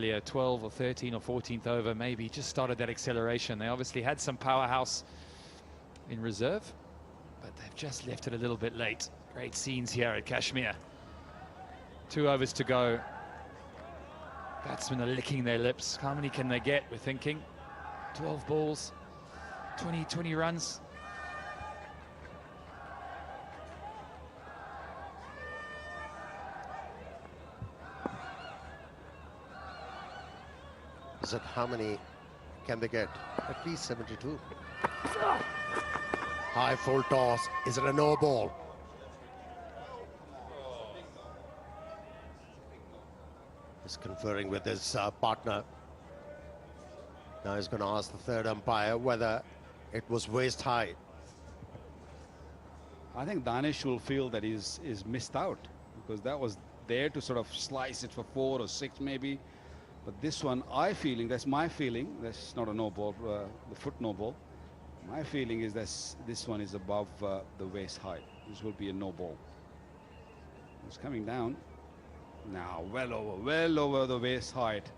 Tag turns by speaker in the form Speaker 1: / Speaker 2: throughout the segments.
Speaker 1: earlier, 12 or 13 or 14th over, maybe just started that acceleration. They obviously had some powerhouse in reserve, but they've just left it a little bit late. Great scenes here at Kashmir. 2 overs to go. Batsmen are licking their lips. How many can they get, we're thinking? 12 balls, 20 runs.
Speaker 2: Is it how many can they get? At least 72. High full toss. Is it a no ball? He's conferring with his partner. Now he's going to ask the third umpire whether it was waist high.
Speaker 3: I think Danish will feel that he's missed out, because that was there to sort of slice it for 4 or 6 maybe. But this one, that's my feeling, that's not a no ball, the foot no ball. My feeling is that this one is above the waist height. This will be a no ball. It's coming down. Now, well over the waist height.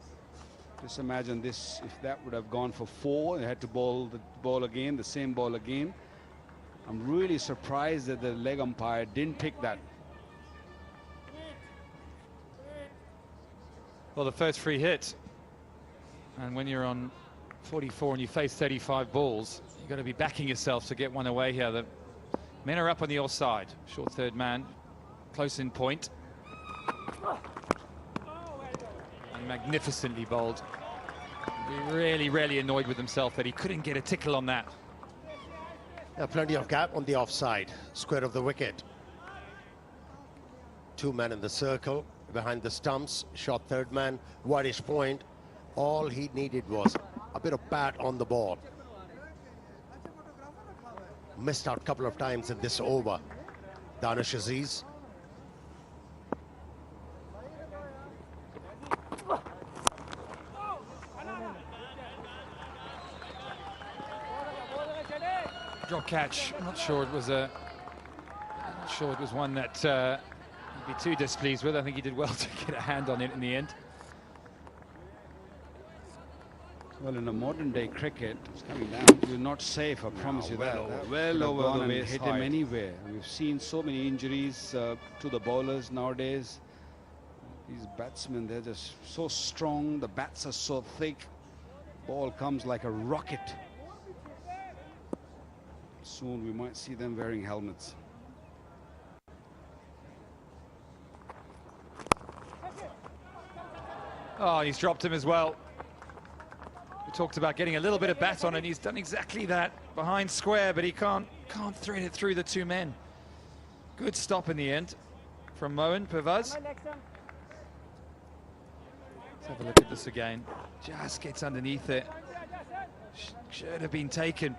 Speaker 3: Just imagine this, if that would have gone for 4, they had to bowl the ball again, the same ball again. I'm really surprised that the leg umpire didn't pick that.
Speaker 1: Well, the first free hit, and when you're on 44 and you face 35 balls, you've got to be backing yourself to get one away here. The men are up on the offside. Short third man, close in point. And magnificently bowled. He really annoyed with himself that he couldn't get a tickle on that.
Speaker 2: Yeah, plenty of gap on the offside, square of the wicket. 2 men in the circle. Behind the stumps, short third man, wideish point. All he needed was a bit of bat on the ball. Missed out a couple of times in this over. Danish Aziz.
Speaker 1: Drop catch. I'm not sure it was one that be too displeased with. I think he did well to get a hand on it in the end.
Speaker 3: Well, in a modern day cricket, it's coming down. You're not safe, I promise you that. Well over the waist, hit him anywhere. We've seen so many injuries to the bowlers nowadays. These batsmen, they're just so strong. The bats are so thick. Ball comes like a rocket. Soon we might see them wearing helmets.
Speaker 1: Oh, he's dropped him as well. We talked about getting a little bit of bat on it. He's done exactly that behind square, but he can't thread it through the 2 men. Good stop in the end from Mohan Pervaz. Let's have a look at this again. Just gets underneath it. Should have been taken.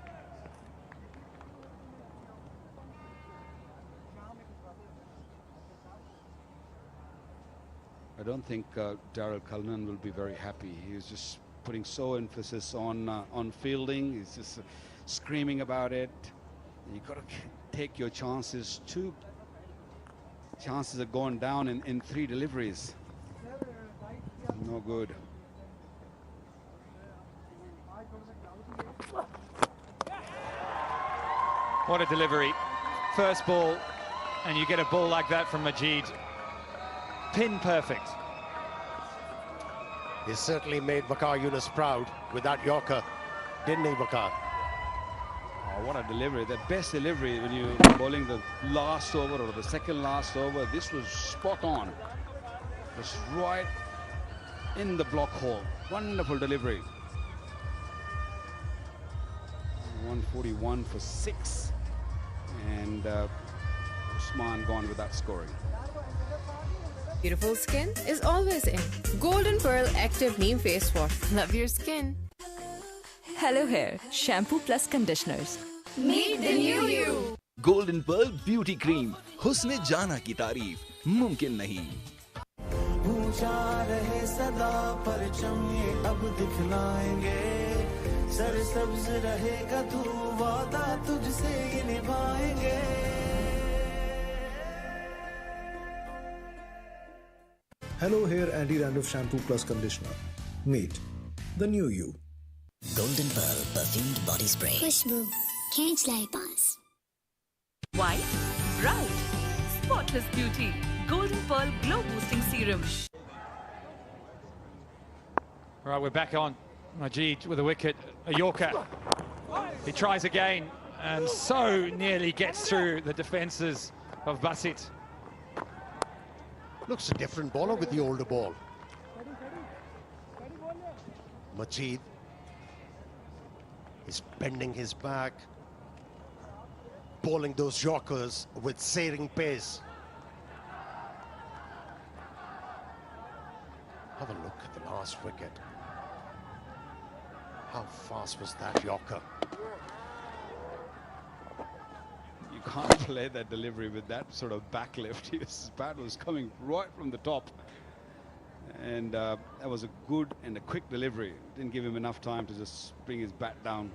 Speaker 3: I don't think Darryl Cullinan will be very happy. He's just putting so emphasis on fielding. He's just screaming about it. You got to take your chances. 2 chances are going down in 3 deliveries. No good.
Speaker 1: What a delivery. First ball, and you get a ball like that from Majid. Pin perfect.
Speaker 2: He certainly made Waqar Younis proud with that Yorker, didn't he, Waqar?
Speaker 3: Oh, what a delivery. The best delivery when you're bowling the last over or the second last over. This was spot on. Just right in the block hole. Wonderful delivery. 141 for 6. And Usman gone without scoring.
Speaker 4: Beautiful skin is always in. Golden Pearl Active Neem Face Wash. Love your skin.
Speaker 5: Hello Hair Shampoo plus Conditioners.
Speaker 4: Meet the new you.
Speaker 6: Golden Pearl Beauty Cream. हुस्न जाना की तारीफ मुमकिन नहीं.
Speaker 7: पूछा रहे सदा परचम ये अब दिखलाएंगे. सरसब्ज रहेगा तू वादा तुझसे ये निभाएंगे.
Speaker 8: Hello Hair Anti-Dandruff Shampoo Plus Conditioner. Meet the new you.
Speaker 9: Golden Pearl Perfumed Body Spray.
Speaker 10: खुशबू खींच लाए पास.
Speaker 5: White, bright, spotless beauty. Golden Pearl Glow Boosting Serum.
Speaker 1: All right, we're back on. Majid with a wicket, a Yorker. He tries again and so nearly gets through the defences of Basit.
Speaker 2: Looks a different bowler with the older ball. Majid is bending his back, bowling those Yorkers with searing pace. Have a look at the last wicket. How fast was that Yorker?
Speaker 3: You can't play that delivery with that sort of backlift. His bat was coming right from the top. And that was a good and a quick delivery. Didn't give him enough time to just bring his bat down.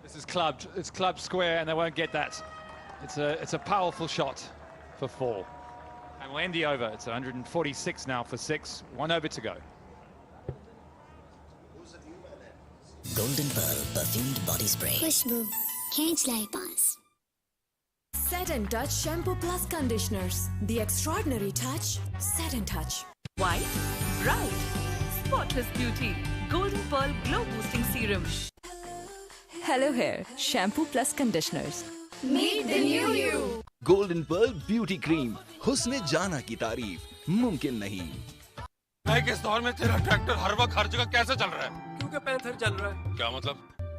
Speaker 1: This is clubbed. It's clubbed square, and they won't get that. It's a powerful shot for 4. And we'll end the over. It's 146 now for 6. 1 over to go.
Speaker 9: Golden Pearl Perfumed Body Spray.
Speaker 10: खुशबू खींच लाए पास.
Speaker 5: Set and Touch Shampoo Plus Conditioners. The extraordinary touch, Set and Touch. White, bright, spotless beauty. Golden Pearl Glow Boosting Serum. Hello Hair Shampoo Plus Conditioners.
Speaker 4: Meet the new you.
Speaker 6: Golden pearl beauty cream, हुस्न जाना की तारीफ मुमकिन नहीं.
Speaker 11: इस दौर में तेरा ट्रैक्टर हर वक्त हर जगह कैसे चल रहा है?
Speaker 12: क्योंकि पैंथर चल रहा है.
Speaker 11: क्या मतलब?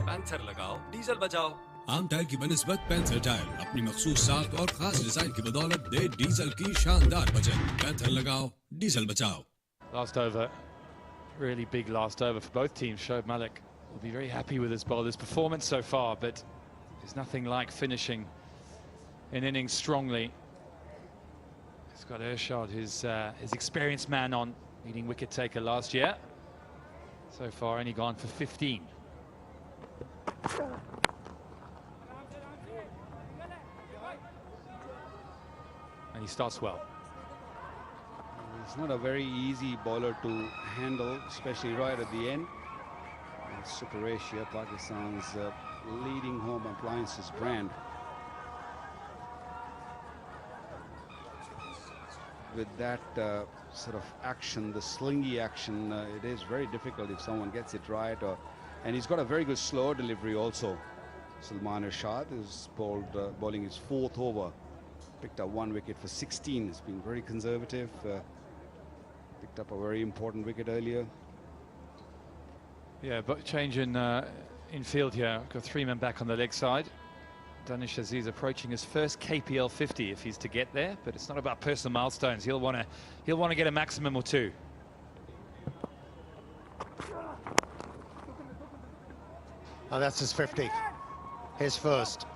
Speaker 12: पैंथर लगाओ, डीजल बचाओ.
Speaker 13: आम टायर की बनिस्बत पैंथर टायर अपनी मखसूस साख और खास डिजाइन की बदौलत दे डीजल की शानदार बचत. पैंथर लगाओ, डीजल बचाओ.
Speaker 1: Last over, really big last over for both teams. Shoaib Malik will be very happy with his bowler's performance so far, but there's nothing like finishing an innings strongly. He's got Ershad, his experienced man on, leading wicket taker last year. So far only gone for 15. And he starts well.
Speaker 3: He's not a very easy bowler to handle, especially right at the end. Super Asia, Pakistan's leading home appliances brand. With that sort of action, the slingy action, it is very difficult if someone gets it right. And he's got a very good slow delivery also. Salman Ershad is bowling his 4th over. Picked up 1 wicket for 16. He's been very conservative. Picked up a very important wicket earlier.
Speaker 1: Yeah, but change in field here. Got 3 men back on the leg side. Danish Aziz approaching his first KPL 50 if he's to get there, but it's not about personal milestones. He'll want to get a maximum or 2.
Speaker 2: Oh, that's his 50. His first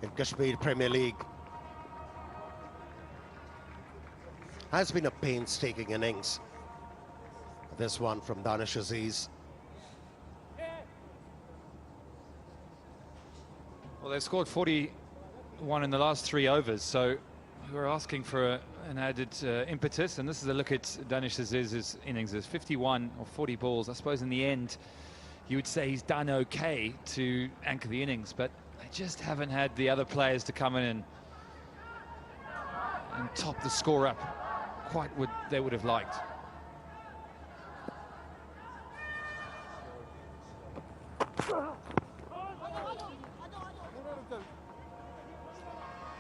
Speaker 2: in Kashmir Premier League. Has been a painstaking innings. This one from Danish Aziz.
Speaker 1: Well, they've scored 41 in the last 3 overs, so we were asking for an added impetus, and this is a look at Danish Aziz's innings. There's 51 or 40 balls. I suppose in the end, you would say he's done okay to anchor the innings, but they just haven't had the other players to come in and top the score up quite what they would have liked.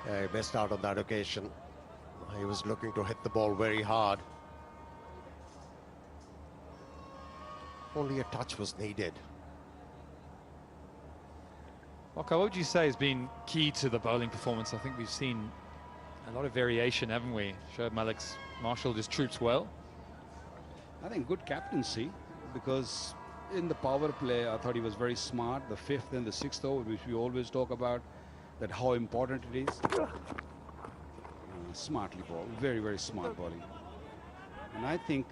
Speaker 2: Yeah, he missed out on that occasion. He was looking to hit the ball very hard. Only a touch was needed.
Speaker 1: Waka, what would you say has been key to the bowling performance? I think we've seen a lot of variation, haven't we? Shoaib Malik's marshalled his troops well.
Speaker 3: I think good captaincy, because in the power play, I thought he was very smart. The 5th and the 6th over, which we always talk about, that how important it is. Smartly bowled, very, very smart bowling. And I think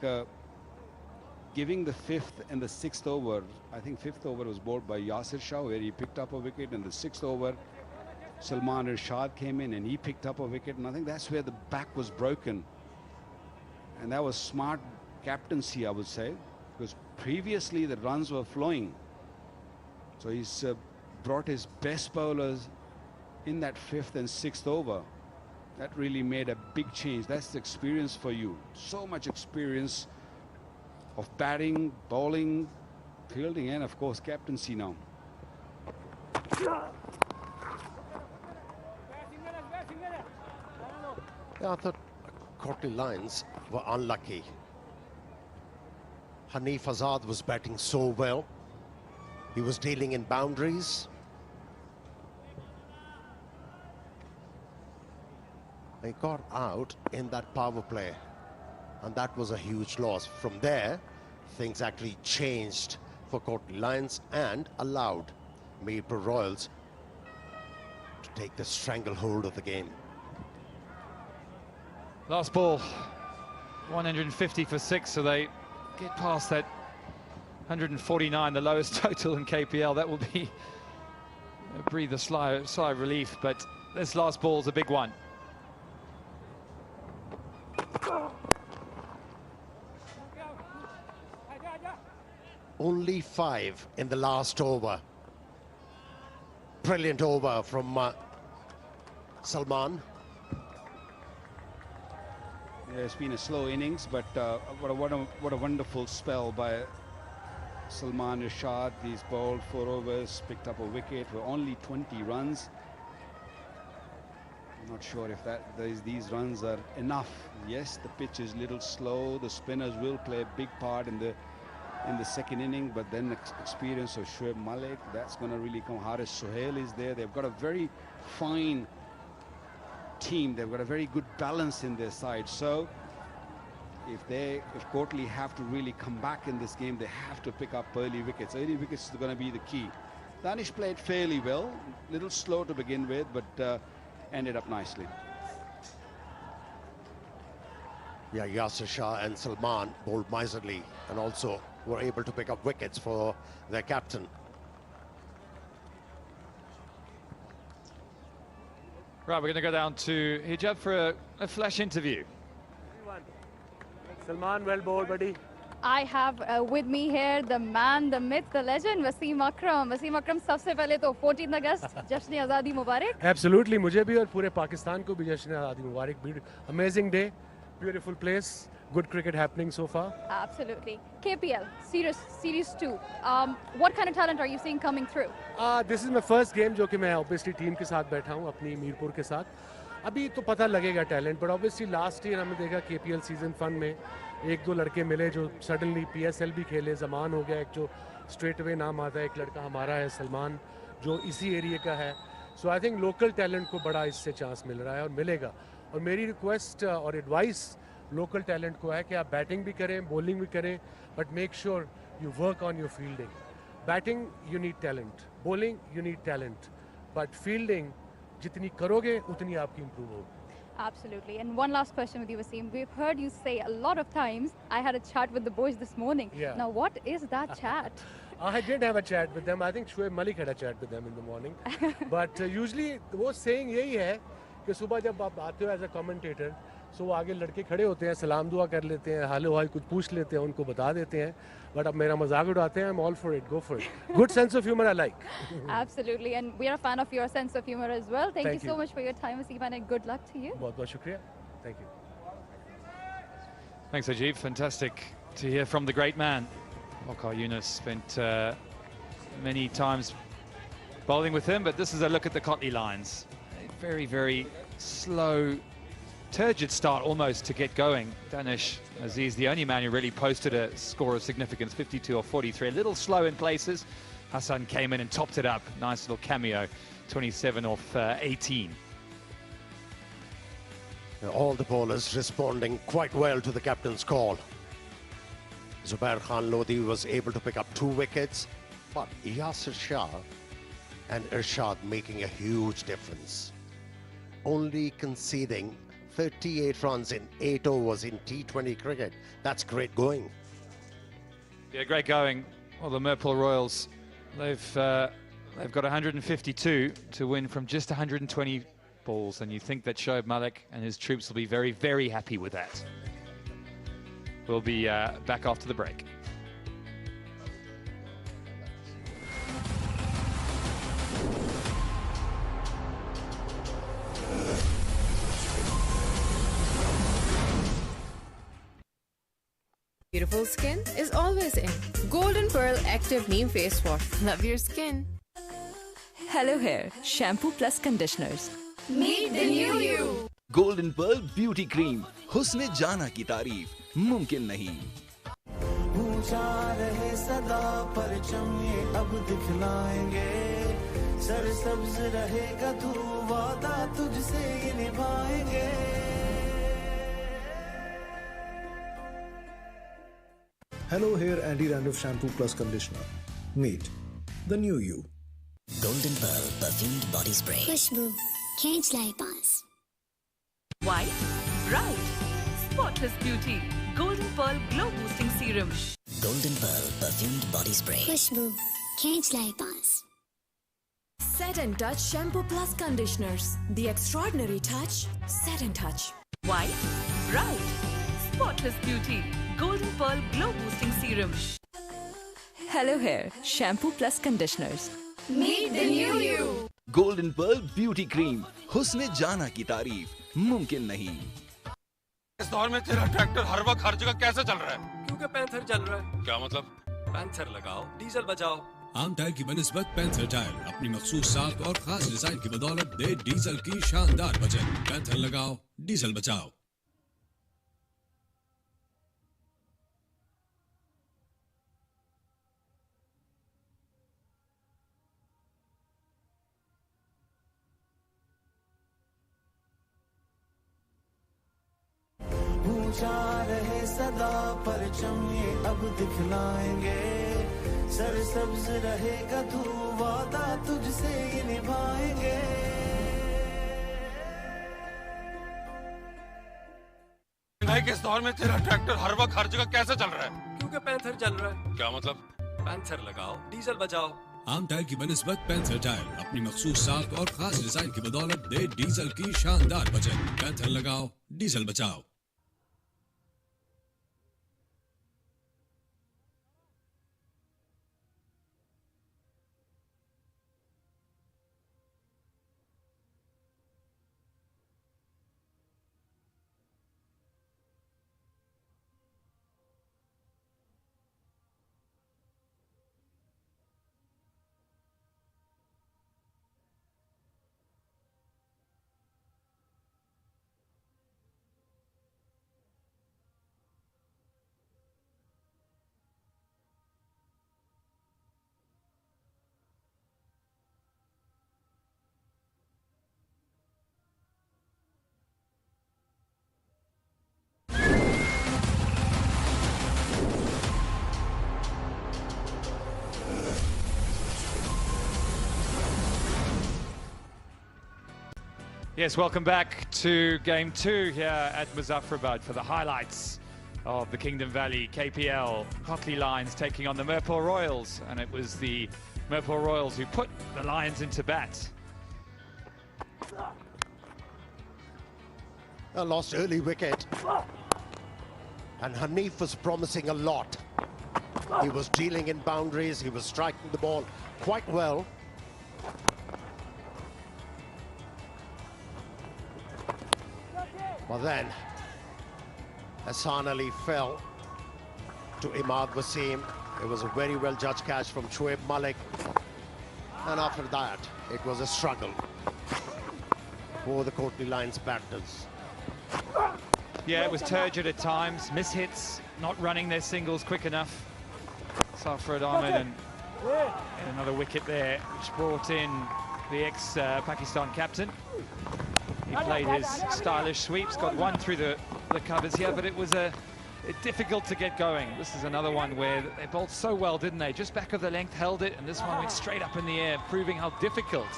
Speaker 3: giving the 5th and the 6th over, I think 5th over was bowled by Yasir Shah, where he picked up a wicket, and the 6th over, Salman Irshad came in and he picked up a wicket, and I think that's where the back was broken. And that was smart captaincy, I would say, because previously the runs were flowing. So he's brought his best bowlers in that 5th and 6th over. That really made a big change. That's the experience for you. So much experience of batting, bowling, fielding, and of course captaincy now.
Speaker 2: Yeah, I thought Kotli Lions were unlucky. Hanif Azad was batting so well. He was dealing in boundaries. He got out in that power play, and that was a huge loss. From there, things actually changed for Kotli Lions and allowed Mirpur Royals to take the stranglehold of the game.
Speaker 1: Last ball, 150 for 6, so they get past that 149, the lowest total in KPL. That will be breathe a sigh of relief, but this last ball is a big one.
Speaker 2: Only 5 in the last over. Brilliant over from Salman.
Speaker 3: Yeah, it's been a slow innings, but what a wonderful spell by Salman Irshad. He's bowled 4 overs, picked up a wicket for only 20 runs. I'm not sure if these runs are enough. Yes, the pitch is a little slow. The spinners will play a big part in the second inning, but then experience of Shoaib Malik, that's going to really come. Haris Sohail is there. They've got a very fine team. They've got a very good balance in their side. So if Kotli have to really come back in this game, they have to pick up early wickets. Early wickets is going to be the key. Danish played fairly well, little slow to begin with, but ended up nicely.
Speaker 2: Yeah, Yasir Shah and Salman bowled miserly and also were able to pick up wickets for their captain.
Speaker 1: Right, we're going to go down to Hijab for a flash interview.
Speaker 14: Salman, well bowled, buddy.
Speaker 15: I have with me here the man, the myth, the legend, Wasim Akram. Wasim Akram, सबसे पहले तो 14 अगस्त जश्न आज़ादी मुबारक.
Speaker 14: Absolutely, मुझे भी और पूरे पाकिस्तान को भी जश्न आज़ादी मुबारक. Amazing day, beautiful place, good cricket happening so far.
Speaker 15: Absolutely. KPL Series 2. What kind of talent are you seeing coming through?
Speaker 14: This is my first game जो कि मैं obviously team के साथ बैठा हूँ अपनी मीरपुर के साथ. अभी तो पता लगेगा talent, but obviously last year हमने देखा KPL सीजन फन में 1-2 लड़के मिले जो सडनली PSL भी खेले. जमान हो गया एक जो स्ट्रेट अवे नाम आता है, एक लड़का हमारा है सलमान जो इसी एरिया का है. सो आई थिंक लोकल टैलेंट को बड़ा इससे चांस मिल रहा है और मिलेगा. और मेरी रिक्वेस्ट और एडवाइस लोकल टैलेंट को है कि आप बैटिंग भी करें, बॉलिंग भी करें, but make sure you work on your fielding. Batting you need talent, bowling you need talent, but fielding जितनी करोगे उतनी आपकी इंप्रूव होगी.
Speaker 15: Absolutely. And one last question with you, Wasim. We've heard you say a lot of times, I had a chat with the boys this morning.
Speaker 14: Yeah.
Speaker 15: Now, what is that chat?
Speaker 14: I did have a chat with them. I think Shoaib Malik had a chat with them in the morning. But usually, वो saying यही है कि सुबह जब आप आते हो as a commentator, so वो आगे लड़के खड़े होते हैं, सलाम दुआ कर लेते हैं, हालो हाल कुछ पूछ लेते हैं, उनको बता देते हैं. But अब मेरा मजाक उड़ाते हैं, I'm all for it, go for it. Good sense of humor I like.
Speaker 15: Absolutely, and we are a fan of your sense of humor as well. Thank you so much for your time, Wasim, and good luck to you.
Speaker 14: बहुत बहुत शुक्रिया. Thank you.
Speaker 1: Thanks, Ajib. Fantastic to hear from the great man. Waqar Yunus spent many times bowling with him, but this is a look at the Kotli Lions. A very, very slow, turgid start almost to get going. Danish Aziz, the only man who really posted a score of significance, 52 or 43. A little slow in places. Hassan came in and topped it up. Nice little cameo, 27 off 18.
Speaker 2: All the bowlers responding quite well to the captain's call. Zubair Khan Lodi was able to pick up 2 wickets, but Yasir Shah and Irshad making a huge difference. Only conceding 38 runs in 8 overs in T20 cricket. That's great going.
Speaker 1: Yeah, great going. Well, the Mirpur Royals, they've They've got 152 to win from just 120 balls, and you think that Shoaib Malik and his troops will be very, very happy with that. We'll be back after the break.
Speaker 4: Beautiful skin is always in. Golden Pearl Active Neem Face Wash. Love your skin.
Speaker 5: Hello Hair Shampoo plus Conditioners.
Speaker 4: Meet the new you.
Speaker 6: Golden Pearl Beauty Cream. हुस्न जाना की तारीफ मुमकिन नहीं.
Speaker 7: ऊंचा रहे सदा परचम ये अब दिखलाएंगे. सरसब्ज रहेगा तू वादा तुझसे ये निभाएंगे.
Speaker 8: Hello Hair Anti-Dandruff Shampoo plus Conditioner. Meet the new you.
Speaker 9: Golden Pearl Perfumed Body Spray.
Speaker 10: खुशबू खींच लाए पास.
Speaker 5: White, bright, spotless beauty. Golden Pearl Glow Boosting Serum.
Speaker 9: Golden Pearl Perfumed Body Spray.
Speaker 10: खुशबू खींच लाए पास.
Speaker 5: Set and Touch Shampoo plus Conditioners. The extraordinary touch. Set and Touch. White, bright, spotless beauty. Golden Pearl Glow Boosting Serum. Hello Hair Shampoo plus Conditioners.
Speaker 4: Meet the new you.
Speaker 6: Golden Pearl Beauty Cream. हुस्न जाना की तारीफ मुमकिन नहीं.
Speaker 11: इस दौर में तेरा ट्रैक्टर हर वक्त हर जगह कैसे चल रहा है?
Speaker 12: क्योंकि पैंथर चल रहा है.
Speaker 11: क्या मतलब?
Speaker 12: पैंथर लगाओ, डीजल बचाओ.
Speaker 13: आम टायर की बनिस्बत पैंथर टायर अपनी मखसूस साख और खास डिजाइन की बदौलत दे डीजल की शानदार बचत. पैंथर लगाओ, डीजल बचाओ.
Speaker 7: ऊंचा रहे सदा परचम ये अब दिखलाएंगे. सरसब्ज रहेगा तू वादा तुझसे ये निभाएंगे.
Speaker 11: महंगाई के इस दौर में तेरा ट्रैक्टर हर वक्त हर जगह कैसे चल रहा है?
Speaker 12: क्योंकि पैंथर चल रहा है.
Speaker 11: क्या मतलब?
Speaker 12: पैंथर लगाओ, डीजल बचाओ.
Speaker 13: आम टायर की बनिस्बत पैंथर टायर अपनी मखसूस साख और खास डिजाइन की बदौलत दे डीजल की शानदार बचत. पैंथर लगाओ, डीजल बचाओ.
Speaker 1: Yes, welcome back to Game 2 here at Muzaffarabad for the highlights of the Kingdom Valley KPL. Kotli Lions taking on the Mirpur Royals, and it was the Mirpur Royals who put the Lions into bat.
Speaker 2: A lost early wicket. And Hanif was promising a lot. He was dealing in boundaries, he was striking the ball quite well. But then, Hassan Ali fell to Imad Wasim. It was a very well judged catch from Shoaib Malik. And after that, it was a struggle for the Kotli Lions batters.
Speaker 1: Yeah, it was turgid at times, mishits, not running their singles quick enough. Sarfaraz Ahmed and another wicket there, which brought in the ex-Pakistan captain. He played his stylish sweeps, got one through the covers here, but it was difficult to get going. This is another one where they bowled so well, didn't they? Just back of the length, held it, and this one went straight up in the air, proving how difficult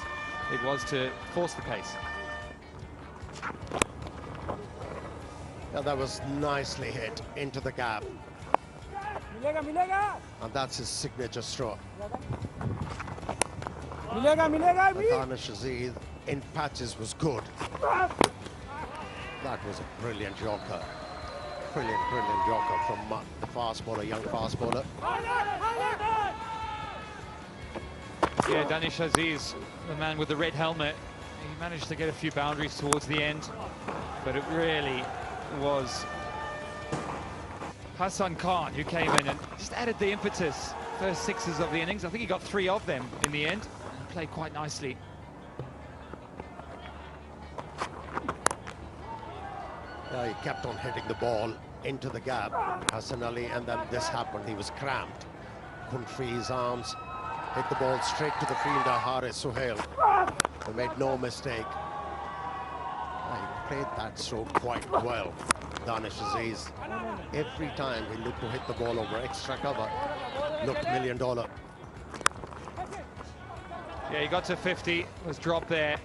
Speaker 1: it was to force the pace.
Speaker 2: Yeah, that was nicely hit into the gap. And that's his signature stroke. Danish Aziz in patches was good. That was a brilliant yorker. Brilliant yorker from the fast bowler, young fast bowler.
Speaker 1: Yeah, Danish Aziz, the man with the red helmet, he managed to get a few boundaries towards the end, but it really was Hassan Khan who came in and just added the impetus. First sixes of the innings, I think he got 3 of them in the end, and played quite nicely.
Speaker 2: He kept on hitting the ball into the gap, Hassan Ali, and then this happened. He was cramped, couldn't free his arms, hit the ball straight to the fielder, Haris Suhail. He made no mistake. He played that stroke quite well, Danish Aziz. Every time he looked to hit the ball over extra cover, looked $1 million.
Speaker 1: Yeah, he got to 50, was dropped there,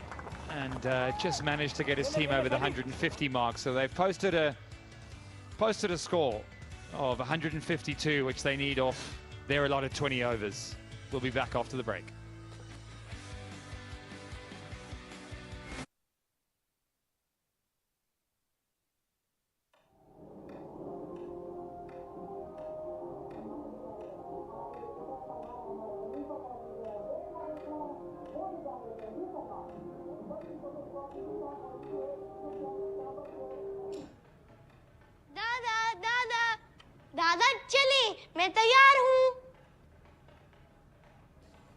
Speaker 1: and just managed to get his team over the 150 mark. So they've posted a score of 152, which they need off their allotted 20 overs. We'll be back after the break.
Speaker 16: दादा चले, मैं तैयार हूँ।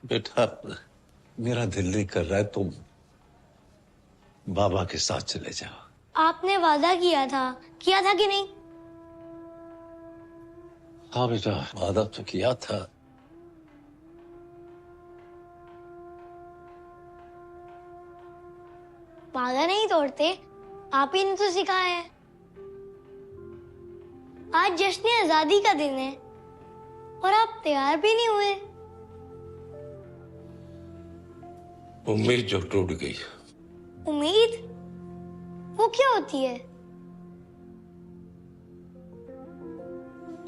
Speaker 17: बेटा, मेरा दिल नहीं कर रहा है तुम बाबा के साथ चले जाओ।
Speaker 16: आपने वादा किया था कि नहीं?
Speaker 17: हाँ बेटा, वादा तो किया था।
Speaker 16: वादा नहीं तोड़ते, आप ही ने तो सिखाया है। आज जश्न आजादी का दिन है और आप तैयार भी नहीं हुए।
Speaker 17: उम्मीद जो टूट गई।
Speaker 16: उम्मीद? वो क्या होती है?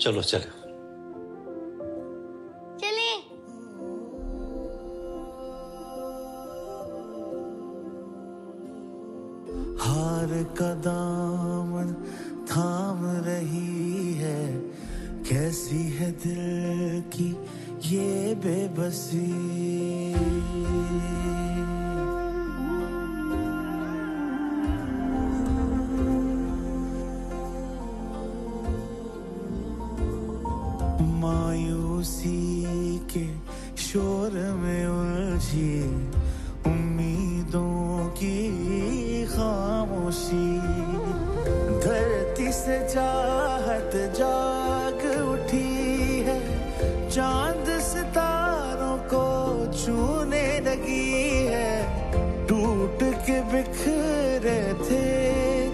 Speaker 17: चलो चलो।
Speaker 16: चले।
Speaker 7: हार का दामन थाम रही है, कैसी है दिल की ये बेबसी। मायूसी के शोर में उलझी उम्मीदों की खामोशी, धरती से चाहत जाग उठी है, चांद सितारों को छूने लगी है। टूट के बिखरे थे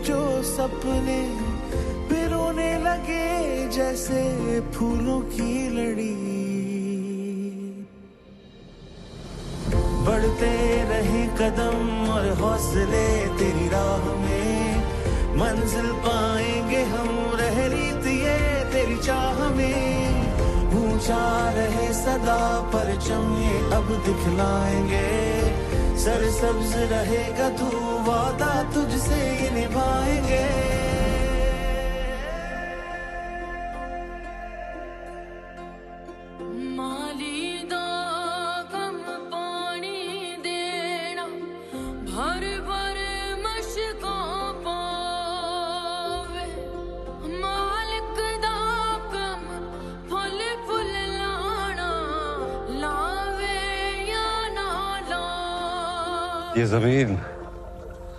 Speaker 7: जो सपने पिरोने लगे जैसे फूलों की लड़ी। बढ़ते रहे कदम और हौसले तेरी राह में, मंजिल पाएंगे हम, रह रीत ये तेरी चाह में। ऊंचा रहे सदा परचम ये अब दिखलाएंगे, सरसब्ज रहेगा तू वादा तुझसे ये निभाएंगे।
Speaker 17: ये जमीन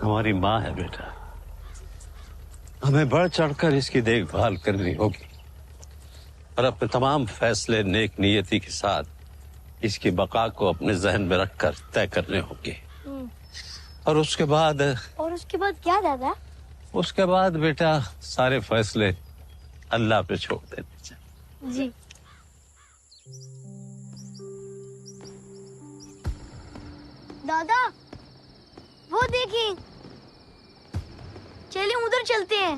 Speaker 17: हमारी माँ है बेटा, हमें बढ़ चढ़कर इसकी देखभाल करनी होगी और अपने तमाम फैसले नेक नियति के साथ इसकी बका को अपने जहन में रखकर तय करने होंगे। और उसके बाद
Speaker 16: क्या दादा?
Speaker 17: उसके बाद बेटा सारे फैसले अल्लाह पे छोड़ देने चाहिए।
Speaker 16: जी। दादा वो देखिए, चलिए उधर चलते हैं।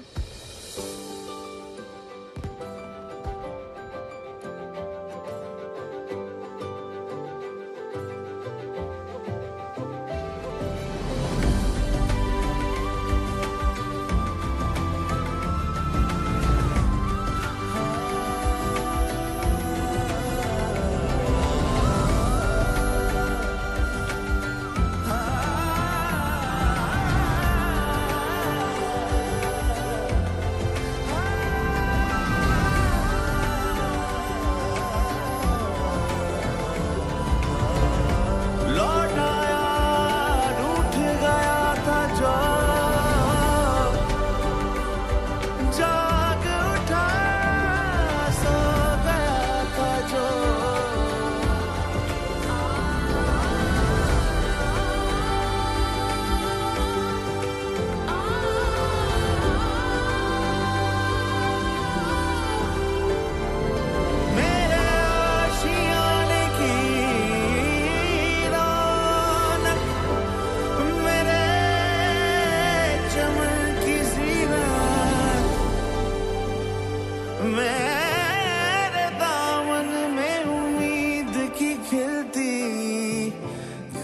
Speaker 7: मेरे दामन में उम्मीद की खिलती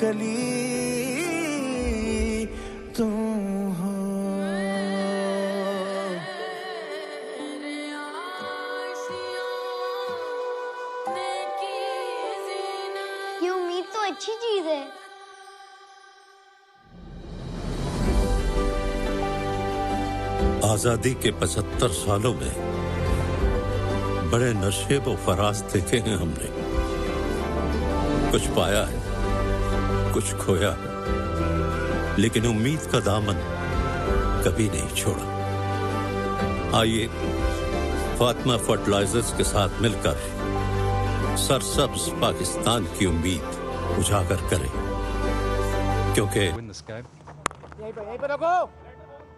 Speaker 7: कली तुम हो।
Speaker 16: ये उम्मीद तो अच्छी चीज है।
Speaker 17: आजादी के 75 सालों में बड़े नशेब व फराज देखे हैं हमने। कुछ पाया है, कुछ खोया है, लेकिन उम्मीद का दामन कभी नहीं छोड़ा। आइए फातिमा फर्टिलाइजर्स के साथ मिलकर सरसब्ज पाकिस्तान की उम्मीद उजागर करें, क्योंकि
Speaker 18: यहीं पे रखो।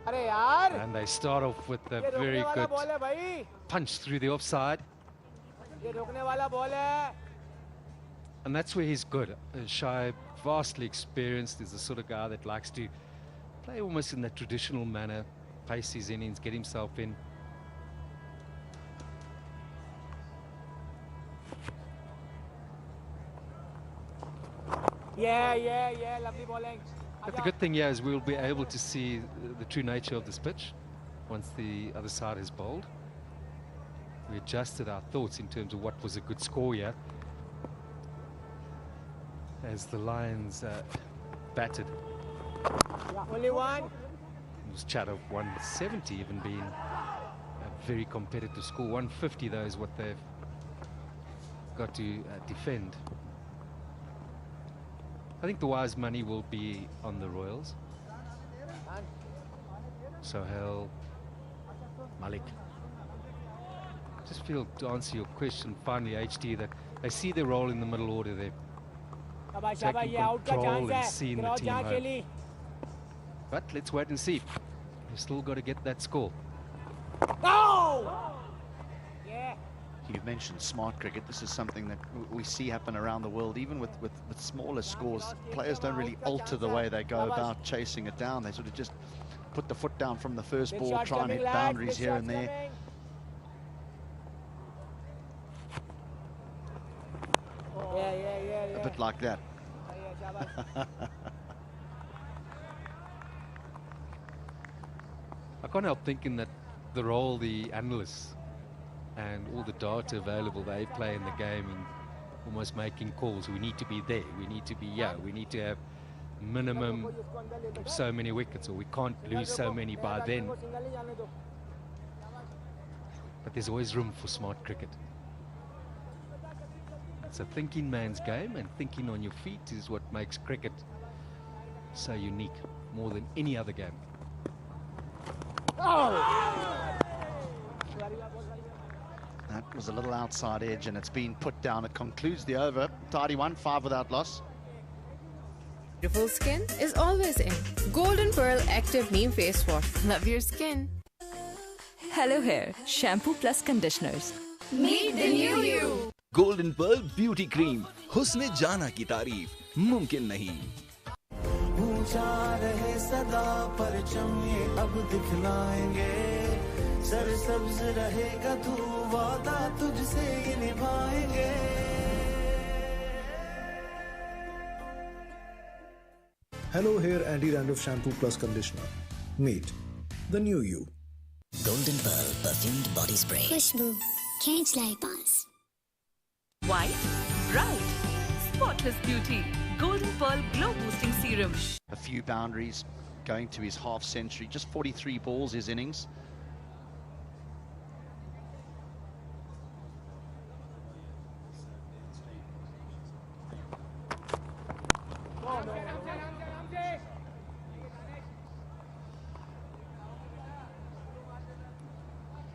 Speaker 18: अरे यार।
Speaker 1: And they start off with a very good punch through the offside.
Speaker 18: ये रोकने वाला बॉल है।
Speaker 1: And that's where he's good. Shai, vastly experienced, is the sort of guy that likes to play almost in that traditional manner, pace his innings, get himself in.
Speaker 18: Yeah, lovely bowling.
Speaker 1: But the good thing here is we'll be able to see the true nature of this pitch once the other side is bowled. We adjusted our thoughts in terms of what was a good score here as the Lions batted.
Speaker 18: Only one.
Speaker 1: It was chat of 170 even being a very competitive score. 150 though is what they've got to defend. I think the wise money will be on the Royals. Sohail, Malik. Just feel, to answer your question finally, HT, that they see their role in the middle order there. Taking control and seeing the team home. But let's wait and see. They've still got to get that score.
Speaker 18: Oh!
Speaker 19: You mentioned smart cricket. This is something that we see happen around the world, even with smaller scores. Players don't really alter the way they go about chasing it down. They sort of just put the foot down from the first ball, try and hit boundaries here and there. A bit like that.
Speaker 1: I can't help thinking that the role the analysts and all the data available they play in the game in almost making calls. We need to be there, we need to be here, we need to have minimum of so many wickets, or we can't lose so many by then. But there's always room for smart cricket. It's a thinking man's game, and thinking on your feet is what makes cricket so unique, more than any other game.
Speaker 19: That was a little outside edge, and it's been put down. It concludes the over. Tidy one, 5 without loss.
Speaker 4: Beautiful skin is always in. Golden Pearl Active Neem Face Wash. Love your skin.
Speaker 5: Hello Hair Shampoo plus Conditioners.
Speaker 4: Meet the new you.
Speaker 6: Golden Pearl Beauty Cream. हुस्न जाना की तारीफ मुमकिन नहीं.
Speaker 7: ऊंचा रहे सदा परचम ये अब दिखलाएंगे. सरसब्ज रहेगा तू वादा तुझसे ये निभाएंगे.
Speaker 8: Hello Hair Anti-Dandruff Shampoo plus Conditioner. Meet the new you.
Speaker 9: Golden Pearl Perfumed Body Spray.
Speaker 10: खुशबू खींच लाई पास.
Speaker 5: White, bright, spotless beauty. Golden Pearl Glow Boosting Serum.
Speaker 19: A few boundaries going to his half century. Just 43 balls his innings.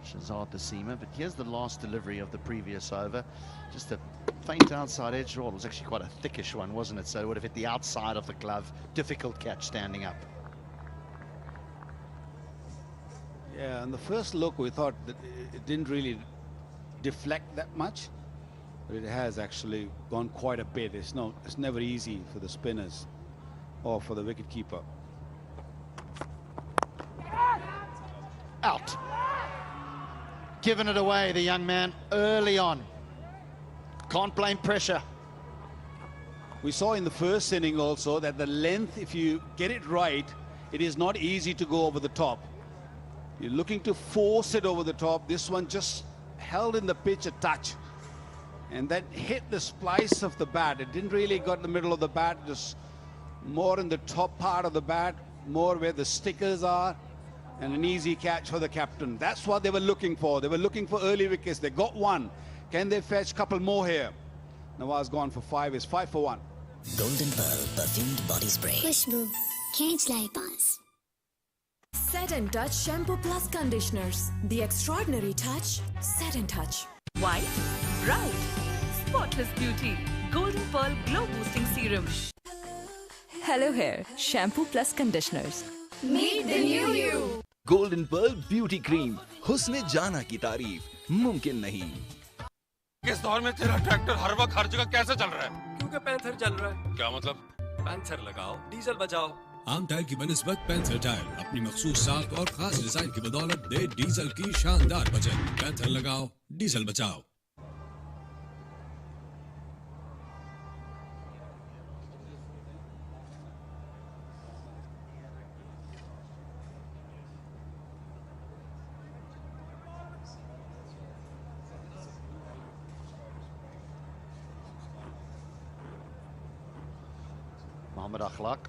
Speaker 19: Shazad the seamer, but here's the last delivery of the previous over. Just a faint outside edge roll. It was actually quite a thickish one, wasn't it? So it would have hit the outside of the glove. Difficult catch standing up.
Speaker 3: Yeah, on the first look we thought that it didn't really deflect that much, but it has actually gone quite a bit. It's never easy for the spinners or for the wicketkeeper.
Speaker 19: Out. given it away, the young man, early on. Can't blame pressure.
Speaker 3: We saw in the first inning also that the length, if you get it right, it is not easy to go over the top. You're looking to force it over the top. This one just held in the pitch a touch. And that hit the splice of the bat. It didn't really got in the middle of the bat, just more in the top part of the bat, more where the stickers are, and an easy catch for the captain. That's what they were looking for. They were looking for early wickets. They got one. Can they fetch a couple more here? Nawaz gone for 5. It's 5 for 1.
Speaker 9: Golden Pearl perfumed body spray.
Speaker 10: Khushbu, can't lie pass.
Speaker 5: Set and Touch Shampoo Plus Conditioners. The extraordinary touch. Set and Touch. White, bright, spotless beauty. Golden Pearl Glow Boosting Serum. Hello Hair Shampoo Plus Conditioners.
Speaker 4: Meet the new you.
Speaker 6: Golden Pearl Beauty Cream. हुस्न जाना की तारीफ मुमकिन नहीं.
Speaker 11: इस दौर में तेरा ट्रैक्टर हर वक्त हर जगह कैसे चल रहा है?
Speaker 12: क्योंकि पैंथर चल रहा है.
Speaker 11: क्या मतलब?
Speaker 12: पैंथर लगाओ, डीजल बचाओ.
Speaker 13: आम टायर की बनिस्बत पैंथर टायर अपनी मखसूस साख और खास डिजाइन की बदौलत दे डीजल की शानदार बचत. पैंथर लगाओ, डीजल बचाओ.
Speaker 19: Mohammad Akhlaq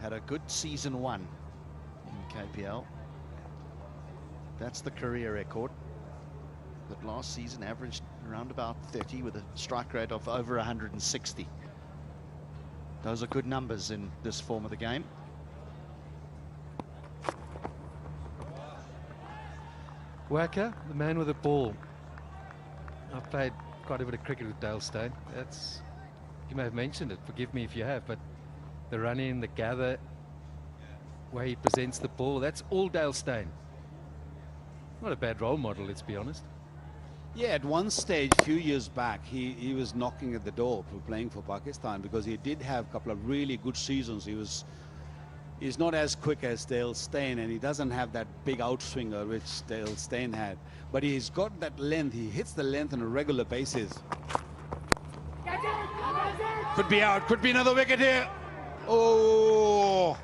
Speaker 19: had a good season 1 in KPL. That's the career record. But last season averaged around about 30 with a strike rate of over 160. Those are good numbers in this form of the game.
Speaker 20: Wacker, the man with the ball. I've played quite a bit of cricket with Dale Steyn. That's, you may have mentioned it, forgive me if you have, but the run in, the gather, way he presents the ball, that's all Dale Steyn. Not a bad role model, let's be honest.
Speaker 3: Yeah, at one stage, a few years back, he was knocking at the door for playing for Pakistan because he did have a couple of really good seasons. He's not as quick as Dale Steyn, and he doesn't have that big outswinger which Dale Steyn had. But he's got that length. He hits the length on a regular basis. Could be out. Could be another wicket here. Oh,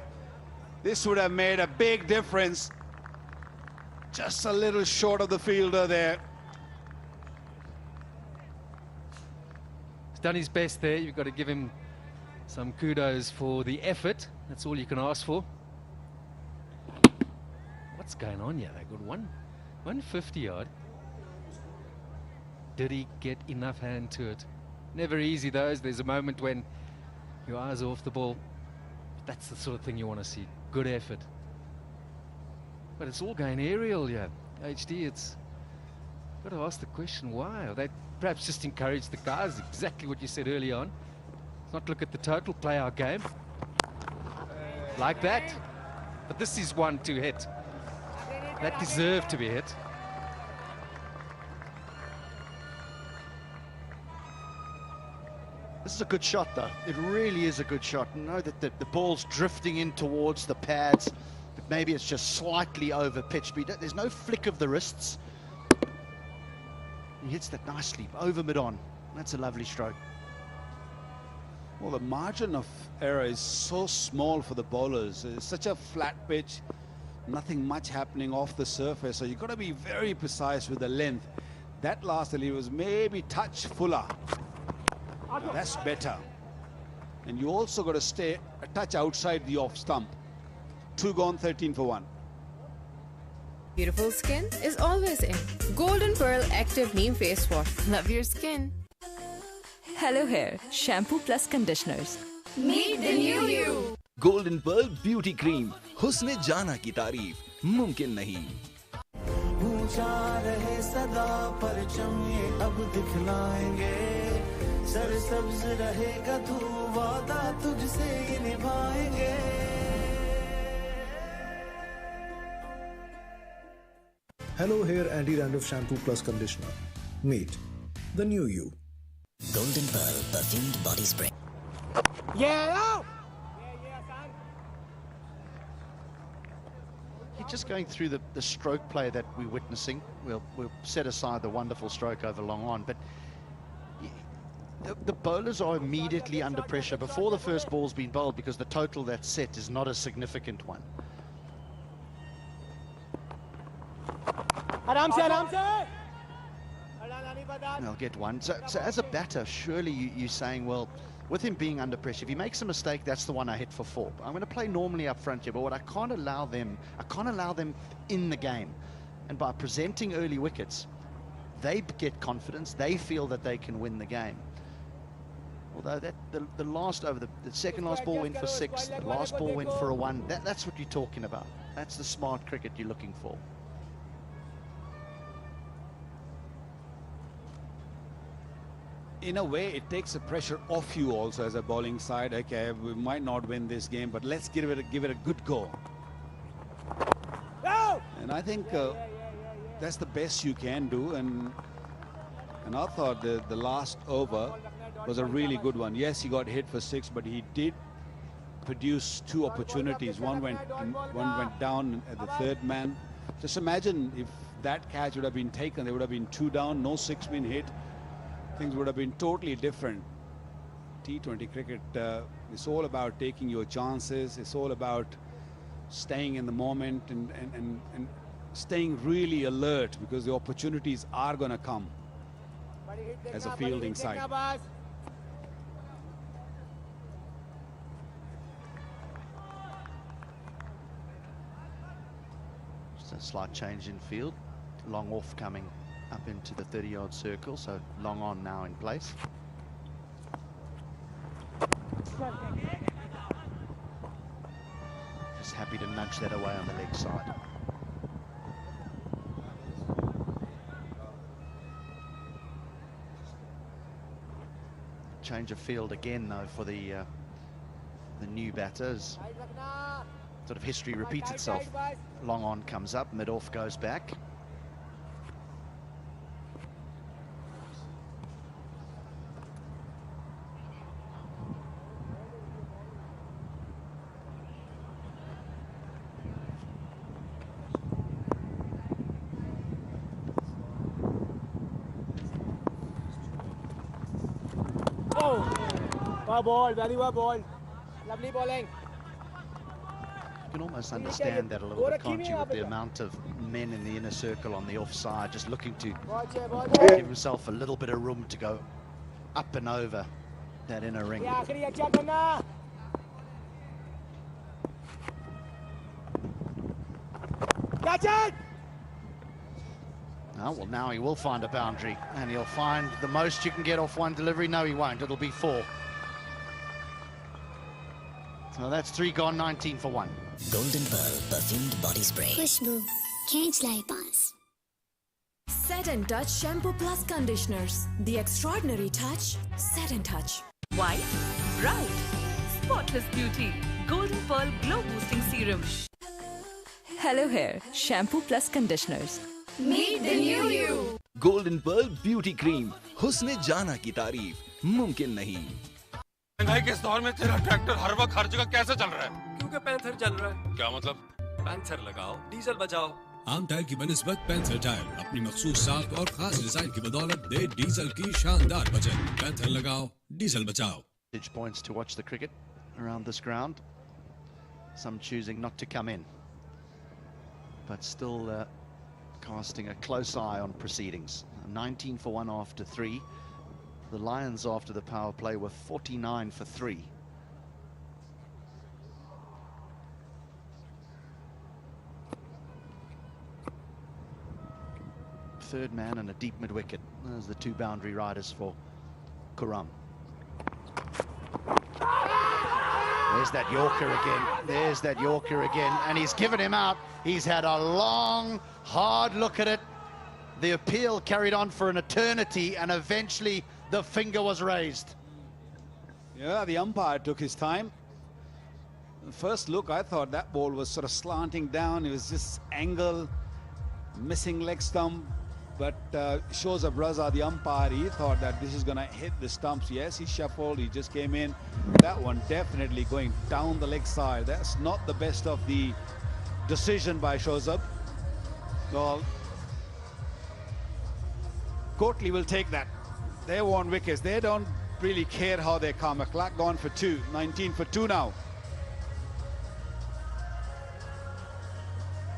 Speaker 3: this would have made a big difference. Just a little short of the fielder there.
Speaker 20: He's done his best there. You've got to give him some kudos for the effort. That's all you can ask for. What's going on here? They got 150 odd. Did he get enough hand to it? Never easy those. There's a moment when your eyes are off the ball. But that's the sort of thing you want to see. Good effort. But it's all going aerial here. HD, it's got to ask the question why. Or they perhaps just encourage the guys, exactly what you said early on. Not look at the total, play our game. Like that. But this is one to hit. That deserved to be hit.
Speaker 19: This is a good shot, though. It really is a good shot. I know that the ball's drifting in towards the pads, but maybe it's just slightly over pitch. But there's no flick of the wrists. He hits that nicely, over mid-on. That's a lovely stroke.
Speaker 3: Well, the margin of error is so small for the bowlers. It's such a flat pitch, nothing much happening off the surface. So you've got to be very precise with the length. That last delivery was maybe touch fuller. That's better. And you also got to stay a touch outside the off stump. 2 gone, 13 for 1.
Speaker 4: Beautiful skin is always in. Golden Pearl Active Neem Face Wash. Love your skin.
Speaker 5: Hello Hair Shampoo Plus Conditioners.
Speaker 4: Meet the new you.
Speaker 6: Golden Pearl Beauty Cream. हुस्न जाना की तारीफ मुमकिन नहीं.
Speaker 7: ऊंचा रहे सदा परचम ये अब दिखलाएंगे. सरसब्ज रहेगा तू वादा तुझसे ये निभाएंगे.
Speaker 8: Hello Hair Anti-Dandruff Shampoo Plus Conditioner. Meet the new you.
Speaker 9: Golden Pearl perfumed body spray.
Speaker 18: Yeah!
Speaker 19: He just going through the stroke play that we're witnessing. We'll set aside the wonderful stroke over long on, but the bowlers are immediately under pressure before the first ball's been bowled because the total that's set is not a significant one. They'll get one. So as a batter, surely you're saying, well, with him being under pressure, if he makes a mistake, that's the one I hit for 4. I'm going to play normally up front here, but what I can't allow them in the game. And by presenting early wickets, they get confidence. They feel that they can win the game. Although the last over, the second last ball went for 6, the last ball went for a 1. That's what you're talking about. That's the smart cricket you're looking for.
Speaker 3: In a way, it takes the pressure off you also as a bowling side. Okay, we might not win this game, but let's give it a good go. And I think that's the best you can do. And I thought the last over was a really good one. Yes, he got hit for 6, but he did produce 2 opportunities. One went down at the 3rd man. Just imagine if that catch would have been taken, there would have been 2 down, no 6 been hit. Things would have been totally different. T20 cricket, it's all about taking your chances. It's all about staying in the moment and staying really alert, because the opportunities are going to come as a fielding side.
Speaker 19: Just a slight change in field. Long off coming up into the 30-yard circle, so long on now in place. Just happy to nudge that away on the leg side. Change of field again though for the new batters. Sort of history repeats itself. Long on comes up, mid off goes back.
Speaker 18: Ball, very well ball. Lovely bowling.
Speaker 19: You can almost understand that a little bit, can't you, with the amount of men in the inner circle on the offside, just looking to give himself a little bit of room to go up and over that inner ring.
Speaker 18: Catch it!
Speaker 19: Oh, well, now he will find a boundary, and he'll find the most you can get off one delivery. No, he won't. It'll be 4. So that's 3 gone, 19 for 1.
Speaker 9: Golden Pearl perfumed body spray.
Speaker 10: Khushbu, can't lie pass.
Speaker 5: Set and Touch Shampoo Plus Conditioners. The extraordinary touch. Set and Touch. White, bright, spotless beauty. Golden Pearl Glow Boosting Serum.
Speaker 21: Hello Hair Shampoo Plus Conditioners.
Speaker 5: Meet the new you.
Speaker 6: Golden Pearl Beauty Cream. हुस्न जाना की तारीफ मुमकिन नहीं.
Speaker 11: महंगाई के इस दौर में तेरा ट्रैक्टर हर वक्त हर जगह कैसे चल रहा है?
Speaker 12: क्योंकि पैंथर चल रहा है.
Speaker 11: क्या मतलब?
Speaker 12: पैंथर लगाओ, डीजल बचाओ.
Speaker 13: आम टायर की बनिस्बत पैंथर टायर अपनी मखसूस साख और खास डिजाइन की बदौलत दे डीजल की शानदार बचत. पैंथर लगाओ, डीजल बचाओ.
Speaker 19: Points to watch the cricket around this ground. Some choosing not to come in, but still casting a close eye on proceedings. 19 for 1 after 3. The Lions after the power play were 49 for 3. Third man and a deep mid wicket. There's the 2 boundary riders for Kuram. There's that Yorker again. There's that Yorker again. And he's given him out. He's had a long, hard look at it. The appeal carried on for an eternity, and eventually the finger was raised.
Speaker 3: Yeah, the umpire took his time. First look, I thought that ball was sort of slanting down. It was just angle, missing leg stump. But shows of Raza, the umpire, he thought that this is going to hit the stumps. Yes, he shuffled, he just came in. That one definitely going down the leg side. That's not the best of the decision by Shozab. Well, Kotli will take that. They want wickets. They don't really care how they come. A clock gone for 2. 19 for 2 now.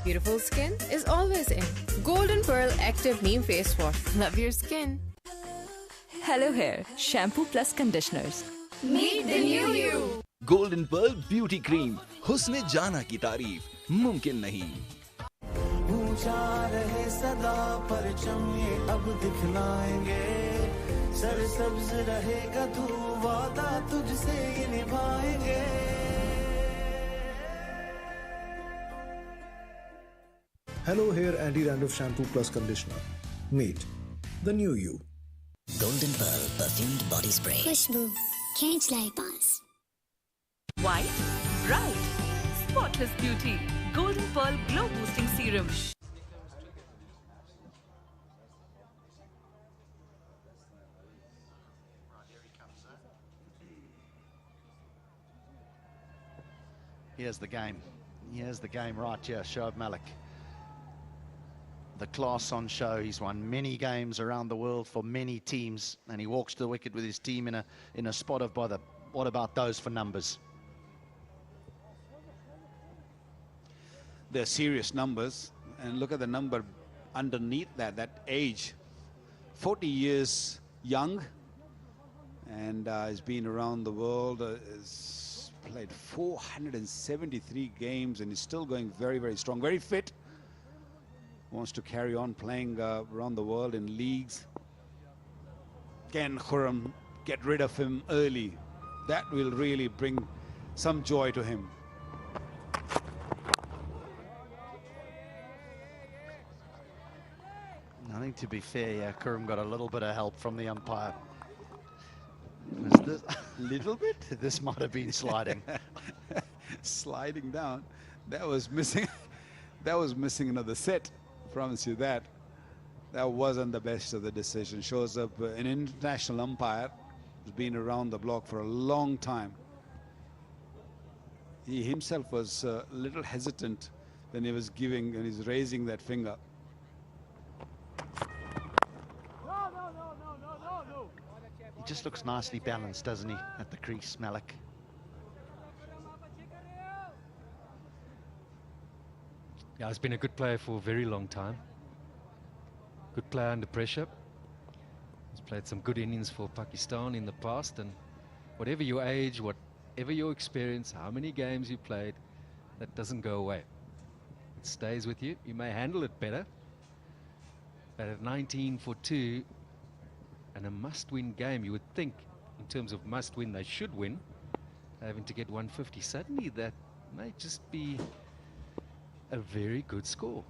Speaker 4: Beautiful skin is always in. Golden Pearl Active Neem Face Wash. Love your skin.
Speaker 21: Hello Hair Shampoo plus Conditioners.
Speaker 5: Meet the new you.
Speaker 6: Golden pearl beauty cream, हुस्न जाना की तारीफ मुमकिन नहीं।
Speaker 7: ऊंचा रहे सदा परचम ये अब दिखलाएंगे, सरसब्ज रहेगा तू वादा तुझसे ये निभाएंगे।
Speaker 8: Hello Hair Anti-Dandruff Shampoo plus Conditioner. Meet the new you.
Speaker 9: Golden Pearl perfumed body spray.
Speaker 10: खुशबू खींच लाई पास।
Speaker 5: White, bright, spotless beauty. Golden Pearl Glow Boosting Serum.
Speaker 19: Here's the game. Here's the game right here, Shoaib Malik. The class on show. He's won many games around the world for many teams, and he walks to the wicket with his team in a spot of bother. What about those for numbers?
Speaker 3: They're serious numbers, and look at the number underneath that age. 40 years young, and he's been around the world, has played 473 games, and is still going very, very strong, very fit. Wants to carry on playing around the world in leagues. Can Khurram get rid of him early? That will really bring some joy to him.
Speaker 19: I think, to be fair, yeah, Khurram got a little bit of help from the umpire. Little bit? This might have been sliding.
Speaker 3: Sliding down. That was missing. That was missing another set. I promise you that. That wasn't the best of the decision. Shows up an international umpire who's been around the block for a long time. He himself was a little hesitant when he was giving and he's raising that finger.
Speaker 19: He just looks nicely balanced, doesn't he, at the crease, Malik?
Speaker 20: Yeah, he's been a good player for a very long time. Good player under pressure. He's played some good innings for Pakistan in the past, and whatever your age, whatever your experience, how many games you played, that doesn't go away. It stays with you. You may handle it better, but at 19 for 2 and a must-win game, you would think, in terms of must-win, they should win. Having to get 150, suddenly that may just be a very good score.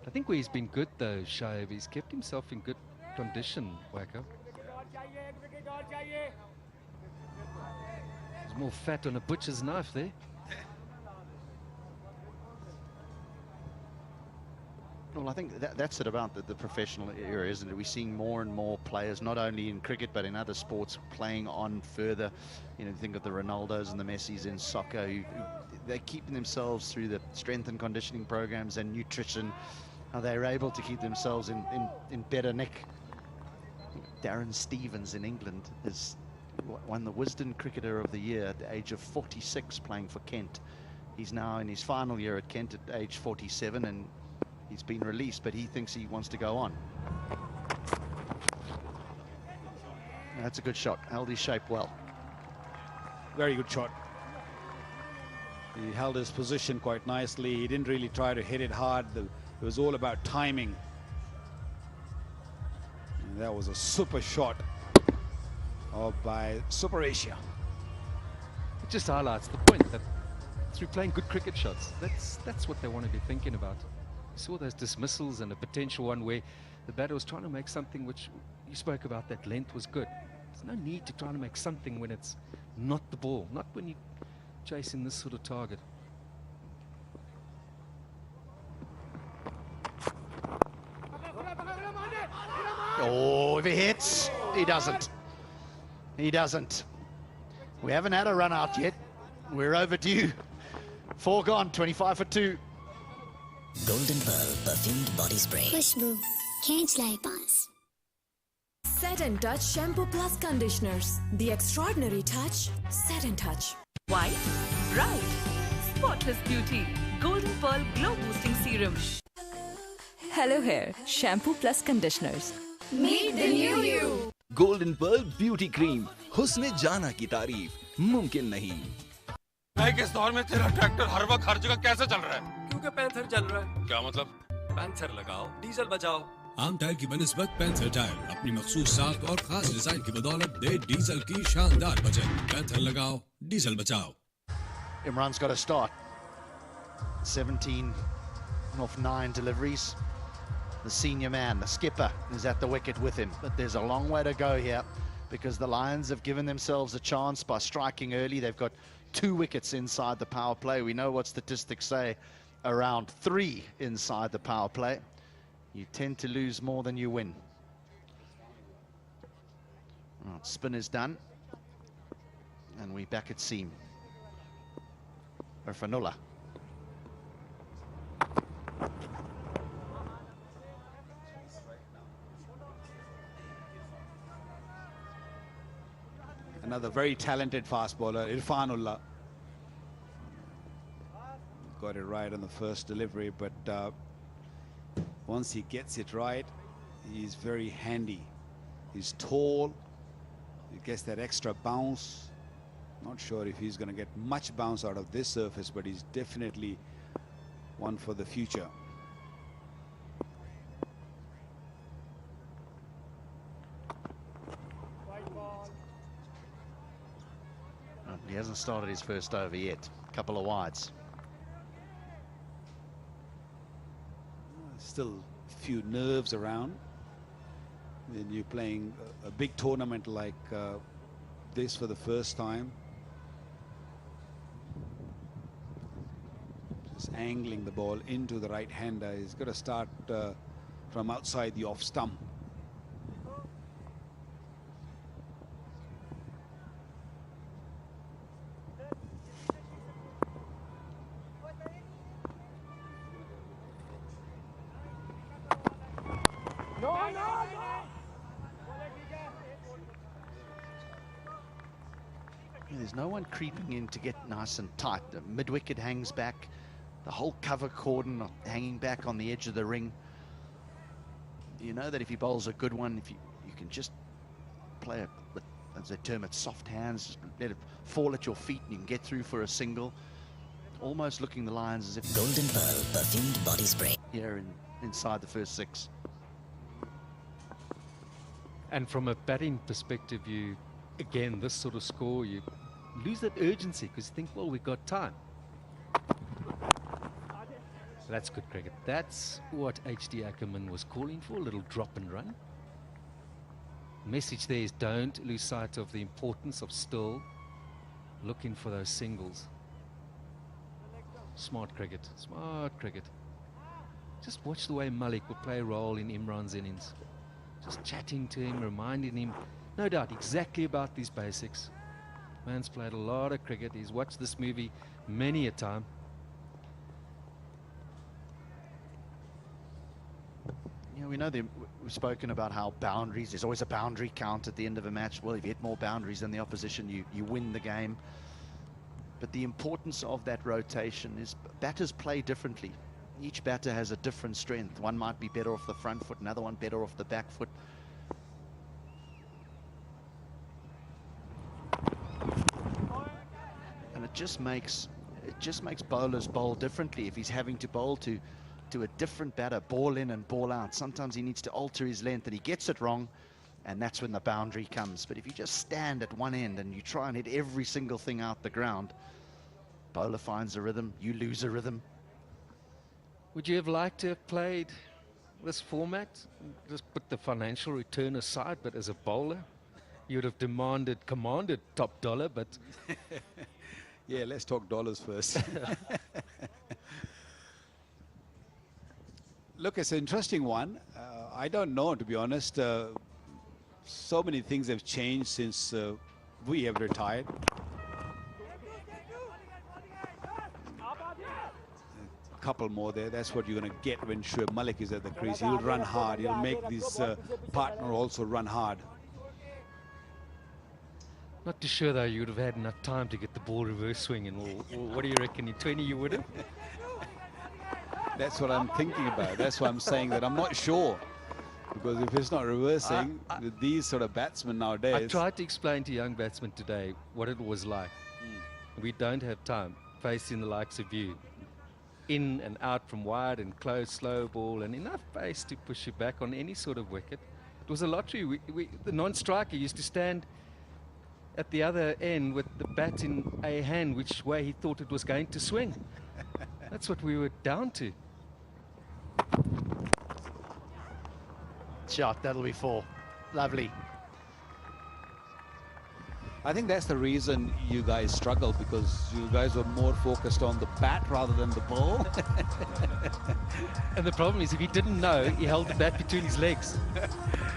Speaker 20: I think where he's been good though, Shoaib, he's kept himself in good condition, Wacko. There's more fat on a butcher's knife there.
Speaker 19: Well, I think that's it about the professional era, isn't it? We're seeing more and more players, not only in cricket but in other sports, playing on further. You know, think of the Ronaldos and the Messis in soccer, who they're keeping themselves through the strength and conditioning programs and nutrition. How they're able to keep themselves in better nick. Darren Stevens in England has won the Wisden Cricketer of the Year at the age of 46, playing for Kent. He's now in his final year at Kent at age 47, and he's been released, but he thinks he wants to go on. That's a good shot. Held his shape well.
Speaker 3: Very good shot. He held his position quite nicely. He didn't really try to hit it hard. It was all about timing. And that was a super shot by Super Asia.
Speaker 20: It just highlights the point that through playing good cricket shots, that's what they want to be thinking about. You saw those dismissals and a potential one where the batter was trying to make something, which you spoke about, that length was good. There's no need to try to make something when it's not the ball, not when you're chasing this sort of target.
Speaker 19: Oh, if he hits, he doesn't. He doesn't. We haven't had a run out yet. We're overdue. 4 gone, 25 for 2.
Speaker 9: Golden Pearl perfumed body spray.
Speaker 10: खुशबू खींच लाए पास.
Speaker 5: Set and Touch Shampoo Plus Conditioners. The extraordinary touch. Set and Touch. White, bright, spotless beauty. Golden Pearl Glow Boosting Serum.
Speaker 21: Hello Hair Shampoo Plus Conditioners.
Speaker 5: Meet the new you.
Speaker 6: Golden pearl beauty cream, हुस्न जाना की तारीफ मुमकिन नहीं.
Speaker 11: भाई किस दौर में तेरा ट्रैक्टर हर वक्त हर जगह कैसे चल रहा है?
Speaker 12: क्योंकि पैंथर चल रहा है.
Speaker 11: क्या मतलब?
Speaker 12: पैंथर लगाओ, डीजल बचाओ.
Speaker 13: आम टायर की बनिस्बत पैंथर टायर अपनी मखसूस साख और खास डिजाइन की बदौलत दे डीजल की शानदार बचत. पैंथर लगाओ, डीजल बचाओ.
Speaker 19: Imran's got to start. 17 off 9 deliveries. The senior man, the skipper, is at the wicket with him. But there's a long way to go here because the Lions have given themselves a chance by striking early. They've got 2 wickets inside the power play. We know what statistics say around 3 inside the power play. You tend to lose more than you win. Well, spin is done. And we back at seam. Irfanullah.
Speaker 3: Another very talented fast bowler, Irfanullah. Got it right on the first delivery, but once he gets it right, he's very handy. He's tall, he gets that extra bounce. Not sure if he's going to get much bounce out of this surface, but he's definitely one for the future.
Speaker 19: He hasn't started his first over yet. Couple of wides.
Speaker 3: Still a few nerves around when you're playing a big tournament like this for the first time. Just angling the ball into the right-hander. He's got to start from outside the off stump.
Speaker 19: There's no one creeping in to get nice and tight. The mid-wicket hangs back. The whole cover cordon hanging back on the edge of the ring. You know that if he bowls a good one, if you can just play it with, as they term it, soft hands, just let it fall at your feet and you can get through for a single. Almost looking the Lions as if
Speaker 9: Golden Pearl perfumed body spray.
Speaker 19: Here inside the first 6.
Speaker 20: And from a batting perspective, you, again, this sort of score, you lose that urgency because you think, well, we've got time. That's good cricket. That's what H.D. Ackerman was calling for, a little drop and run. Message there is don't lose sight of the importance of still looking for those singles. Smart cricket, smart cricket. Just watch the way Malik will play a role in Imran's innings. Just chatting to him, reminding him, no doubt, exactly about these basics. Man's played a lot of cricket. He's watched this movie many a time.
Speaker 19: Yeah, we know we've spoken about how boundaries, there's always a boundary count at the end of a match. Well, if you hit more boundaries than the opposition, you win the game. But the importance of that rotation is batters play differently. Each batter has a different strength. One might be better off the front foot, another one better off the back foot. And it just makes bowlers bowl differently. If he's having to bowl to a different batter, ball in and ball out, sometimes he needs to alter his length and he gets it wrong, and that's when the boundary comes. But if you just stand at one end and you try and hit every single thing out the ground, bowler finds a rhythm, you lose a rhythm.
Speaker 20: Would you have liked to have played this format? Just put the financial return aside, but as a bowler, you would have commanded top dollar, but...
Speaker 3: Yeah, let's talk dollars first. Look, it's an interesting one. I don't know, to be honest. So many things have changed since we have retired. couple more there. That's what you're going to get when Shoaib Malik is at the crease. He'll run hard. He'll make his partner also run hard.
Speaker 20: Not too sure though you would have had enough time to get the ball reverse swinging. Or what do you reckon? In 20 you would have?
Speaker 3: That's what I'm thinking about. That's why I'm saying that I'm not sure. Because if it's not reversing, with these sort of batsmen nowadays...
Speaker 20: I tried to explain to young batsmen today what it was like. We don't have time facing the likes of you. In and out from wide and close, slow ball, and enough pace to push you back on any sort of wicket. It was a lottery. The non-striker used to stand at the other end with the bat in a hand, which way he thought it was going to swing. That's what we were down to.
Speaker 2: Shot, that'll be 4. Lovely.
Speaker 3: I think that's the reason you guys struggled, because you guys were more focused on the bat rather than the ball.
Speaker 20: And the problem is, if he didn't know, he held the bat between his legs.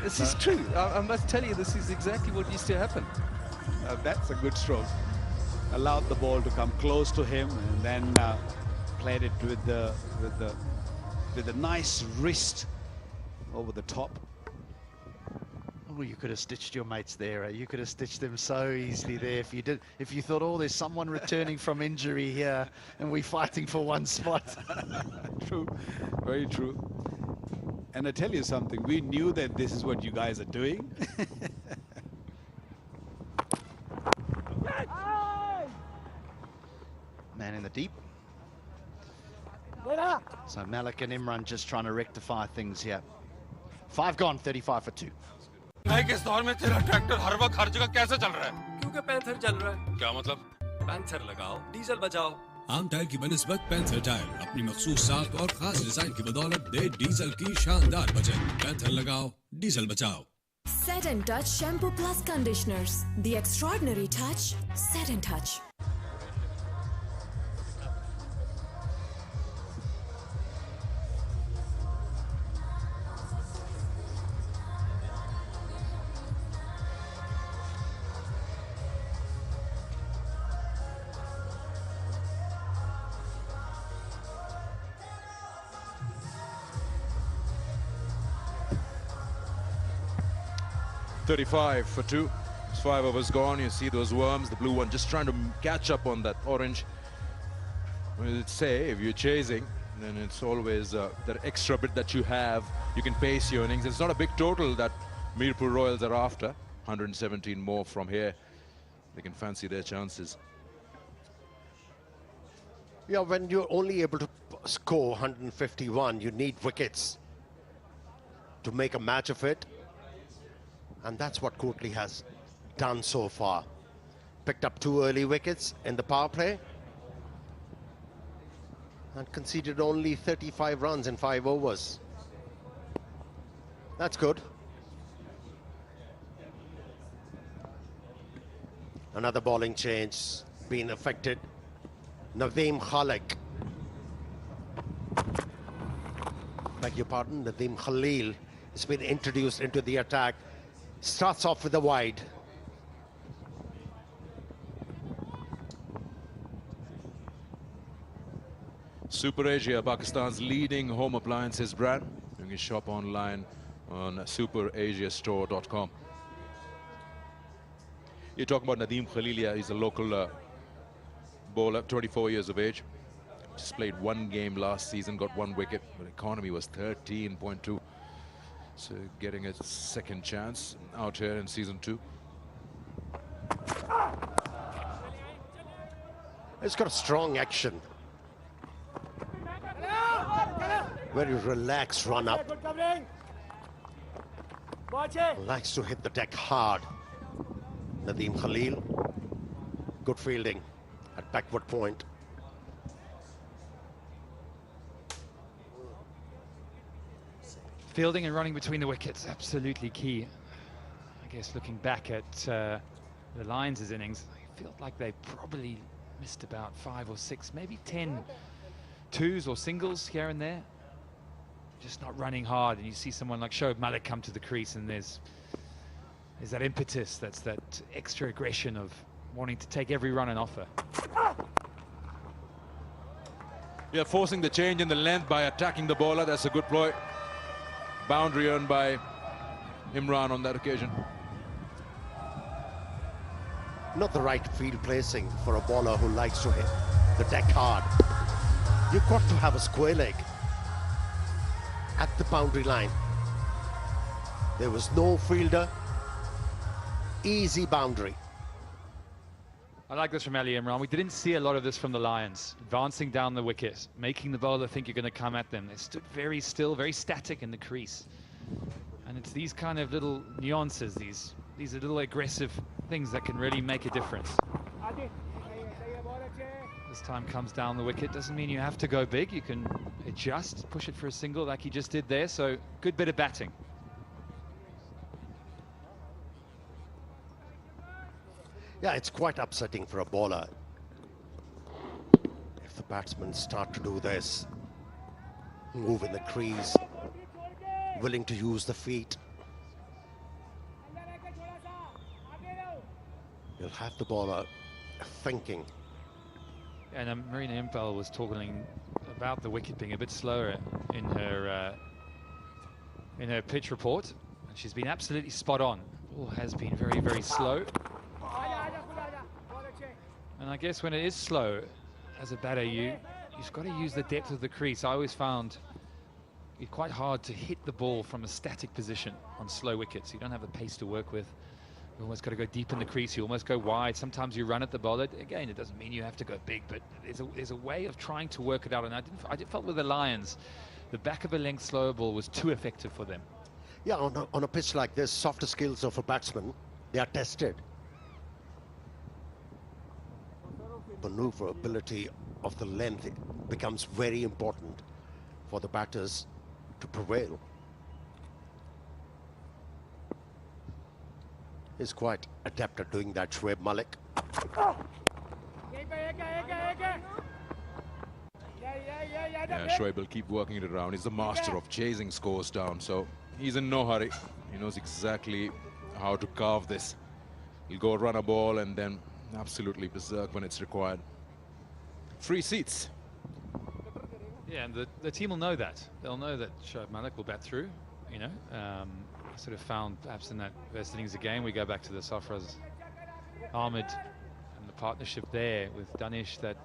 Speaker 20: This is true. I must tell you, this is exactly what used to happen.
Speaker 3: That's a good stroke. Allowed the ball to come close to him, and then played it with the nice wrist over the top.
Speaker 19: Oh, you could have stitched your mates there. You could have stitched them so easily there if you did. If you thought, oh, there's someone returning from injury here, and we're fighting for one spot.
Speaker 3: True, very true. And I tell you something, we knew that this is what you guys are doing.
Speaker 19: Man in the deep. So Malik and Imran just trying to rectify things here. 5 gone, 35 for 2.
Speaker 11: भाई किस दौर में तेरा tractor हर वक्त हर जगह कैसे चल रहा है?
Speaker 12: क्योंकि पैंथर चल रहा है।
Speaker 11: क्या मतलब?
Speaker 12: पैंथर लगाओ, डीजल बचाओ।
Speaker 13: आम टायर की बनिस्बत पैंथर टायर अपनी मखसूस साख और खास डिजाइन की बदौलत दे डीजल की शानदार बचत। पैंथर लगाओ, डीजल बचाओ।
Speaker 5: Set and Touch Shampoo Plus Conditioners. The extraordinary touch. Set and Touch.
Speaker 15: $35 for 2. It's 5 overs gone. You see those worms, the blue one just trying to catch up on that orange. We'll say if you're chasing, then it's always that extra bit that you have. You can pace your innings. It's not a big total that Mirpur Royals are after. 117 more from here. They can fancy their chances.
Speaker 2: Yeah, when you're only able to score 151, you need wickets to make a match of it. And that's what Kotli has done so far. Picked up 2 early wickets in the power play and conceded only 35 runs in 5 overs. That's good. Another bowling change being affected. Nadeem Khalik. Beg your pardon, Nadeem Khalil has been introduced into the attack. Starts off with a wide.
Speaker 15: Super Asia, Pakistan's leading home appliances brand. You can shop online on superasiastore.com. You're talking about Nadeem Khalil. He's a local bowler, 24 years of age. Just played 1 game last season, got 1 wicket, but economy was 13.2. So getting a second chance out here in season 2.
Speaker 2: It's got a strong action. Very relaxed run up. Likes to hit the deck hard. Nadeem Khalil. Good fielding at backward point.
Speaker 1: Fielding and running between the wickets, absolutely key. I guess looking back at the Lions' innings, I feel like they probably missed about 5 or 6, maybe 10 twos or singles here and there. Just not running hard, and you see someone like Shoaib Malik come to the crease, and there's that impetus, that's that extra aggression of wanting to take every run and offer.
Speaker 15: Yeah, forcing the change in the length by attacking the bowler. That's a good ploy. Boundary earned by Imran on that occasion.
Speaker 2: Not the right field placing for a bowler who likes to hit the deck hard. You've got to have a square leg at the boundary line. There was no fielder. Easy boundary.
Speaker 1: I like this from Ali Imran. We didn't see a lot of this from the Lions. Advancing down the wicket, making the bowler think you're going to come at them. They stood very still, very static in the crease. And it's these kind of little nuances, these little aggressive things that can really make a difference. This time comes down the wicket. Doesn't mean you have to go big. You can adjust, push it for a single like he just did there. So good bit of batting.
Speaker 2: Yeah, it's quite upsetting for a bowler if the batsmen start to do this. Move in the crease, willing to use the feet. You'll have the bowler thinking.
Speaker 1: And Marina Impel was talking about the wicket being a bit slower in her pitch report. And she's been absolutely spot on. Ball has been very, very slow. And I guess when it is slow, as a batter, you've got to use the depth of the crease. I always found it quite hard to hit the ball from a static position on slow wickets. You don't have the pace to work with. You almost got to go deep in the crease. You almost go wide. Sometimes you run at the bowler. Again, it doesn't mean you have to go big, but there's a way of trying to work it out. And I felt with the Lions, the back of a length slower ball was too effective for them.
Speaker 2: Yeah, on a pitch like this, softer skills of a batsman, they are tested. Maneuverability of the length becomes very important for the batters to prevail. He's quite adept at doing that, Shoaib Malik.
Speaker 15: Yeah, Shoaib will keep working it around. He's the master of chasing scores down, so he's in no hurry. He knows exactly how to carve this. He'll go run a ball and then absolutely berserk when it's required. Free seats.
Speaker 1: Yeah, and the team will know that. They'll know that Shoaib Malik will bat through, you know. I sort of found perhaps in that first innings again, we go back to the Safraz Ahmed and the partnership there with Danish that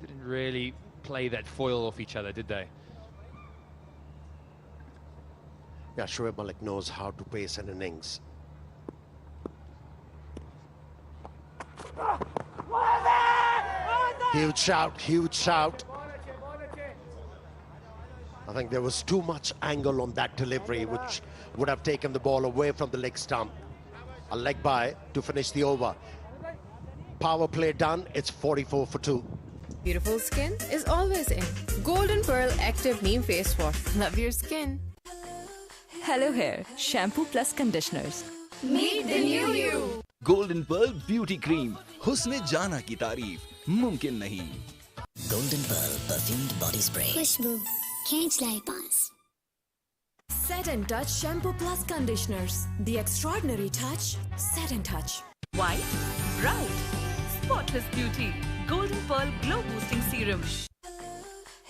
Speaker 1: didn't really play that foil off each other, did they?
Speaker 2: Yeah, Shoaib Malik knows how to pace an innings. Huge shout, huge shout. I think there was too much angle on that delivery, which would have taken the ball away from the leg stump. A leg by to finish the over. Power play done, it's 44 for 2.
Speaker 4: Beautiful skin is always in. Golden Pearl Active Neem Face Wash. Love your skin.
Speaker 21: Hello Hair, shampoo plus conditioners.
Speaker 5: Meet the new you.
Speaker 6: Golden Pearl Beauty Cream. हुस्न जाना की तारीफ मुमकिन नहीं.
Speaker 9: Golden Pearl perfumed body spray.
Speaker 10: खुशबू खींच लाए पास.
Speaker 5: Set and Touch Shampoo Plus Conditioners. The extraordinary touch. Set and Touch. White, bright, spotless beauty. Golden Pearl Glow Boosting Serum.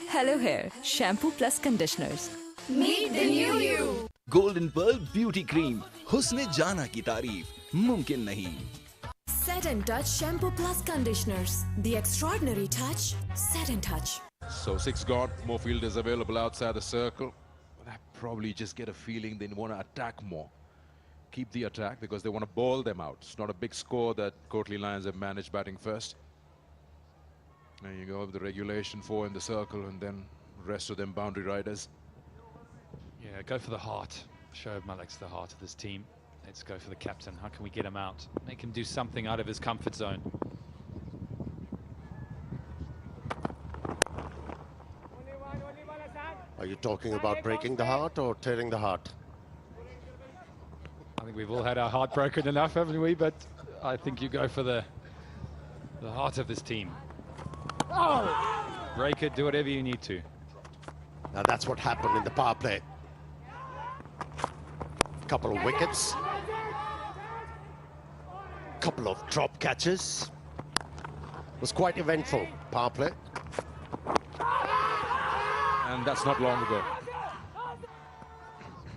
Speaker 21: Hello Hair, shampoo plus conditioners.
Speaker 5: Meet the new you.
Speaker 6: Golden Pearl Beauty Cream. हुस्न जाना की तारीफ मुमकिन नहीं.
Speaker 5: Set and Touch Shampoo Plus Conditioners. The extraordinary touch. Set and Touch.
Speaker 15: So 6 gone, more fielders available outside the circle. But I probably just get a feeling they want to attack more. Keep the attack because they want to bowl them out. It's not a big score that Kotli Lions have managed batting first. There you go, the regulation 4 in the circle and then rest of them boundary riders.
Speaker 1: Yeah, go for the heart. Shoaib Malik's the heart of this team. Let's go for the captain. How can we get him out? Make him do something out of his comfort zone.
Speaker 2: Are you talking about breaking the heart or tearing the heart?
Speaker 1: I think we've all had our heart broken enough, haven't we? But I think you go for the heart of this team. Break it, do whatever you need to.
Speaker 2: Now that's what happened in the power play. Couple of wickets. Couple of drop catches. Was quite eventful, power play.
Speaker 15: And that's not long ago.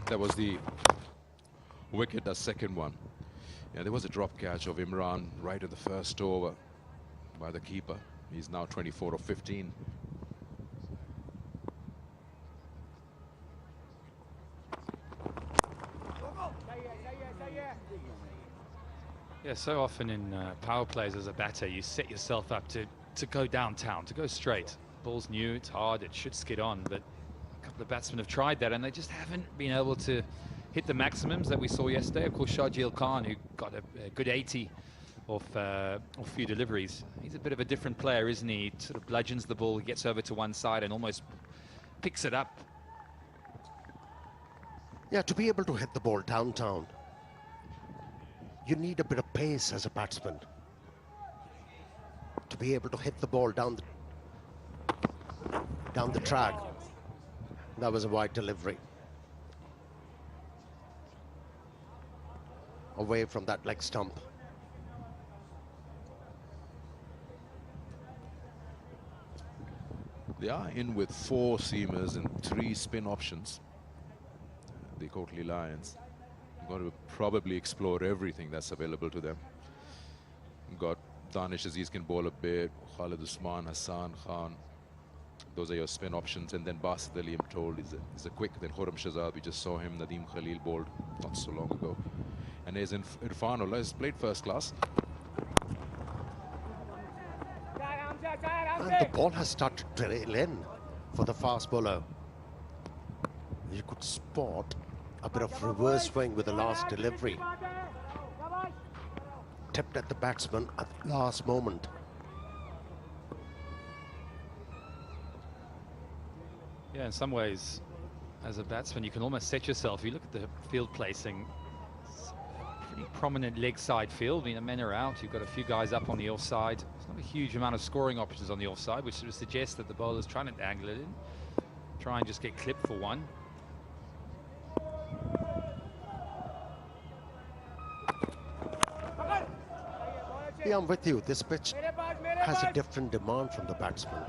Speaker 15: That was the wicket, the second one. Yeah, there was a drop catch of Imran right at the first over by the keeper. He's now 24 of 15.
Speaker 1: Yeah, so often in power plays as a batter, you set yourself up to go downtown, to go straight. Ball's new, it's hard, it should skid on, but a couple of batsmen have tried that and they just haven't been able to hit the maximums that we saw yesterday. Of course, Shahjeel Khan, who got a good 80 off few deliveries. He's a bit of a different player, isn't he? He sort of bludgeons the ball, he gets over to one side and almost picks it up.
Speaker 2: Yeah, to be able to hit the ball downtown, you need a bit of pace as a batsman. To be able to hit the ball down the track. That was a wide delivery. Away from that leg stump.
Speaker 15: They are in with 4 seamers and 3 spin options. The Kotli Lions. Got to probably explore everything that's available to them. Got Danish Aziz can bowl a bit, Khalid Usman, Hassan Khan. Those are your spin options. And then Basit Ali, I'm told, is a quick. Then Khurram Shahzad, we just saw him. Nadeem Khalil bowled not so long ago. And there's Irfan Ullah has played first class.
Speaker 2: And the ball has started to trail in for the fast bowler. You could spot a bit of reverse swing with the last delivery. Tipped at the batsman at the last moment.
Speaker 1: Yeah, in some ways, as a batsman, you can almost set yourself. You look at the field placing, it's a pretty prominent leg side field. I mean, the men are out. You've got a few guys up on the offside. There's not a huge amount of scoring options on the offside, which sort of suggests that the bowler's trying to angle it in. Try and just get clipped for one.
Speaker 2: Yeah, I'm with you. This pitch has a different demand from the batsman.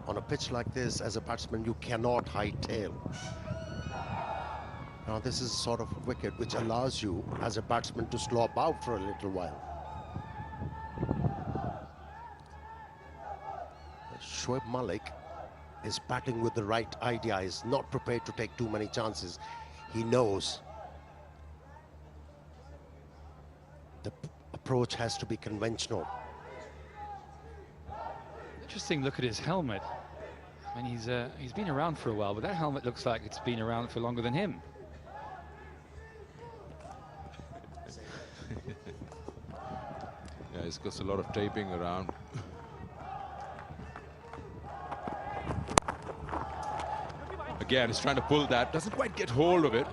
Speaker 2: On a pitch like this, as a batsman, you cannot hightail. Now, this is sort of a wicket which allows you, as a batsman, to slow about for a little while. Shoaib Malik is batting with the right idea. He's not prepared to take too many chances. He knows the approach has to be conventional.
Speaker 1: Interesting look at his helmet. I mean, he's been around for a while, but that helmet looks like it's been around for longer than him.
Speaker 15: Yeah, he's got a lot of taping around. Again, he's trying to pull that, doesn't quite get hold of it.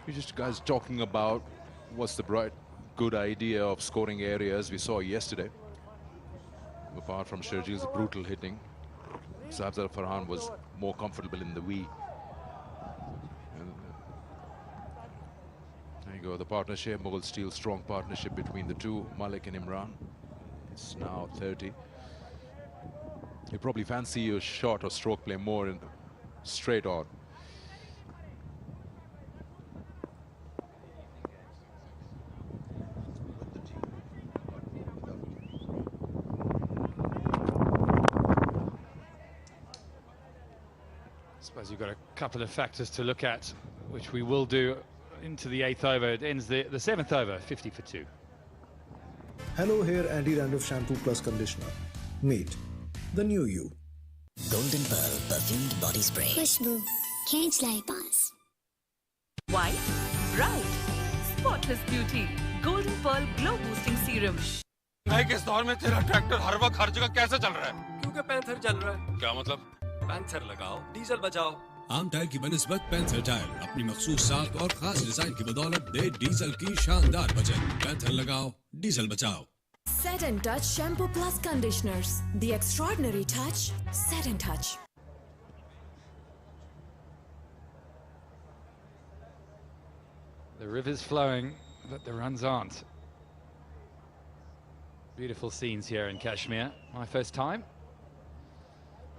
Speaker 15: We're just guys talking about what's the bright good idea of scoring areas we saw yesterday. Apart from Sharjil's brutal hitting, Sabzal Farhan was more comfortable in the V. And there you go, the partnership, Mughal Steel, strong partnership between the two, Malik and Imran. It's now 30. You probably fancy your shot or stroke play more in straight on.
Speaker 1: I suppose you've got a couple of factors to look at, which we will do into the 8th over. It ends the 7th over, 50 for 2.
Speaker 8: Hello, Hair Anti-Dandruff Shampoo Plus Conditioner. Meet the new you.
Speaker 9: Golden Pearl Perfumed Body Spray.
Speaker 10: खुशबू खींच लाई पास.
Speaker 5: White, bright, spotless beauty. Golden Pearl Glow Boosting Serum.
Speaker 11: भाई किस दौर में तेरा tractor हर वक्त हर जगह कैसे चल रहा है?
Speaker 12: क्योंकि पैंथर चल रहा है.
Speaker 11: क्या मतलब?
Speaker 12: पैंथर लगाओ, डीजल बचाओ.
Speaker 13: आम टायर की बनिस्बत पैंथर टायर अपनी मखसूस साख और खास डिजाइन की बदौलत दे डीजल की शानदार बचत. पैंथर लगाओ, डीजल बचाओ.
Speaker 5: Set and Touch Shampoo Plus Conditioners. The extraordinary touch. Set and Touch.
Speaker 1: The river's flowing, but the runs aren't. Beautiful scenes here in Kashmir. My first time.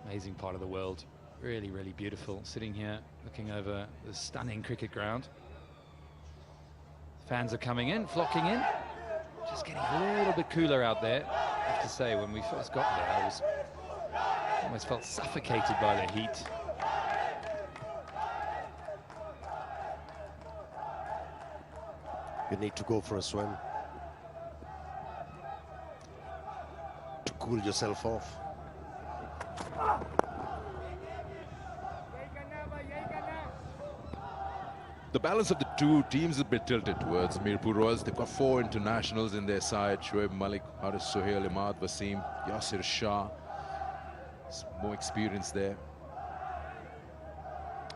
Speaker 1: Amazing part of the world. Really, really beautiful. Sitting here looking over the stunning cricket ground. Fans are coming in, flocking in. Just getting a little bit cooler out there. I have to say, when we first got there, I was almost felt suffocated by the heat.
Speaker 2: You need to go for a swim to cool yourself off.
Speaker 15: The balance of the two teams is a bit tilted towards Mirpur Royals. They've got 4 internationals in their side. Shoaib Malik, Haris Sohail, Imad Wasim, Yasir Shah. There's more experience there.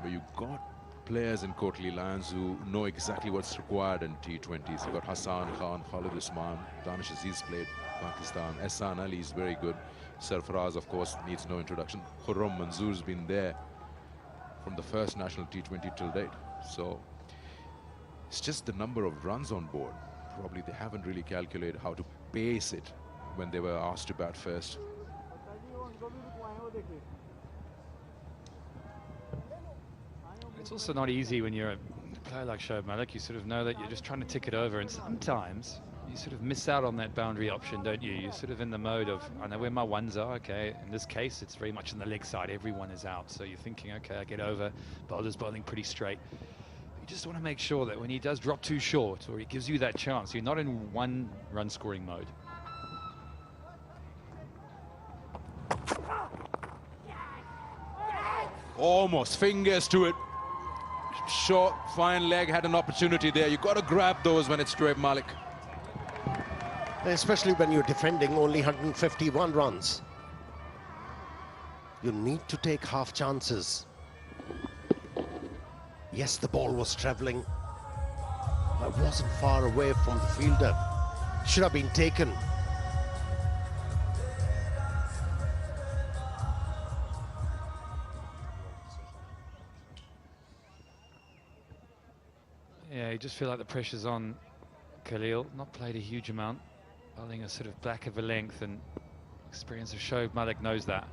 Speaker 15: But you've got players in Kotli Lions who know exactly what's required in T20s. You've got Hassan Khan, Khalid Usman, Danish Aziz played Pakistan. Ehsan Ali is very good. Sarfaraz, of course, needs no introduction. Khurram Manzoor's been there from the first national T20 till date. So it's just the number of runs on board. Probably they haven't really calculated how to pace it when they were asked to bat first.
Speaker 1: It's also not easy when you're a player like Shoaib Malik. You sort of know that you're just trying to tick it over, and sometimes you sort of miss out on that boundary option, don't you? You're sort of in the mode of, I know where my ones are. Okay, in this case, it's very much on the leg side. Everyone is out. So you're thinking, okay, I get over. Bowler's bowling pretty straight. You just want to make sure that when he does drop too short, or he gives you that chance, you're not in one run scoring mode.
Speaker 15: Almost fingers to it. Short, fine leg, had an opportunity there. You've got to grab those when it's Shoaib Malik.
Speaker 2: Especially when you're defending only 151 runs. You need to take half chances. Yes, the ball was travelling. I wasn't far away from the fielder. Should have been taken.
Speaker 1: Yeah, you just feel like the pressure's on Khalil. Not played a huge amount. Bowling a sort of back of a length, and experience of Shoaib Malik knows that.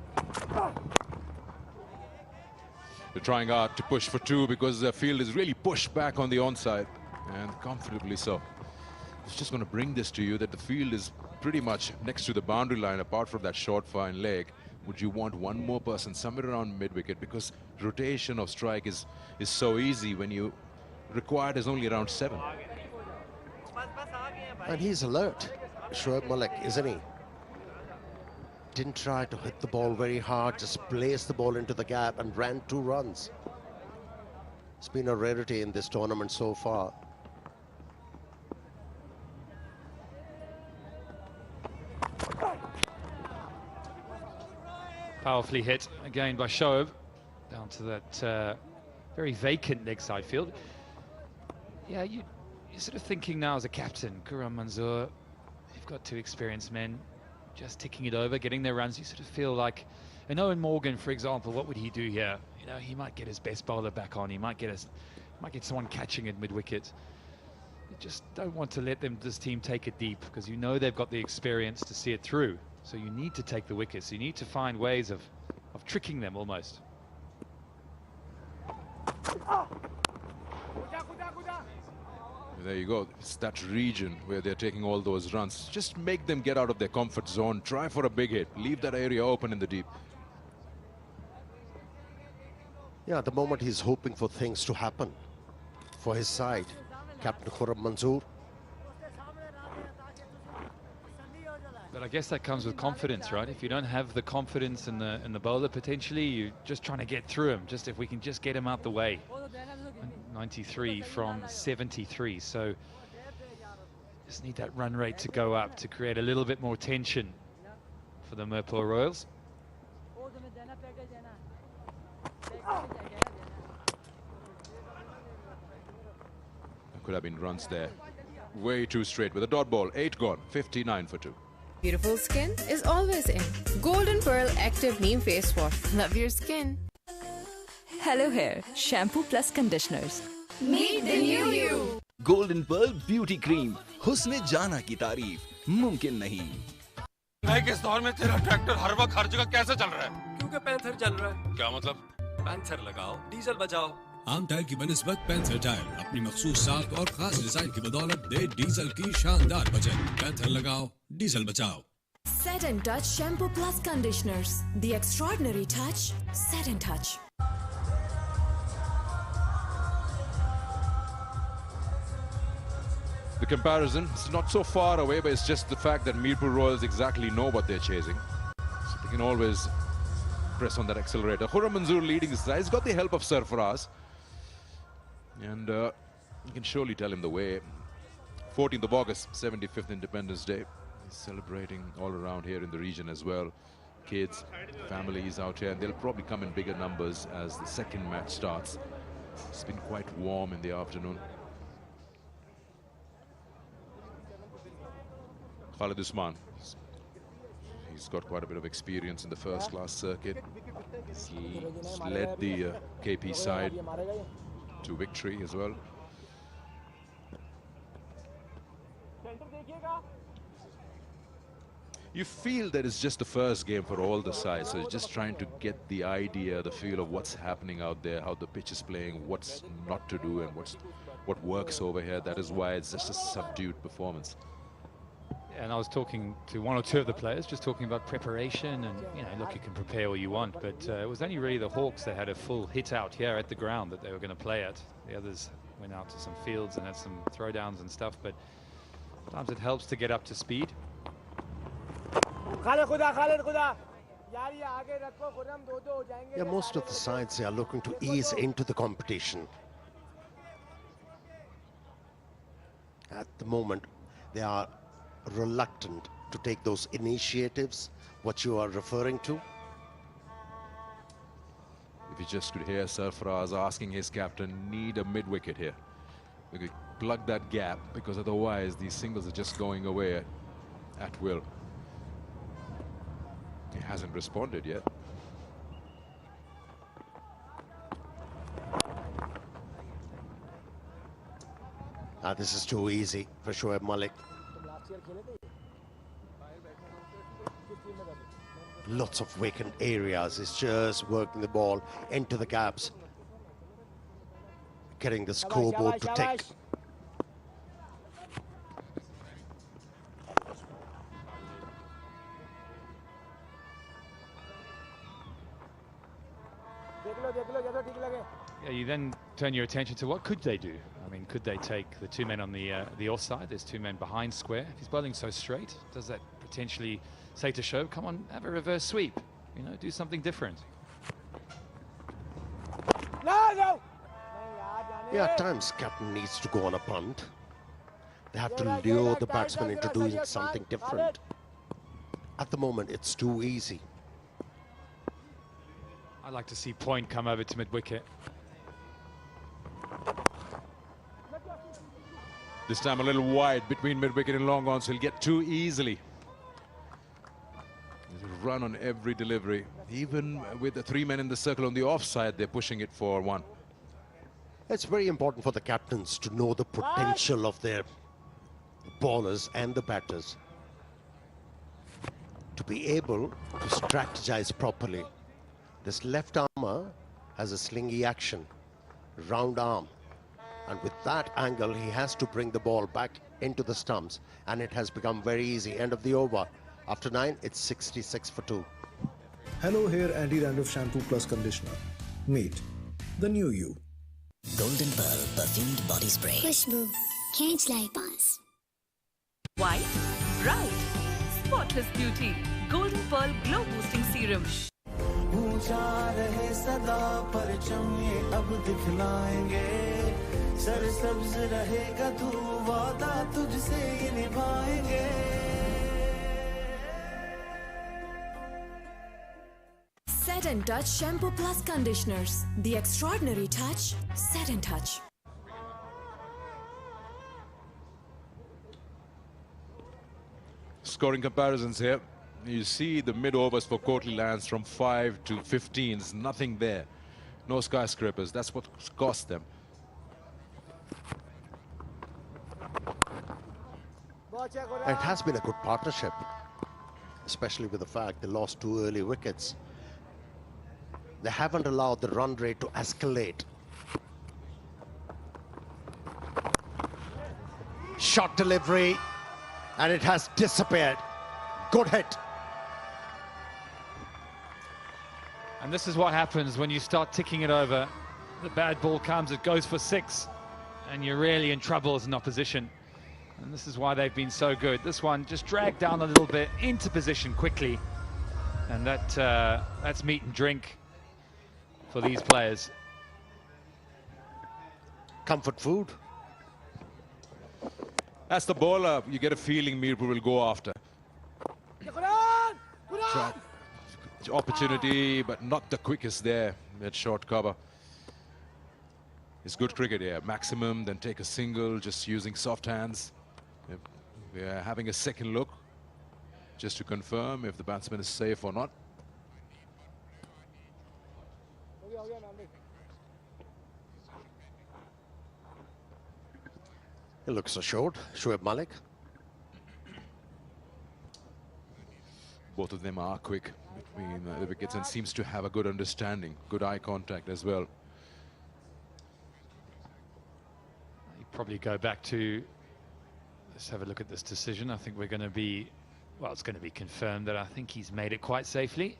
Speaker 15: They're trying hard to push for 2 because the field is really pushed back on the onside, and comfortably so. It's just going to bring this to you that the field is pretty much next to the boundary line, apart from that short fine leg. Would you want one more person somewhere around mid-wicket, because rotation of strike is so easy when you required is only around 7.
Speaker 2: And he's alert, Shoaib Malik, isn't he? Didn't try to hit the ball very hard, just placed the ball into the gap and ran 2 runs. It's been a rarity in this tournament so far.
Speaker 1: Powerfully hit again by Shoaib, down to that very vacant leg side field. Yeah, you're sort of thinking now as a captain, Khurram Manzoor, you've got 2 experienced men just ticking it over, getting their runs. You sort of feel like, and Owen Morgan, for example, what would he do here? You know, he might get his best bowler back on. He might get someone catching at mid-wicket. You just don't want to let this team take it deep, because you know they've got the experience to see it through. So you need to take the wickets. You need to find ways of tricking them almost.
Speaker 15: There you go. It's that region where they're taking all those runs. Just make them get out of their comfort zone. Try for a big hit. Leave that area open in the deep.
Speaker 2: Yeah, at the moment he's hoping for things to happen for his side. Captain Khurram Manzoor.
Speaker 1: But I guess that comes with confidence, right? If you don't have the confidence in the bowler, potentially you're just trying to get through him. Just if we can just get him out the way. 93 from 73, so just need that run rate to go up to create a little bit more tension for the Mirpur Royals.
Speaker 15: Could have been runs there. Way too straight with a dot ball. 8 gone, 59 for 2.
Speaker 4: Beautiful skin is always in. Golden Pearl Active Neem Face Wash. Love your skin.
Speaker 21: Hello Hair Shampoo plus Conditioners.
Speaker 5: Meet the new you.
Speaker 6: Golden Pearl Beauty Cream. हुस्न जाना की तारीफ मुमकिन नहीं.
Speaker 11: भाई किस दौर में तेरा ट्रैक्टर हर वक्त हर जगह कैसे चल रहा है?
Speaker 12: क्योंकि पैंथर चल रहा है।
Speaker 11: क्या मतलब?
Speaker 12: पैंथर लगाओ, डीजल बचाओ।
Speaker 13: आम टायर की बनिस्बत पैंथर टायर अपनी मखसूस साख और खास डिजाइन की बदौलत दे डीजल की शानदार बचत। पैंथर लगाओ, डीजल बचाओ।
Speaker 5: Set and Touch Shampoo Plus Conditioners. The extraordinary touch. Set and Touch.
Speaker 15: The comparison, it's not so far away, but it's just the fact that Mirpur Royals exactly know what they're chasing. So they can always press on that accelerator. Khurram Manzoor leading this side. He's got the help of Sarfaraz. And you can surely tell him the way. 14th of August, 75th Independence Day. He's celebrating all around here in the region as well. Kids, families out here, and they'll probably come in bigger numbers as the second match starts. It's been quite warm in the afternoon. Khalid Usman, he's got quite a bit of experience in the first-class circuit. He's led the KP side to victory as well. You feel that it's just the first game for all the sides, so it's just trying to get the idea, the feel of what's happening out there, how the pitch is playing, what's not to do, and what works over here. That is why it's just a subdued performance.
Speaker 1: And I was talking to one or two of the players, just talking about preparation, and look, you can prepare all you want, but it was only really the Hawks that had a full hit out here at the ground that they were going to play at. The others went out to some fields and had some throwdowns and stuff, but sometimes it helps to get up to speed.
Speaker 2: Yeah, most of the sides are looking to ease into the competition. At the moment, they are reluctant to take those initiatives, what you are referring to.
Speaker 15: If you just could hear Sarfaraz asking his captain, need a mid-wicket here. We could plug that gap, because otherwise these singles are just going away at will. He hasn't responded yet.
Speaker 2: This is too easy for Shoaib Malik. Lots of vacant areas. It's just working the ball into the gaps, getting the scoreboard to tick.
Speaker 1: Yeah, you then turn your attention to what could they do. I mean, could they take the two men on the offside? There's two men behind square. If he's bowling so straight, does that potentially say to Shoaib, come on, have a reverse sweep, do something different?
Speaker 2: Yeah, at times captain needs to go on a punt. They have to lure the batsman into doing something different. At the moment, it's too easy.
Speaker 1: I'd like to see Point come over to mid-wicket.
Speaker 15: This time a little wide between mid-wicket and long on, so he'll get too easily. There's a run on every delivery. Even with the three men in the circle on the offside, they're pushing it for one.
Speaker 2: It's very important for the captains to know the potential of their bowlers and the batters, to be able to strategize properly. This left armer has a slingy action, round arm, and with that angle he has to bring the ball back into the stumps, and it has become very easy. End of the over. After 9, it's 66 for 2.
Speaker 8: Hello, Hair Anti-Dandruff Shampoo Plus Conditioner. Meet the new you.
Speaker 9: Golden Pearl Perfumed Body Spray.
Speaker 10: खुशबू खींच लाई पास.
Speaker 5: White, bright, spotless beauty. Golden Pearl Glow Boosting Serum.
Speaker 7: ऊंचा रहे सदा परचम ये अब दिखलाएंगे, सरसब्ज रहेगा तू वादा तुझसे ये निभाएंगे.
Speaker 5: Set and Touch Shampoo Plus Conditioners. The extraordinary touch. Set and Touch.
Speaker 15: Scoring comparisons here. You see the mid-overs for Kotli lands from 5 to 15. There's nothing there. No skyscrapers. That's what cost them.
Speaker 2: It has been a good partnership. especially with the fact they lost 2 early wickets. They haven't allowed the run rate to escalate. Shot delivery, and it has disappeared. Good hit.
Speaker 1: And this is what happens when you start ticking it over. The bad ball comes, it goes for 6, and you're really in trouble as an opposition. And this is why they've been so good. This one just dragged down a little bit into position quickly, and that's meat and drink for these players.
Speaker 2: Comfort food.
Speaker 15: That's the bowler you get a feeling Mirpur will go after. Shot. Opportunity, but not the quickest there. That short cover. It's good cricket here. Maximum, then take a single, just using soft hands. We are having a second look just to confirm if the batsman is safe or not.
Speaker 2: He looks assured, Shoaib Malik.
Speaker 15: Both of them are quick between the wickets and seems to have a good understanding, good eye contact as well.
Speaker 1: You probably go back to, let's have a look at this decision. I think we're going to be, well, it's going to be confirmed that I think he's made it quite safely.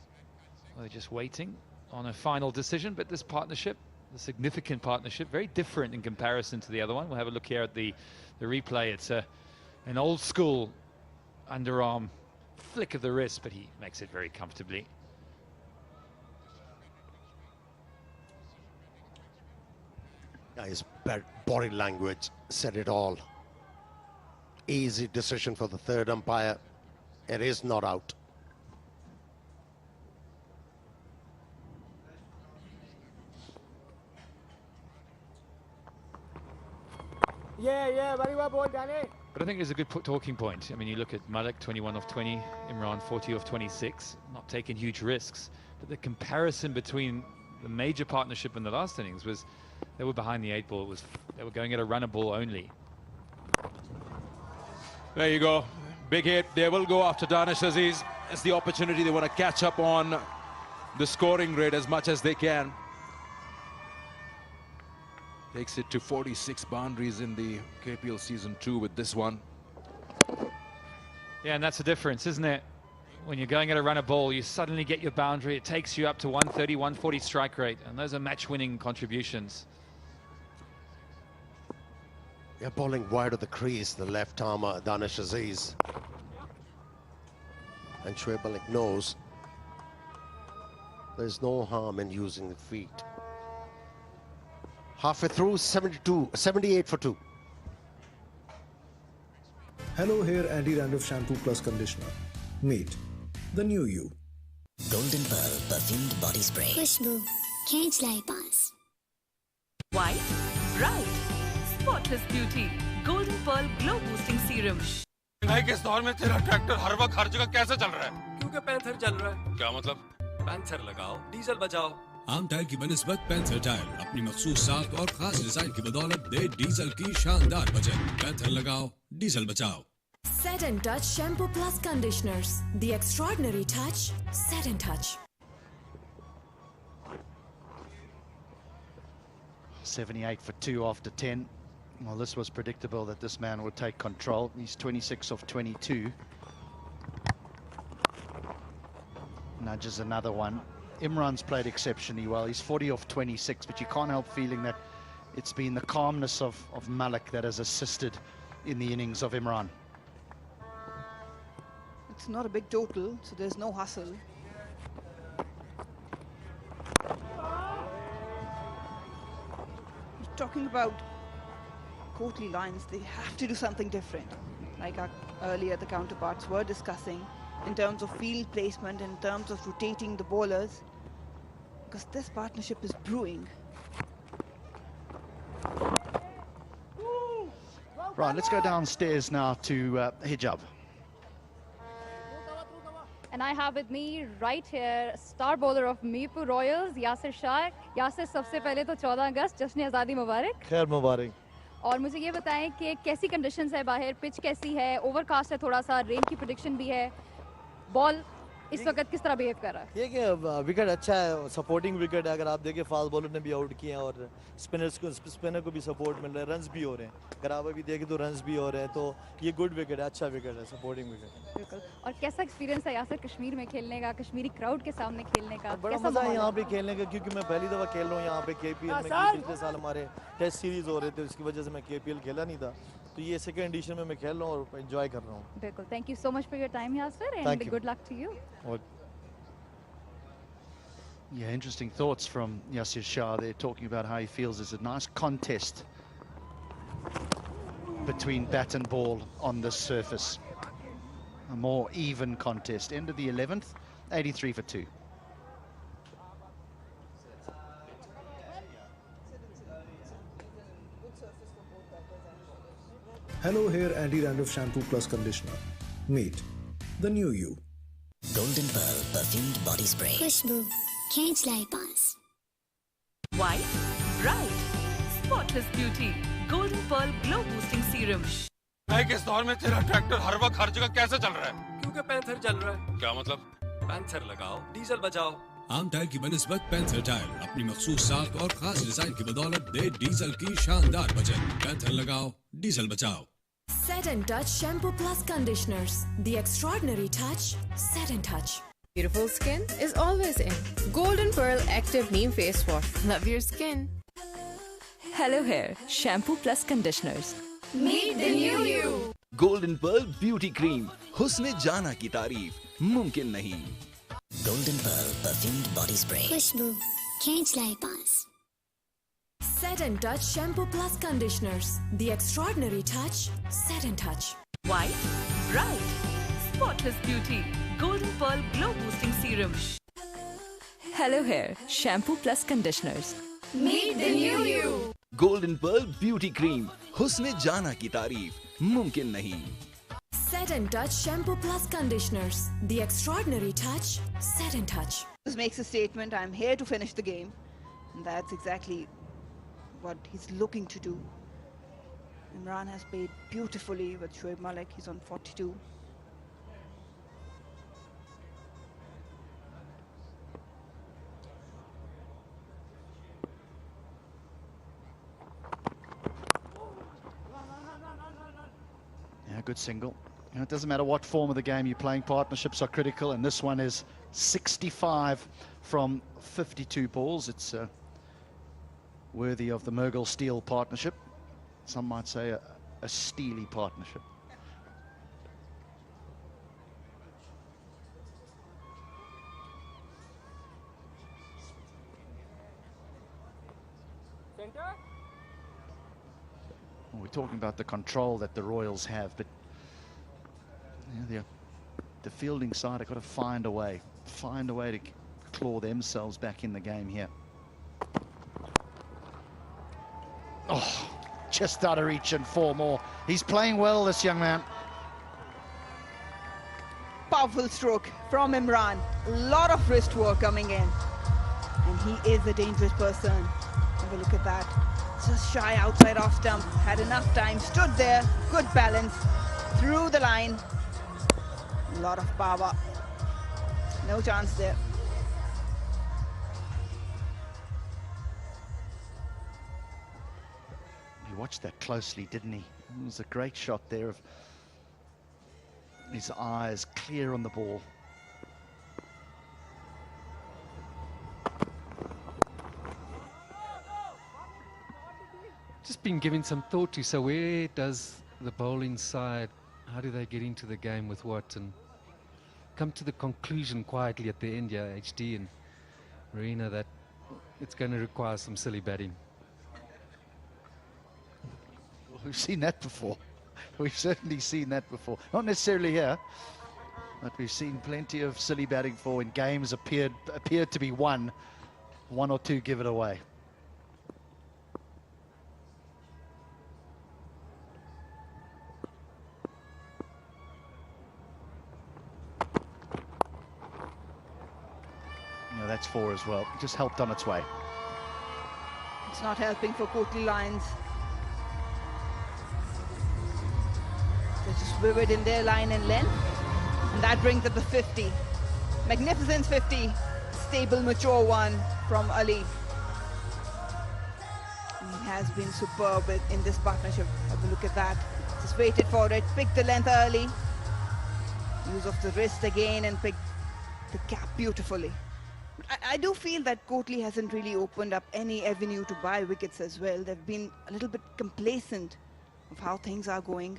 Speaker 1: We're just waiting on a final decision, but this partnership, a significant partnership, very different in comparison to the other one. We'll have a look here at the replay. It's an old school underarm flick of the wrist, but he makes it very comfortably.
Speaker 2: His body language said it all. Easy decision for the third umpire. It is not out.
Speaker 18: Yeah, very well bowled, Danny.
Speaker 1: But I think there's a good talking point. I mean, you look at Malik, 21 off 20, Imran, 40 off 26, not taking huge risks. But the comparison between the major partnership in the last innings was they were behind the 8 ball. They were going at a runner ball only.
Speaker 15: There you go. Big hit. They will go after Danish Aziz. It's the opportunity. They want to catch up on the scoring rate as much as they can. Takes it to 46 boundaries in the KPL Season 2 with this one.
Speaker 1: Yeah, and that's the difference, isn't it? When you're going at a runner ball, you suddenly get your boundary. It takes you up to 130, 140 strike rate. And those are match-winning contributions.
Speaker 2: They're bowling wide of the crease, the left armer, Danish Aziz. And Shoaib Malik knows there's no harm in using the feet. Halfway through, 78 for 2.
Speaker 8: Hello, Hair Anti-Dandruff Shampoo Plus Conditioner. Meet the new you.
Speaker 9: Golden Pearl Perfumed Body Spray.
Speaker 10: खुशबू खींच लाई पास.
Speaker 5: White, bright, spotless beauty. Golden Pearl Glow Boosting Serum.
Speaker 11: महंगाई के इस दौर में तेरा tractor हर वक्त हर जगह कैसे चल रहा है?
Speaker 12: क्योंकि पैंथर चल रहा है।
Speaker 11: क्या मतलब?
Speaker 12: पैंथर लगाओ, डीजल बचाओ।
Speaker 13: आम टायर की बनिस्बत पैंथर टायर अपनी मखसूस साख और खास डिजाइन की बदौलत दे डीजल की शानदार बचत। पैंथर लगाओ, डीजल बचाओ।
Speaker 5: Set and Touch Shampoo Plus Conditioners. The extraordinary touch. Set and Touch.
Speaker 19: 78 for 2 after 10. Well, this was predictable that this man would take control. He's 26 off 22. Nudges another one. Imran's played exceptionally well. He's 40 off 26, but you can't help feeling that it's been the calmness of Malik that has assisted in the innings of Imran.
Speaker 14: It's not a big total, so there's no hustle. You're talking about Kotli lines, they have to do something different. Like earlier the counterparts were discussing in terms of field placement, in terms of rotating the bowlers, because this partnership is brewing.
Speaker 19: Right, let's go downstairs now to Hijab.
Speaker 22: And I have with me right here star bowler of Mirpur Royals, Yasir Shah. Yasir, सबसे पहले तो 14 अगस्त जश्न आज़ादी मुबारक।
Speaker 23: खैर मुबारक।
Speaker 22: और मुझे ये बताएं कि कैसी कंडीशंस है बाहर, पिच कैसी है, ओवरकास्ट है थोड़ा सा, रेन की प्रेडिक्शन भी है। बॉल इस वक्त किस तरह बिहेव कर रहा है?
Speaker 16: ये कि विकेट अच्छा है, सपोर्टिंग विकेट है। अगर आप देखें फास्ट बॉलर ने भी आउट किए हैं और स्पिनर को भी सपोर्ट मिल रहा है, रन्स भी हो रहे हैं। अगर आप अभी देखें तो रन्स भी हो रहे हैं, तो ये गुड विकेट है, अच्छा विकेट है, सपोर्टिंग विकेट।
Speaker 22: बिल्कुल। और कैसा एक्सपीरियंस है यासर कश्मीर में खेलने का, कश्मीरी क्राउड के सामने खेलने का?
Speaker 16: बड़ा मजा है यहाँ पे खेलने का, क्योंकि मैं पहली दफ़ा खेल रहा हूँ यहाँ पे KPL में। पिछले साल हमारे टेस्ट सीरीज हो रहे थे, उसकी वजह से मैं KPL खेला नहीं था, तो ये सेकंड एडिशन में मैं खेल रहा हूँ और एंजॉय कर रहा हूँ।
Speaker 22: बिल्कुल। Thank you so much for your time Yasir and good luck to you.
Speaker 19: Yeah, interesting thoughts from Yasir Shah. They're talking about how he feels it's a nice contest between bat and ball on this surface. A more even contest. End of the 11th, 83 for 2.
Speaker 8: Hello, here Andy Randolph Shampoo Plus Conditioner. Meet the new you.
Speaker 9: Golden Pearl Perfumed Body Spray.
Speaker 10: Khushbu. Can't lie, boss.
Speaker 5: White, bright, spotless beauty. Golden Pearl Glow Boosting Serum.
Speaker 11: भाई किस दौर में तेरा tractor हर वक्त हर जगह कैसे चल रहा है?
Speaker 12: क्योंकि पैंथर चल रहा है।
Speaker 11: क्या मतलब?
Speaker 12: पैंथर लगाओ, डीजल बचाओ।
Speaker 13: आम टायर की बनिस्बत पैंथर टायर अपनी मखसूस साख और खास डिजाइन की बदौलत दे डीजल की शानदार बचत। पैंथर लगाओ, डीजल बचाओ।
Speaker 5: Set and Touch Shampoo Plus Conditioners. The extraordinary touch. Set and Touch.
Speaker 4: Beautiful skin is always in. Golden Pearl Active Neem Face Wash. Love your skin.
Speaker 21: Hello Hair Shampoo Plus Conditioners.
Speaker 5: Meet the new you.
Speaker 6: Golden pearl beauty cream, हुस्न जाना की तारीफ मुमकिन नहीं।
Speaker 9: Golden Pearl Perfumed Body Spray.
Speaker 10: Khushbu. Can't lie, boss.
Speaker 5: Set and Touch Shampoo Plus Conditioners. The extraordinary touch. Set and Touch. White, bright, spotless beauty. Golden Pearl Glow Boosting Serum.
Speaker 21: Hello Hair Shampoo Plus Conditioners.
Speaker 5: Meet the new you.
Speaker 6: Golden pearl beauty cream, हुस्न जाना की तारीफ मुमकिन नहीं।
Speaker 5: Set and Touch Shampoo Plus Conditioners. The extraordinary touch. Set and Touch.
Speaker 14: This makes a statement, I'm here to finish the game. And that's exactly what he's looking to do. Imran has played beautifully with Shoaib Malik. He's on 42.
Speaker 19: Yeah, good single. You know, it doesn't matter what form of the game you're playing, partnerships are critical, and this one is 65 from 52 balls. It's worthy of the Murgal Steel partnership. Some might say a steely partnership. We're talking about the control that the Royals have, but you know, the fielding side have got to find a way to claw themselves back in the game here. Oh, just out of reach and 4 more. He's playing well, this young man.
Speaker 14: Powerful stroke from Imran. A lot of wrist work coming in. And he is a dangerous person. Have a look at that. Just shy outside off stump. Had enough time. Stood there. Good balance. Through the line. A lot of power. No chance there.
Speaker 19: He watched that closely, didn't he? It was a great shot there of his eyes clear on the ball.
Speaker 20: Just been giving some thought to, so where does the bowling side, how do they get into the game with what, and come to the conclusion quietly at the end, yeah, HD and Marina, that it's going to require some silly batting.
Speaker 19: Well, we've seen that before. We've certainly seen that before. Not necessarily here, but we've seen plenty of silly batting for when games appeared to be won. 1 or 2 give it away. You know, that's 4 as well. Just helped on its way.
Speaker 14: It's not helping for Kotli Lions. They're just vivid in their line and length. And that brings up the 50. Magnificent 50. Stable, mature one from Ali. He has been superb in this partnership. Have a look at that. Just waited for it, picked the length early. Use of the wrist again and picked the cap beautifully. I do feel that Kotli hasn't really opened up any avenue to buy wickets as well. They've been a little bit complacent of how things are going.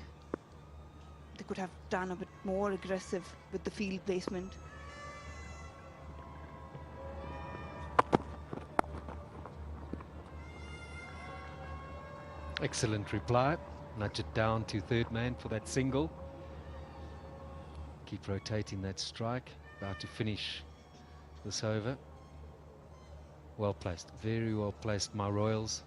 Speaker 14: They could have done a bit more aggressive with the field placement.
Speaker 20: Excellent reply. Nudge it down to third man for that single. Keep rotating that strike. About to finish this over. Well placed, very well placed, my Royals.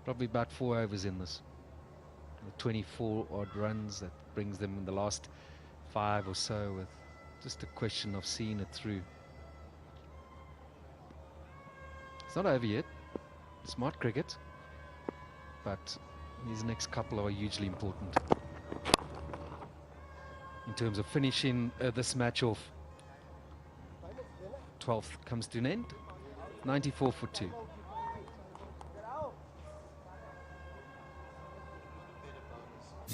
Speaker 20: Probably about 4 overs in this. 24 odd runs, that brings them in the last 5 or so, with just a question of seeing it through. It's not over yet. Smart cricket, but these next couple are hugely important in terms of finishing this match off. 12th comes to an end. 94 for 2.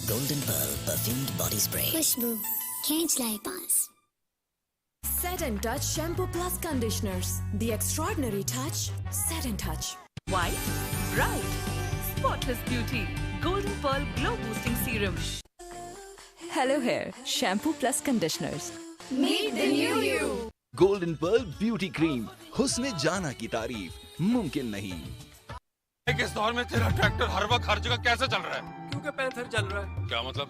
Speaker 9: Golden Pearl perfumed body spray.
Speaker 10: Khushbu, can't lie pass.
Speaker 5: Set and Touch Shampoo Plus Conditioners. The extraordinary touch. Set and Touch. White, bright, spotless beauty. Golden Pearl Glow Boosting Serum.
Speaker 21: Hello Hair Shampoo Plus Conditioners.
Speaker 5: Meet the new you.
Speaker 6: Golden Pearl Beauty Cream. हुस्न जाना की तारीफ मुमकिन नहीं.
Speaker 11: इस दौर में तेरा ट्रैक्टर हर वक्त हर जगह कैसे चल रहा है?
Speaker 12: क्योंकि पैंथर चल रहा है.
Speaker 11: क्या मतलब?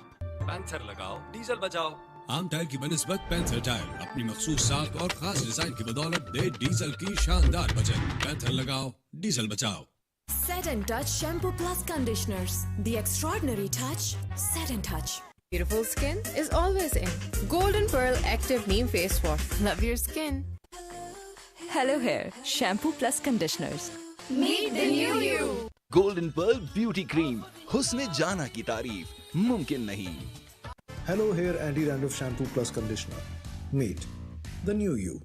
Speaker 12: पैंथर लगाओ, डीजल बचाओ.
Speaker 13: आम टायर की बनिस्बत पैंथर टायर अपनी मखसूस साख और खास डिजाइन की बदौलत दे डीजल की शानदार बचत. पैंथर लगाओ, डीजल बचाओ.
Speaker 5: Set and Touch Shampoo Plus Conditioners. The extraordinary touch. Set and Touch.
Speaker 4: Beautiful skin is always in. Golden Pearl Active Neem Face Wash. Love your skin.
Speaker 21: Hello Hair Shampoo Plus Conditioners.
Speaker 5: Meet the new you.
Speaker 6: Golden Pearl Beauty Cream. हुस्न जाना की तारीफ मुमकिन नहीं.
Speaker 8: Hello Hair Anti-Dandruff Shampoo Plus Conditioner. Meet the new you.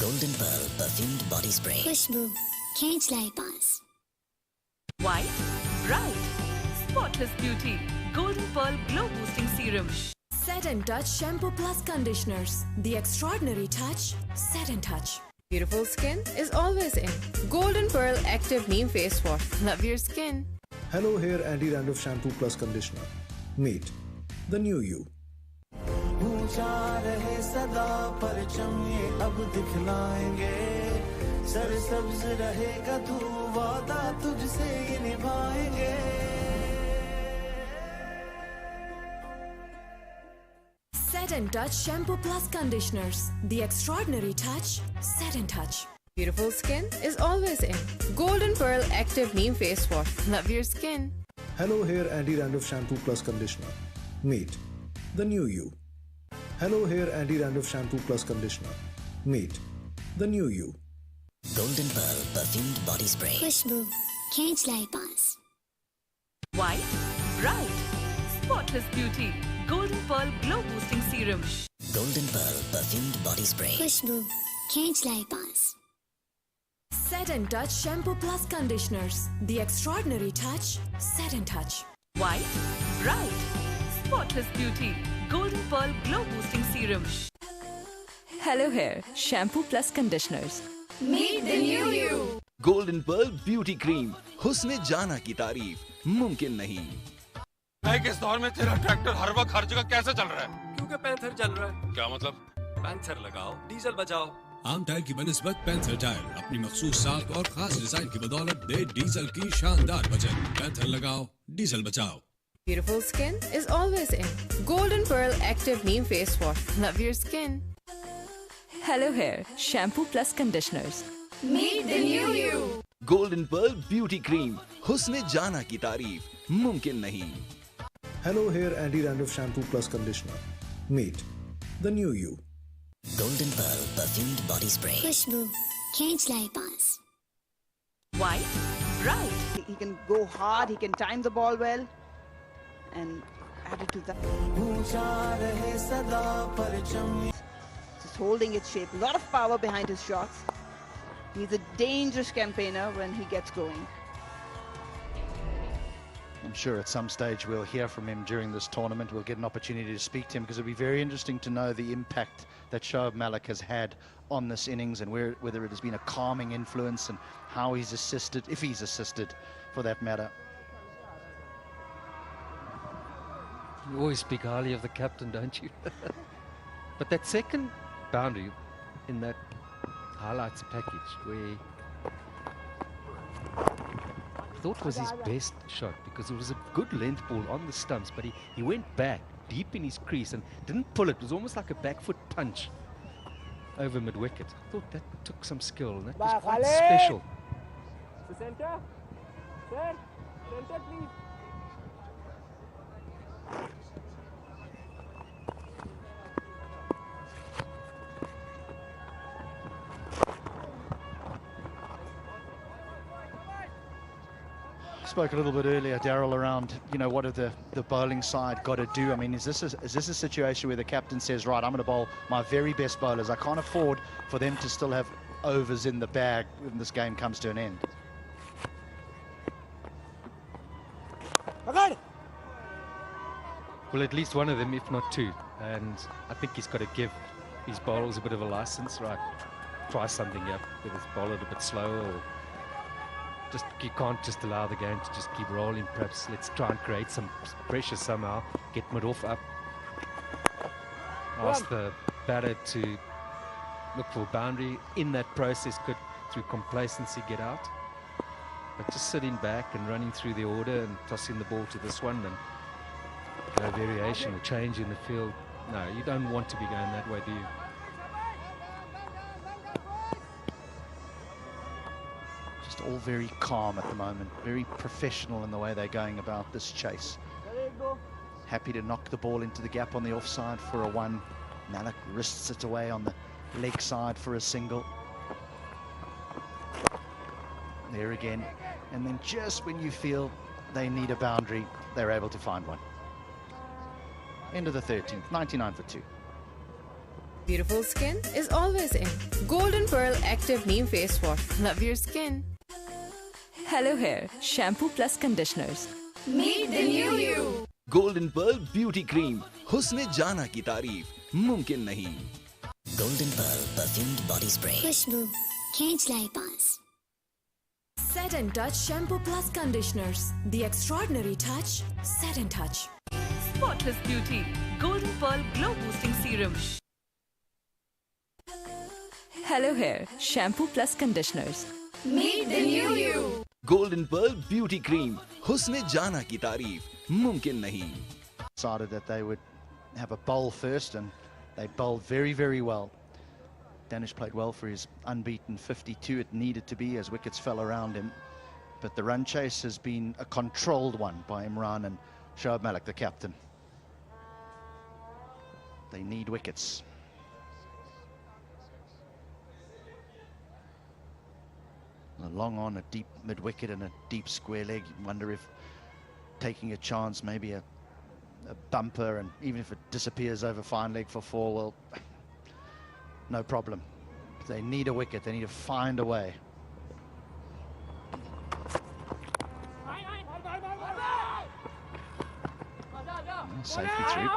Speaker 9: Golden Pearl perfumed body spray.
Speaker 10: Khushbu, can't lie pass.
Speaker 5: White, bright, spotless beauty. Golden Pearl Glow Boosting Serum. Set and Touch Shampoo Plus Conditioners. The extraordinary touch. Set and Touch.
Speaker 4: Beautiful skin is always in. Golden Pearl Active Neem Face Wash. Love your skin.
Speaker 8: Hello Hair Anti-Dandruff Shampoo Plus Conditioner. Meet the new you.
Speaker 7: ऊंचा रहे सदा परचम ये अब दिखलाएंगे. सरसब्ज रहेगा तू वादा तुझसे ये निभाएंगे.
Speaker 5: Set and Touch Shampoo Plus Conditioners. The extraordinary touch. Set and Touch.
Speaker 4: Beautiful skin is always in. Golden Pearl Active Neem Face Wash. Love your skin.
Speaker 8: Hello Hair Anti-Dandruff Shampoo Plus Conditioner. Meet the new you. Hello Hair Anti-Dandruff Shampoo Plus Conditioner. Meet the new you.
Speaker 9: Golden Pearl perfumed body spray.
Speaker 10: Khushbu, can't lie pass.
Speaker 5: White, bright, spotless beauty. Golden Pearl Glow Boosting Serum.
Speaker 9: Golden Pearl perfumed body spray.
Speaker 10: Khushbu, can't lie pass.
Speaker 5: Set and Touch Shampoo Plus Conditioners. The extraordinary touch. Set and Touch. White, bright, spotless beauty. Golden Pearl Glow Boosting Serum.
Speaker 21: Hello Hair Shampoo Plus Conditioners.
Speaker 5: Meet the new you.
Speaker 6: Golden Pearl Beauty Cream. हुस्न जाना की तारीफ मुमकिन नहीं.
Speaker 11: इस दौर में तेरा ट्रैक्टर हर वक्त हर जगह कैसे चल रहा है?
Speaker 12: क्योंकि पैंथर चल रहा है.
Speaker 11: क्या मतलब?
Speaker 12: पैंथर लगाओ, डीजल बचाओ.
Speaker 13: आम टायर की बनिस्बत पैंथर टायर अपनी मखसूस साख और खास डिजाइन की बदौलत दे डीजल की शानदार बचत. पैंथर लगाओ, डीजल बचाओ.
Speaker 4: Beautiful skin is always in. Golden Pearl Active Neem Face Wash. Love your skin.
Speaker 21: Hello Hair Shampoo Plus Conditioners.
Speaker 5: Meet the new you.
Speaker 6: Golden Pearl Beauty Cream. हुस्न जाना की तारीफ मुमकिन नहीं.
Speaker 8: Hello Hair Anti-Dandruff Shampoo Plus Conditioner. Meet the new you.
Speaker 9: Golden Pearl perfumed body spray.
Speaker 10: Khushbu, can't lie pass.
Speaker 5: White, bright.
Speaker 14: He can go hard, he can time the ball well, and added to that. Just holding its shape. A lot of power behind his shots. He's a dangerous campaigner when he gets going.
Speaker 19: I'm sure at some stage we'll hear from him during this tournament. We'll get an opportunity to speak to him because it'll be very interesting to know the impact that Shoaib Malik has had on this innings and whether it has been a calming influence and how he's assisted, if he's assisted for that matter.
Speaker 20: You always speak highly of the captain, don't you? But that second boundary in that highlights package where I thought was his best shot because it was a good length ball on the stumps, but he went back deep in his crease and didn't pull it. It was almost like a back foot punch over mid-wicket. I thought that took some skill and that was quite special.
Speaker 18: Center. Sir, center please.
Speaker 19: Spoke a little bit earlier, Daryl, around, you know, what have the bowling side got to do? I mean, is this a situation where the captain says, right, I'm going to bowl my very best bowlers. I can't afford for them to still have overs in the bag when this game comes to an end.
Speaker 20: Well, at least one of them, if not two. And I think he's got to give his bowlers a bit of a license, right? Try something up, whether it's bowl it a bit slower or just, you can't just allow the game to just keep rolling. Perhaps let's try and create some pressure somehow, get mid-off up. Ask the batter to look for a boundary. In that process, could, through complacency, get out. But just sitting back and running through the order and tossing the ball to this one and no variation or change in the field. No, you don't want to be going that way, do you?
Speaker 19: Just all very calm at the moment, very professional in the way they're going about this chase. Happy to knock the ball into the gap on the offside for a one. Malik wrists it away on the leg side for a single. There again. And then just when you feel they need a boundary, they're able to find one. End of the 13th, 99 for 2.
Speaker 4: Beautiful skin is always in. Golden Pearl Active Neem Face Wash. Love your skin.
Speaker 21: Hello Hair Shampoo Plus Conditioners.
Speaker 5: Meet the new you.
Speaker 6: Golden Pearl Beauty Cream. हुस्न जाना की तारीफ मुमकिन नहीं.
Speaker 9: Golden Pearl Perfumed Body Spray.
Speaker 10: खुशबू खींच लाए पास.
Speaker 5: Set and Touch Shampoo Plus Conditioners. The extraordinary touch. Set and Touch. Spotless Beauty. Golden Pearl Glow Boosting Serum.
Speaker 21: Hello Hair Shampoo Plus Conditioners.
Speaker 5: Meet the new you.
Speaker 6: Golden Pearl Beauty Cream. हुस्न जाना की तारीफ मुमकिन नहीं.
Speaker 19: Decided that they would have a bowl first, and they bowled very, very well. Danish played well for his unbeaten 52. It needed to be as wickets fell around him. But the run chase has been a controlled one by Imran and Shoaib Malik, the captain. They need wickets. A long on, a deep mid-wicket and a deep square leg. You wonder if taking a chance, maybe a bumper, and even if it disappears over fine leg for 4, well, no problem. They need a wicket. They need to find a way. Safely through.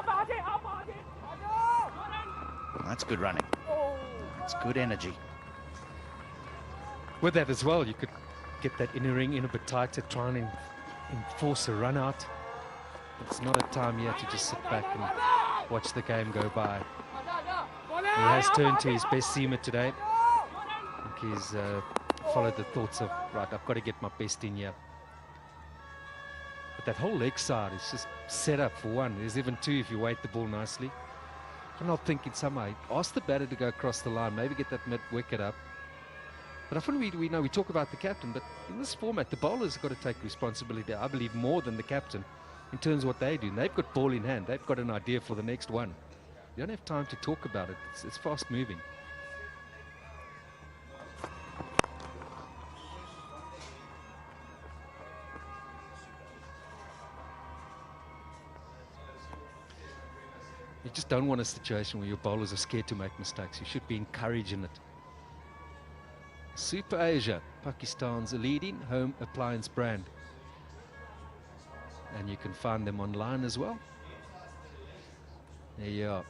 Speaker 19: That's good running. That's good energy.
Speaker 20: With that as well, you could get that inner ring in a bit tighter, try and enforce a run out. It's not a time yet to just sit back and watch the game go by. He has turned to his best seamer today. I think he's followed the thoughts of, right, I've got to get my best in here. But that whole leg side is just set up for one. There's even two if you weight the ball nicely. I'm not thinking somehow, ask the batter to go across the line, maybe get that mid-wicket up. But often we know we talk about the captain, but in this format, the bowlers have got to take responsibility, I believe, more than the captain in terms of what they do. And they've got ball in hand. They've got an idea for the next one. You don't have time to talk about it. It's fast moving. just don't want a situation where your bowlers are scared to make mistakes. You should be encouraging it. Super Asia, Pakistan's leading home appliance brand. And you can find them online as well. There you are.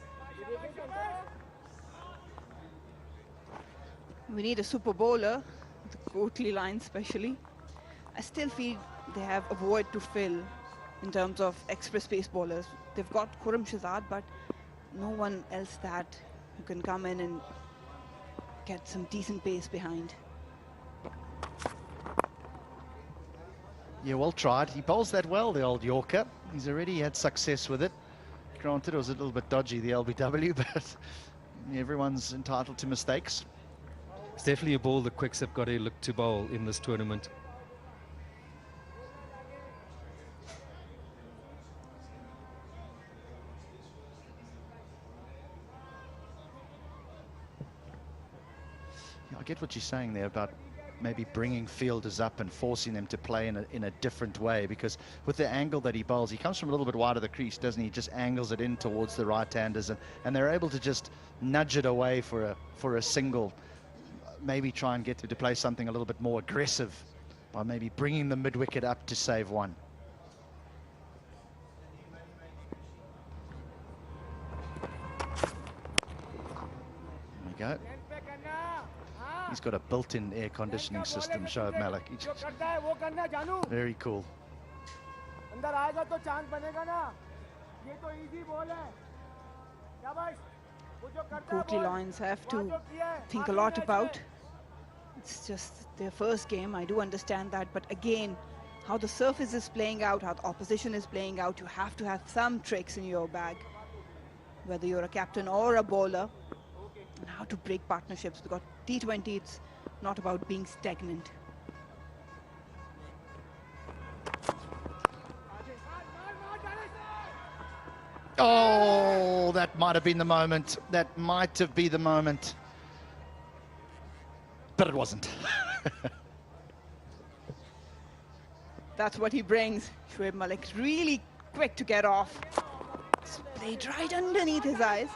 Speaker 14: We need a super bowler, the Kotli line especially. I still feel they have a void to fill in terms of express pace bowlers. They've got Khurram Shahzad, but no one else that who can come in and get some decent pace behind.
Speaker 19: Yeah, well tried. He bowls that well, the old Yorker. He's already had success with it. Granted, it was a little bit dodgy, the LBW, but everyone's entitled to mistakes.
Speaker 20: It's definitely a ball the Quicks have got to look to bowl in this tournament.
Speaker 19: Yeah, I get what you're saying there about maybe bringing fielders up and forcing them to play in a different way, because with the angle that he bowls, he comes from a little bit wide of the crease, doesn't he? He just angles it in towards the right-handers, and they're able to just nudge it away for a single, maybe try and get them to play something a little bit more aggressive by maybe bringing the mid-wicket up to save one. There we go. He's got a built-in air conditioning system, Shoaib Malik. Very cool.
Speaker 14: Kotli Lions have to think a lot about. It's just their first game, I do understand that, but again, how the surface is playing out, how the opposition is playing out, you have to have some tricks in your bag, whether you're a captain or a bowler, and how to break partnerships, because T20, it's not about being stagnant.
Speaker 19: Oh, that might have been the moment. That might have been the moment. But it wasn't.
Speaker 14: That's what he brings. Shoaib Malik really quick to get off. Played right underneath his eyes.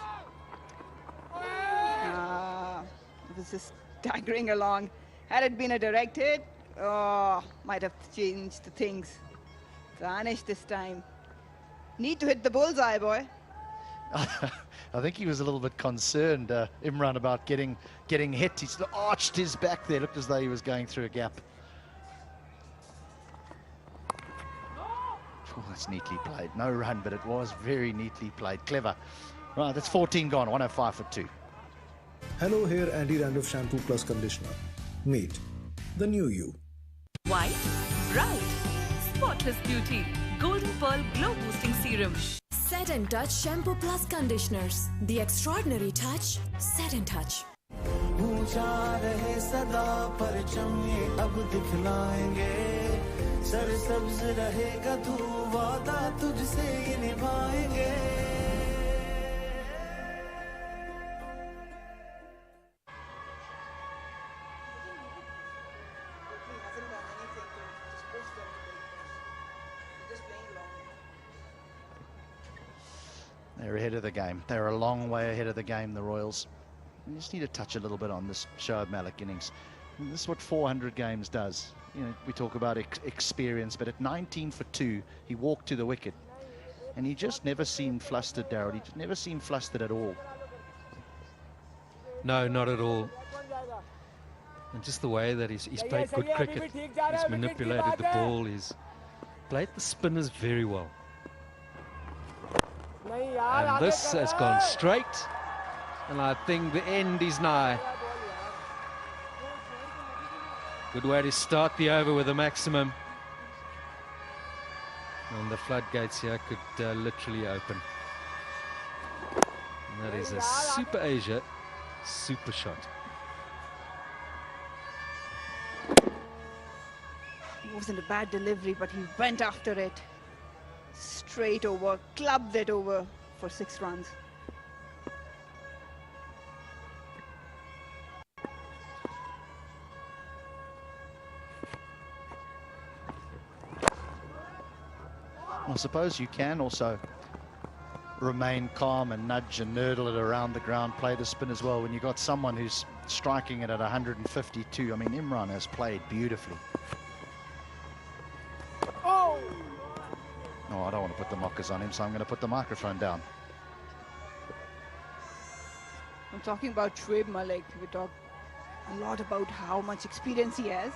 Speaker 14: It was just staggering along. Had it been a direct hit, might have changed the things. Danish this time. Need to hit the bullseye, boy.
Speaker 19: I think he was a little bit concerned, Imran, about getting hit. He sort of arched his back there, looked as though he was going through a gap. Oh, that's neatly played. No run, but it was very neatly played. Clever. Right, that's 14 gone, 105 for 2.
Speaker 8: Hello Hair Anti-Dandruff Shampoo Plus Conditioner. Meet the new you.
Speaker 5: White, bright, spotless beauty. Golden Pearl Glow Boosting Serum. Set and Touch Shampoo Plus Conditioners. The extraordinary touch. Set and Touch.
Speaker 7: ऊंचा रहे सदा परचम ये अब दिखलाएंगे सरसब्ज रहेगा तू वादा तुझसे ये निभाएंगे
Speaker 19: They're ahead of the game. They're a long way ahead of the game, the Royals. You just need to touch a little bit on this Shoaib Malik innings. And this is what 400 games does. You know, we talk about experience, but at 19 for 2, he walked to the wicket. And he just never seemed flustered, Darryl. He never seemed flustered at all.
Speaker 20: No, not at all. And just the way that he's played good cricket. He's manipulated the ball. He's played the spinners very well. And this has gone straight. And I think the end is nigh. Good way to start the over with a maximum. And the floodgates here could literally open. And that is a Super Asia super shot.
Speaker 14: It wasn't a bad delivery, but he went after it. Straight over, clubbed it over for 6 runs.
Speaker 19: I suppose you can also remain calm and nudge and nurdle it around the ground, play the spin as well. When you've got someone who's striking it at 152, I mean, Imran has played beautifully. Oh, I don't want to put the mockers on him, so I'm going to put the microphone down.
Speaker 14: I'm talking about Shoaib Malik. We talk a lot about how much experience he has.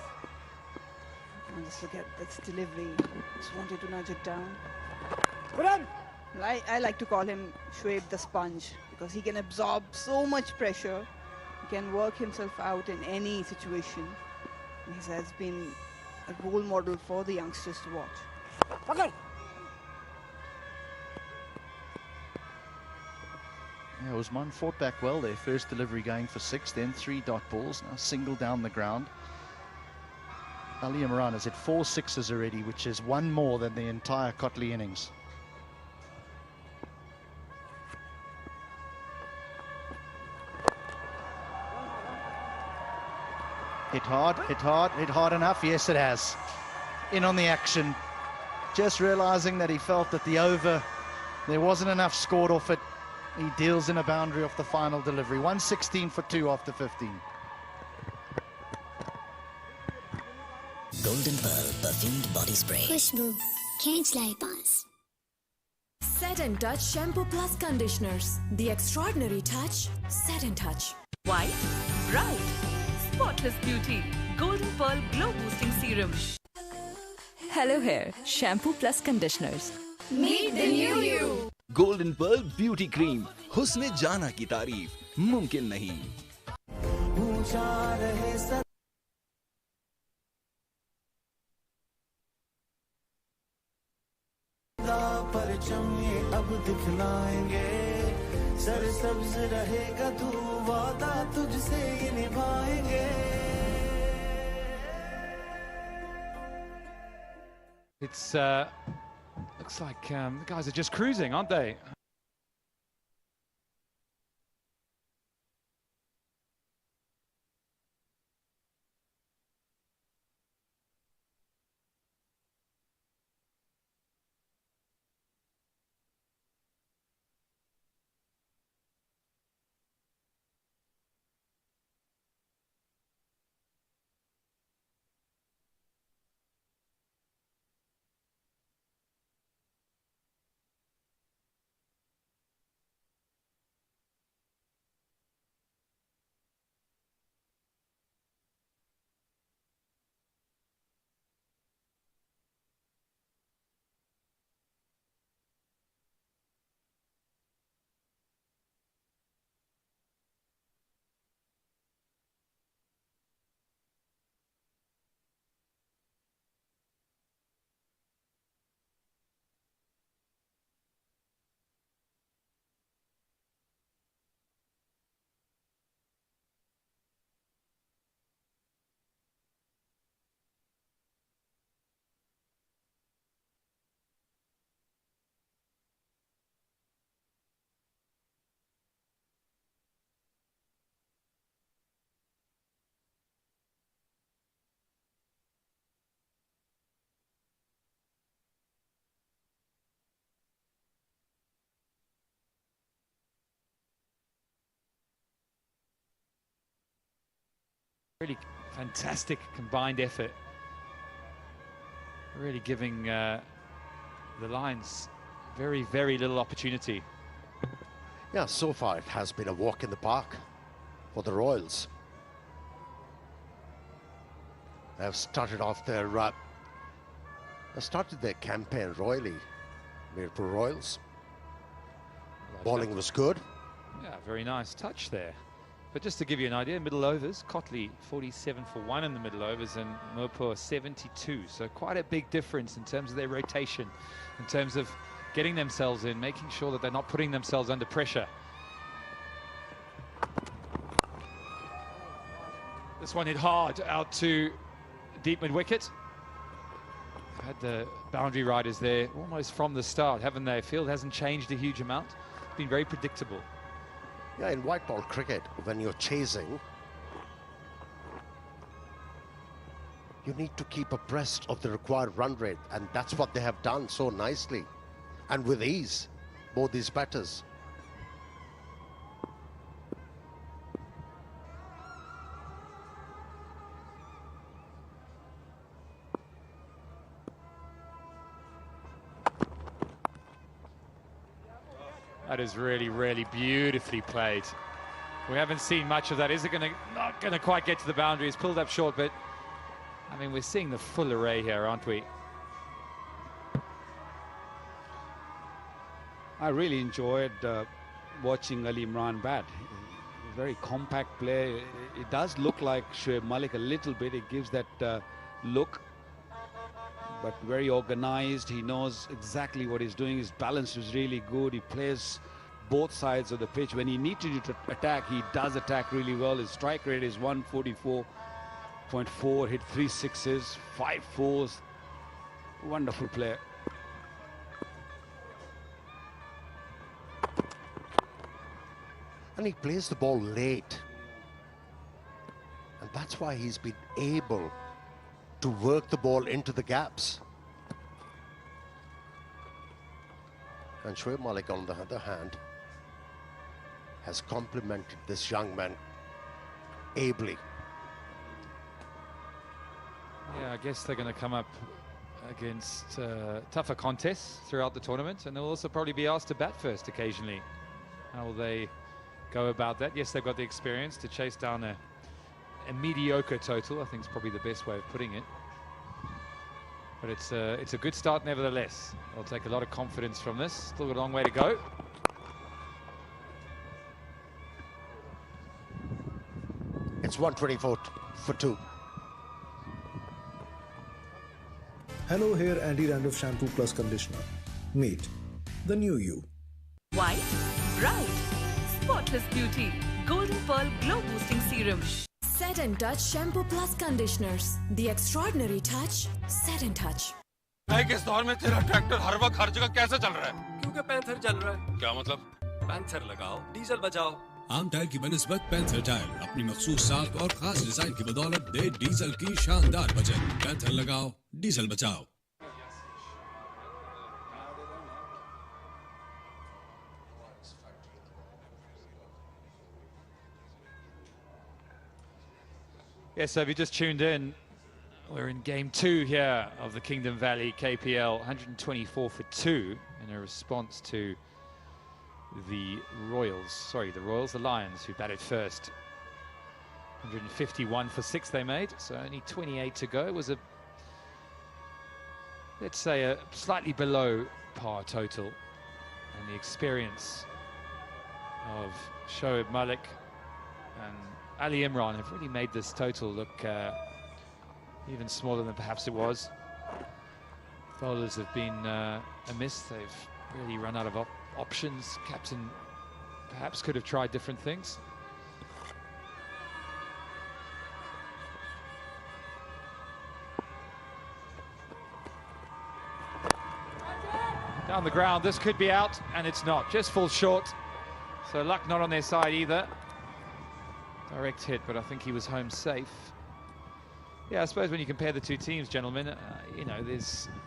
Speaker 14: And just look at this delivery. Just wanted to nudge it down. I like to call him Shoaib the sponge, because he can absorb so much pressure. He can work himself out in any situation. He has been a role model for the youngsters to watch.
Speaker 19: Yeah, Usman fought back well there. First delivery going for 6, then 3 dot balls. Now single down the ground. Ali Imran has hit 4 sixes already, which is 1 more than the entire Kotli innings. Hit hard, hit hard, hit hard enough. Yes, it has. In on the action. Just realizing that he felt that the over, there wasn't enough scored off it. He deals in a boundary off the final delivery. 116 for 2 after 15.
Speaker 9: Golden Pearl Perfumed Body Spray.
Speaker 10: Khushbu, can't lie pass.
Speaker 5: Set and Touch Shampoo Plus Conditioners. The extraordinary touch. Set and Touch. White, bright, spotless beauty. Golden Pearl Glow Boosting Serum.
Speaker 21: Hello Hair Shampoo Plus Conditioners.
Speaker 5: Meet the new you.
Speaker 6: Golden pearl beauty cream, हुस्न जाना की तारीफ मुमकिन नहीं।
Speaker 7: ऊंचा रहे सदा परचम ये अब दिखलाएंगे, सरसब्ज रहेगा तू वादा तुझसे ये निभाएंगे।
Speaker 1: It's looks like the guys are just cruising, aren't they? Really fantastic combined effort. Really giving the Lions very, very little opportunity.
Speaker 2: Yeah, so far it has been a walk in the park for the Royals. They have started off their campaign royally. Mirpur Royals. Bowling was good.
Speaker 1: Yeah, very nice touch there. But just to give you an idea, middle overs, Kotli 47 for 1 in the middle overs and Mirpur 72. So quite a big difference in terms of their rotation, in terms of getting themselves in, making sure that they're not putting themselves under pressure. This one hit hard out to deep mid-wicket. Had the boundary riders there almost from the start, haven't they? Field hasn't changed a huge amount. It's been very predictable.
Speaker 2: Yeah, in white ball cricket, when you're chasing, you need to keep abreast of the required run rate, and that's what they have done so nicely and with ease. both these batters.
Speaker 1: That is really, really beautifully played. We haven't seen much of that. Is it not going to quite get to the boundary? It's pulled up short, but I mean, we're seeing the full array here, aren't we?
Speaker 3: I really enjoyed watching Ali Imran bat. Very compact play. It does look like Shoaib Malik a little bit. It gives that look, but very organized. He knows exactly what he's doing. His balance is really good. He plays both sides of the pitch. When he needs to attack, he does attack really well. His strike rate is 144.4, hit 3 sixes, 5 fours. Wonderful player.
Speaker 2: And he plays the ball late. And that's why he's been able to work the ball into the gaps. And Shoaib Malik, on the other hand, has complimented this young man ably.
Speaker 1: Yeah, I guess they're going to come up against tougher contests throughout the tournament, and they'll also probably be asked to bat first occasionally. How will they go about that? Yes, they've got the experience to chase down a mediocre total, I think is probably the best way of putting it. But it's a good start nevertheless. They'll take a lot of confidence from this. Still got a long way to go.
Speaker 2: It's 124 for 2.
Speaker 8: Hello Hair Anti-Dandruff Shampoo Plus Conditioner. Meet the new you.
Speaker 5: White, bright, spotless beauty. Golden Pearl Glow Boosting Serum. Set and Touch Shampoo Plus Conditioners. The extraordinary touch. Set and Touch.
Speaker 11: इस दौर में तेरा tractor हर वक्त हर जगह कैसे चल रहा है?
Speaker 12: क्योंकि पैंथर चल रहा है।
Speaker 11: क्या मतलब?
Speaker 12: पैंथर लगाओ, डीजल बचाओ।
Speaker 13: आम टायर की बनिस्बत पैंथर टायर अपनी मखसूस साख और खास डिजाइन की बदौलत दे डीजल की शानदार बचत। पैंथर लगाओ, डीजल बचाओ।
Speaker 1: Yes, so if you just tuned in, we're in game 2 here of the Kingdom Valley KPL, 124 for 2 in a response to the the Lions, who batted first. 151 for 6 they made, so only 28 to go. It was let's say a slightly below par total, and the experience of Shoaib Malik and Ali Imran have really made this total look even smaller than perhaps it was. Bowlers have been amiss. They've really run out of options. Captain perhaps could have tried different things. Down the ground, this could be out, and it's not. Just falls short. So luck not on their side either. Direct hit, but I think he was home safe. Yeah, I suppose when you compare the two teams, gentlemen, you know,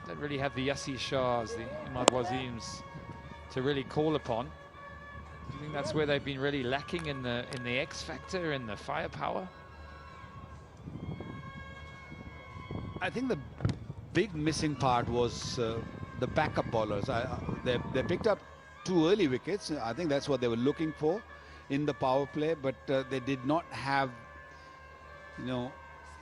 Speaker 1: don't really have the Yasir Shahs, the Imad Wazims to really call upon. Do you think that's where they've been really lacking in the X factor and the firepower?
Speaker 3: I think the big missing part was the backup bowlers. They picked up 2 early wickets. I think that's what they were looking for in the power play, but they did not have, you know,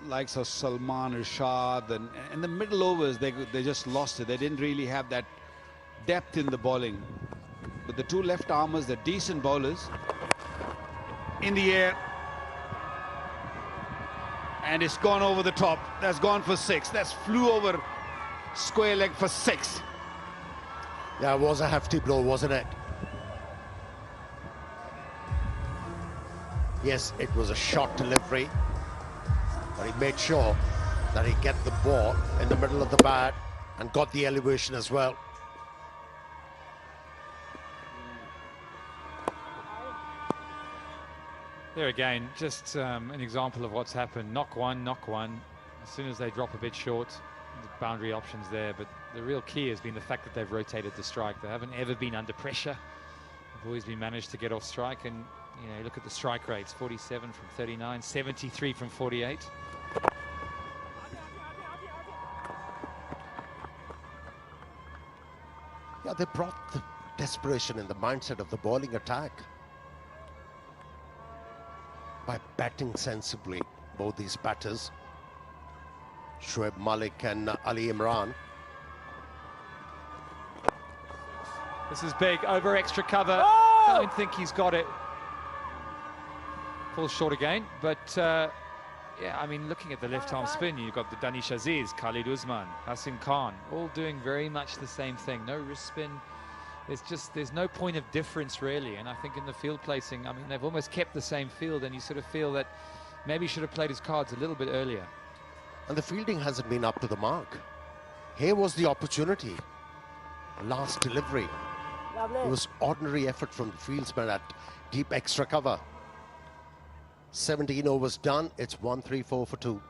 Speaker 3: likes of Salman, Irshad, and in the middle overs they just lost it. They didn't really have that depth in the bowling. But the 2 left armers, they're decent bowlers. In the air, and it's gone over the top. That's gone for 6. That's flew over square leg for 6.
Speaker 2: Yeah, it was a hefty blow, wasn't it? Yes, it was a short delivery, but he made sure that he get the ball in the middle of the bat and got the elevation as well.
Speaker 1: There again, just an example of what's happened. Knock one. As soon as they drop a bit short, boundary options there, but the real key has been the fact that they've rotated the strike. They haven't ever been under pressure. They've always been managed to get off strike, and you know, look at the strike rates: 47 from 39, 73 from 48.
Speaker 2: Yeah, they brought the desperation in the mindset of the bowling attack by batting sensibly, both these batters, Shoaib Malik and Ali Imran.
Speaker 1: This is big, over extra cover. I don't think he's got it. Falls short again, but yeah, I mean, looking at the left-arm spin, you've got the Danish Aziz, Khalid Usman, Hasim Khan, all doing very much the same thing. No wrist spin. There's no point of difference really, and I think in the field placing, I mean, they've almost kept the same field, and you sort of feel that maybe he should have played his cards a little bit earlier.
Speaker 2: And the fielding hasn't been up to the mark. Here was the opportunity. Last delivery. It was ordinary effort from the fieldsman at deep extra cover. 17 overs done. It's 1-3-4 for 2.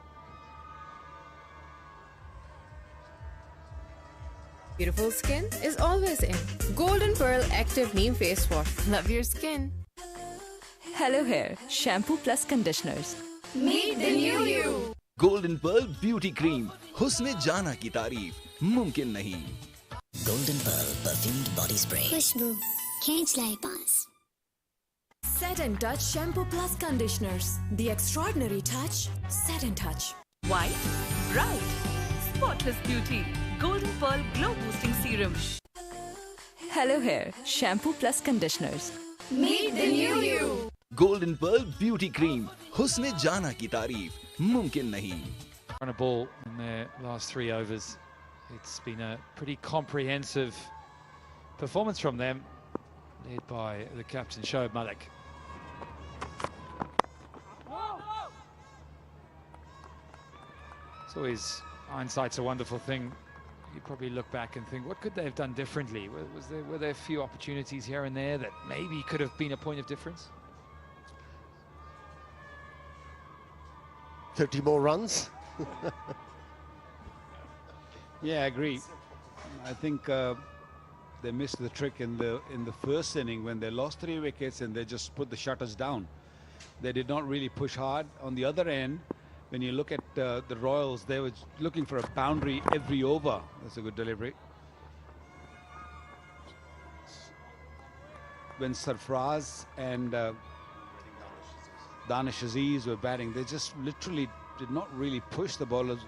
Speaker 4: Beautiful skin is always in. Golden Pearl Active Neem Face Wash. Love your skin.
Speaker 21: Hello Hair Shampoo plus Conditioners.
Speaker 5: Meet the new you.
Speaker 6: Golden Pearl Beauty Cream. हुस्न जाना की तारीफ मुमकिन नहीं.
Speaker 9: Golden Pearl perfumed body spray.
Speaker 10: खुशबू खींच लाए पास.
Speaker 5: Set and Touch Shampoo plus Conditioners. The extraordinary touch. Set and Touch.
Speaker 15: White, bright, spotless beauty. Golden Pearl Glow Boosting Serum.
Speaker 21: Hello Hair Shampoo plus Conditioners.
Speaker 5: Meet the new you.
Speaker 6: Golden Pearl Beauty Cream. हुस्न जाना की तारीफ मुमकिन नहीं.
Speaker 1: On a ball in their last 3 overs. It's been a pretty comprehensive performance from them, led by the captain Shoaib Malik. It's always, hindsight's a wonderful thing. You probably look back and think, what could they have done differently? Were there a few opportunities here and there that maybe could have been a point of difference?
Speaker 2: 30 more runs.
Speaker 3: Yeah, I agree. I think they missed the trick in the first inning when they lost 3 wickets and they just put the shutters down. They did not really push hard. On the other end, when you look at the Royals, they were looking for a boundary every over. That's a good delivery. When Sarfraz and Danish Aziz were batting, they just literally did not really push the bowlers,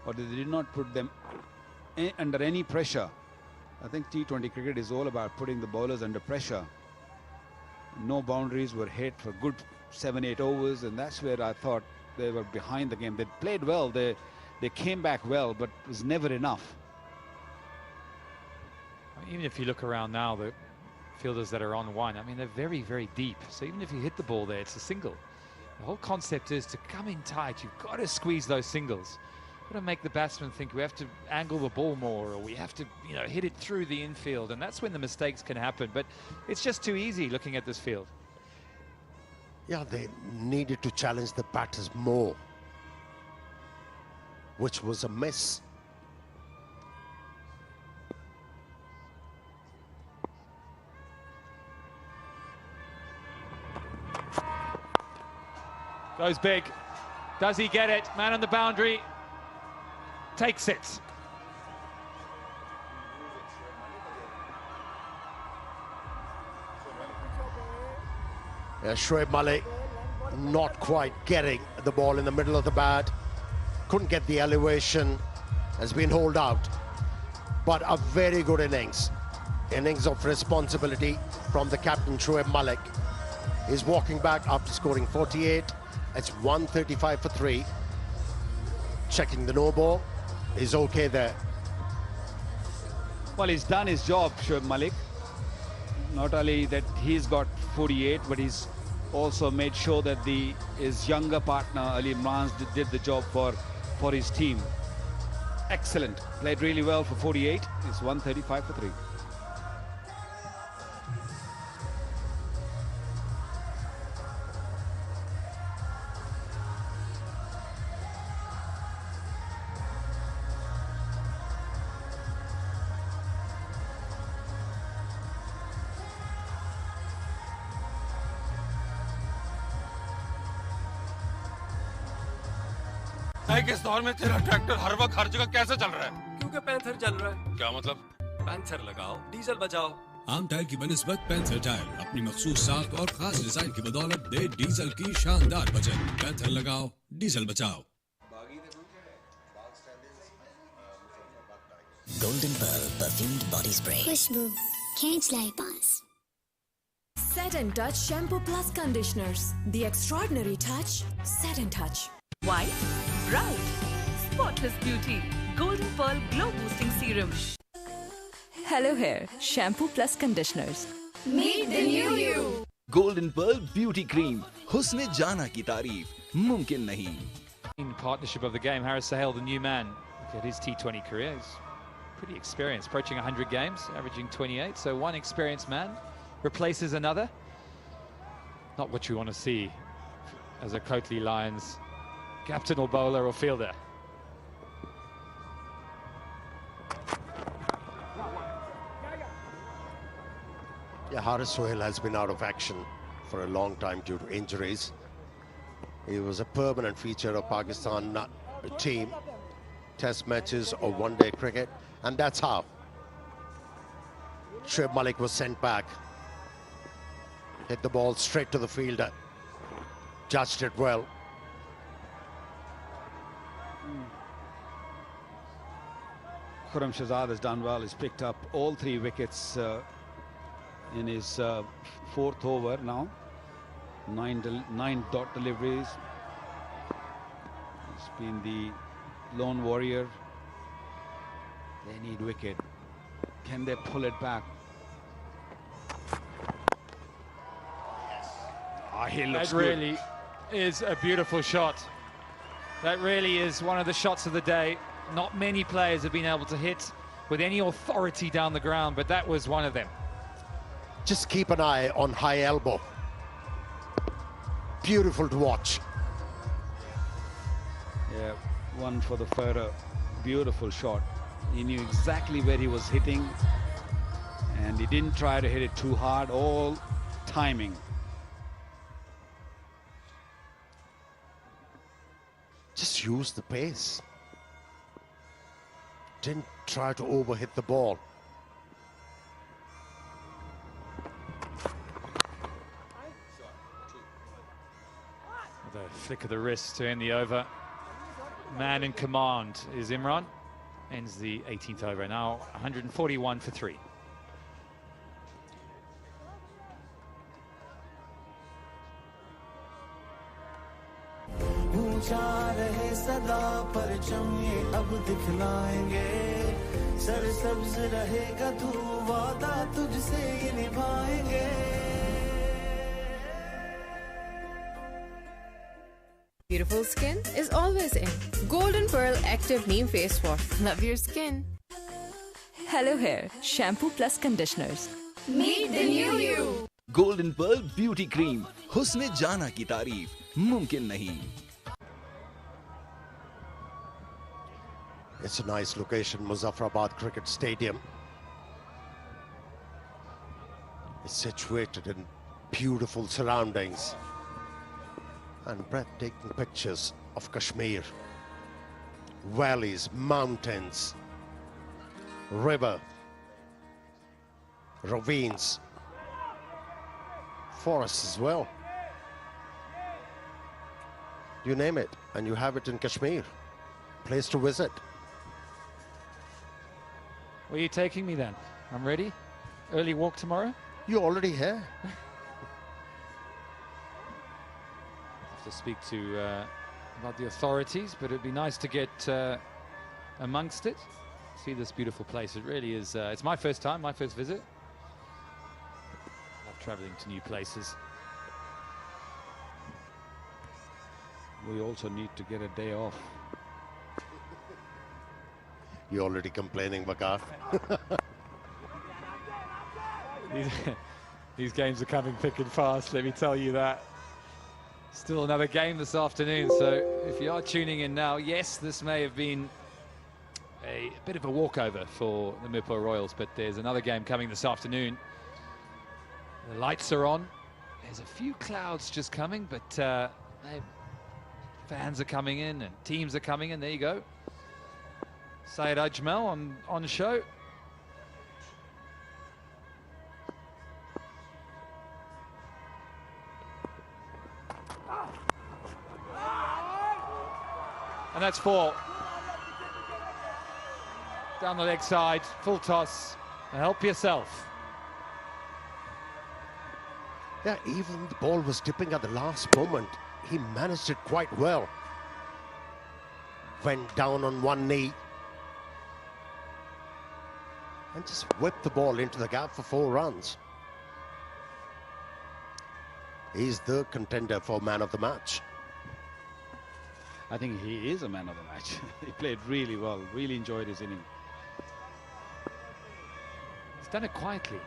Speaker 3: or they did not put them under any pressure. I think T20 cricket is all about putting the bowlers under pressure. No boundaries were hit for good 7-8 overs, and that's where I thought they were behind the game. They played well, they came back well, but it was never enough.
Speaker 1: Even if you look around now, the fielders that are on one, I mean, they're very, very deep. So even if you hit the ball there, it's a single. The whole concept is to come in tight. You've got to squeeze those singles. Got to make the batsman think we have to angle the ball more, or we have to, you know, hit it through the infield, and that's when the mistakes can happen. But it's just too easy looking at this field.
Speaker 2: Yeah, they needed to challenge the batters more, which was a miss.
Speaker 1: Goes big. Does he get it? Man on the boundary. Takes it.
Speaker 2: Shoaib Malik not quite getting the ball in the middle of the bat. Couldn't get the elevation. Has been hauled out. But a very good innings. Innings of responsibility from the captain, Shoaib Malik. He's walking back after scoring 48. It's 135 for 3. Checking the no ball. He's okay there.
Speaker 3: Well, he's done his job, Shoaib Malik. Not only that he's got 48, but he's also made sure that his younger partner, Ali Imran, did the job for his team. Excellent. Played really well for 48. It's 135 for 3.
Speaker 11: इस दौर में तेरा tractor हर वक्त हर जगह कैसे चल रहा है?
Speaker 12: क्योंकि पैंथर चल रहा है।
Speaker 11: क्या मतलब?
Speaker 12: पैंथर लगाओ, डीजल बचाओ।
Speaker 13: आम टायर की बनिस्बत पैंथर टायर अपनी मखसूस साख और खास डिजाइन की बदौलत दे डीजल की शानदार बचत। पैंथर लगाओ, डीजल बचाओ।
Speaker 9: Golden Pearl perfumed body spray.
Speaker 10: खुशबू खींच लाए पास.
Speaker 5: Set and Touch Shampoo Plus Conditioners. The extraordinary touch. Set and Touch.
Speaker 15: White, bright, spotless beauty. Golden Pearl Glow Boosting Serum.
Speaker 21: Hello Hair Shampoo Plus Conditioners.
Speaker 5: Meet the new you.
Speaker 6: Golden pearl beauty cream, हुस्न जाना की तारीफ मुमकिन नहीं।
Speaker 1: In partnership of the game, Haris Sahel, the new man. Look at his T20 career. He's pretty experienced, approaching 100 games, averaging 28. So one experienced man replaces another. Not what you want to see as a Kotli Lions captain or bowler or fielder.
Speaker 2: Yeah, Haris Sohail has been out of action for a long time due to injuries. He was a permanent feature of Pakistan team, test matches or one-day cricket, and that's how Shoaib Malik was sent back. Hit the ball straight to the fielder, judged it well.
Speaker 3: Khurram Shahzad has done well. He's picked up all 3 wickets in his 4th over now. 9 dot deliveries. He's been the lone warrior. They need wicket. Can they pull it back? He looks
Speaker 1: that really is a beautiful shot. That really is one of the shots of the day. Not many players have been able to hit with any authority down the ground, but that was one of them.
Speaker 2: Just keep an eye on high elbow. Beautiful to watch.
Speaker 3: Yeah, one for the furrow. Beautiful shot. He knew exactly where he was hitting, and he didn't try to hit it too hard. All timing.
Speaker 2: Just use the pace. Didn't try to overhit the ball.
Speaker 1: The flick of the wrist to end the over. Man in command is Imran. Ends the 18th over. Now 141 for 3.
Speaker 7: ऊंचा रहे सदा परचम ये अब दिखलाएंगे सरसब्ज रहेगा तू वादा तुझसे ये निभाएंगे
Speaker 4: Beautiful skin is always in. Golden Pearl Active Neem Face Wash. Love your skin.
Speaker 21: Hello Hair Shampoo Plus Conditioners.
Speaker 5: Meet the new you.
Speaker 6: Golden pearl beauty cream, हुस्न जाना की तारीफ मुमकिन नहीं।
Speaker 2: It's a nice location, Muzaffarabad Cricket Stadium. It's situated in beautiful surroundings and breathtaking pictures of Kashmir. Valleys, mountains, river, ravines, forests as well. You name it, and you have it in Kashmir. Place to visit.
Speaker 1: Where are you taking me then? I'm ready. Early walk tomorrow?
Speaker 2: You're already here.
Speaker 1: Have to speak to about the authorities, but it'd be nice to get amongst it. See this beautiful place. It really is. It's my first time, my first visit. Love traveling to new places.
Speaker 3: We also need to get a day off.
Speaker 2: You're already complaining, Bakar.
Speaker 1: These games are coming thick and fast, let me tell you that. Still another game this afternoon, so if you are tuning in now, yes, this may have been a bit of a walkover for the Mirpur Royals, but there's another game coming this afternoon. The lights are on. There's a few clouds just coming, but they're Fans are coming in and teams are coming in. There you go. Syed Ajmal on show. And that's 4. Down the leg side, full toss. Help yourself.
Speaker 2: Yeah, even the ball was dipping at the last moment. He managed it quite well. Went down on one knee. And just whipped the ball into the gap for 4 runs. He's the contender for man of the match.
Speaker 3: I think he is a man of the match. He played really well, really enjoyed his inning.
Speaker 1: He's done it quietly.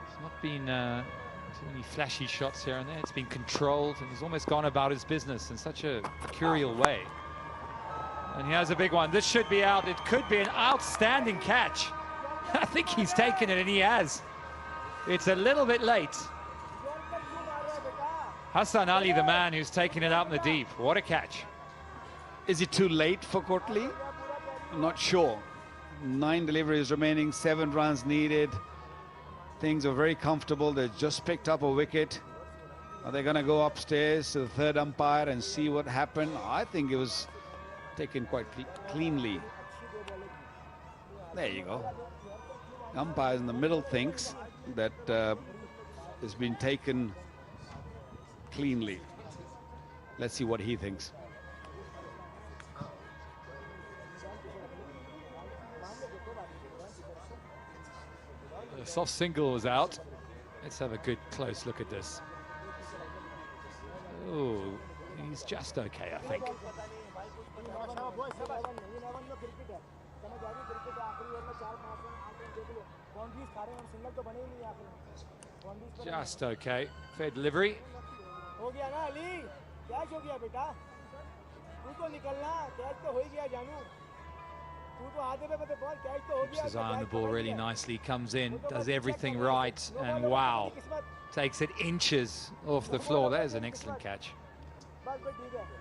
Speaker 1: It's not been too many flashy shots here and there. It's been controlled, and he's almost gone about his business in such a mercurial way. And he has a big one. This should be out. It could be an outstanding catch. I think he's taken it, and he has. It's a little bit late. Hassan Ali, the man who's taken it out in the deep. What a catch.
Speaker 3: Is it too late for Kotli? I'm not sure. 9 deliveries remaining, 7 runs needed. Things are very comfortable. They just picked up a wicket. Are they going to go upstairs to the third umpire and see what happened? I think it was taken quite cleanly. There you go. The umpire in the middle thinks that it's been taken cleanly. Let's see what he thinks.
Speaker 1: The soft single was out. Let's have a good close look at this. Oh, he's just okay, I think. Just okay. Fair delivery. Keeps his eye on the ball really nicely, comes in, does everything right, and wow, takes it inches off the floor. That is an excellent catch.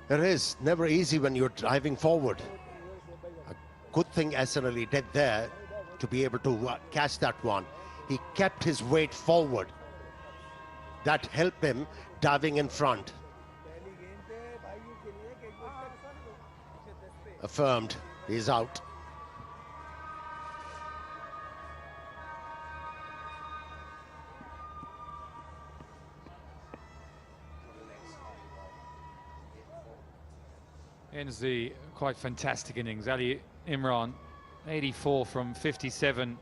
Speaker 2: It is never easy when you're driving forward. A good thing Hassan Ali did there to be able to catch that one. He kept his weight forward. That helped him diving in front. Affirmed, he's out.
Speaker 1: Ends the quite fantastic innings. Ali Imran, 84 from 57.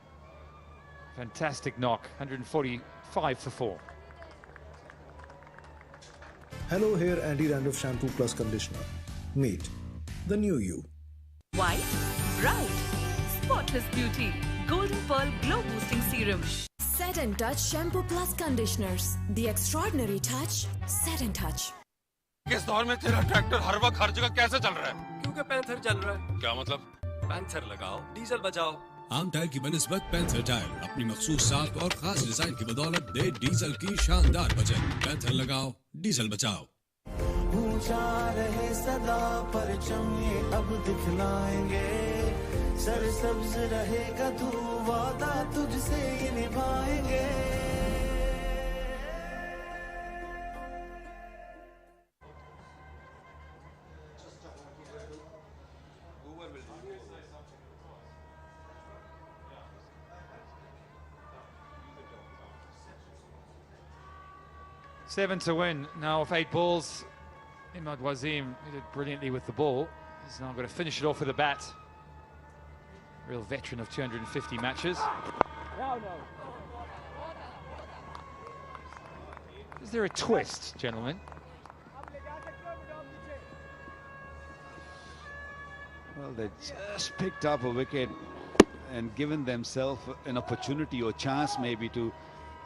Speaker 1: Fantastic knock, 145 for 4.
Speaker 8: Hello, Hair Anti Dandruff Shampoo Plus Conditioner. Meet the new you.
Speaker 15: White, bright, spotless beauty. Golden Pearl Glow Boosting Serum.
Speaker 5: Set and Touch Shampoo Plus Conditioners. The extraordinary touch. Set and Touch.
Speaker 11: इस दौर में तेरा tractor हर वक्त हर जगह कैसे चल रहा है?
Speaker 12: क्योंकि पैंथर चल रहा है।
Speaker 11: क्या मतलब?
Speaker 12: पैंथर लगाओ, डीजल बचाओ।
Speaker 13: आम टायर की बनिस्बत पैंथर टायर अपनी मखसूस साख और खास डिजाइन की बदौलत दे डीजल की शानदार बचत। पैंथर लगाओ, डीजल बचाओ।
Speaker 7: ऊंचा रहे सदा परचम ये अब दिखलाएंगे, सरसब्ज रहेगा तू वादा तुझसे ये निभाएंगे।
Speaker 1: Seven to win now of 8 balls. Imad Wazim did brilliantly with the ball. He's now going to finish it off with a bat. Real veteran of 250 matches. Is there a twist, gentlemen?
Speaker 3: Well, they just picked up a wicket and given themselves an opportunity or chance maybe to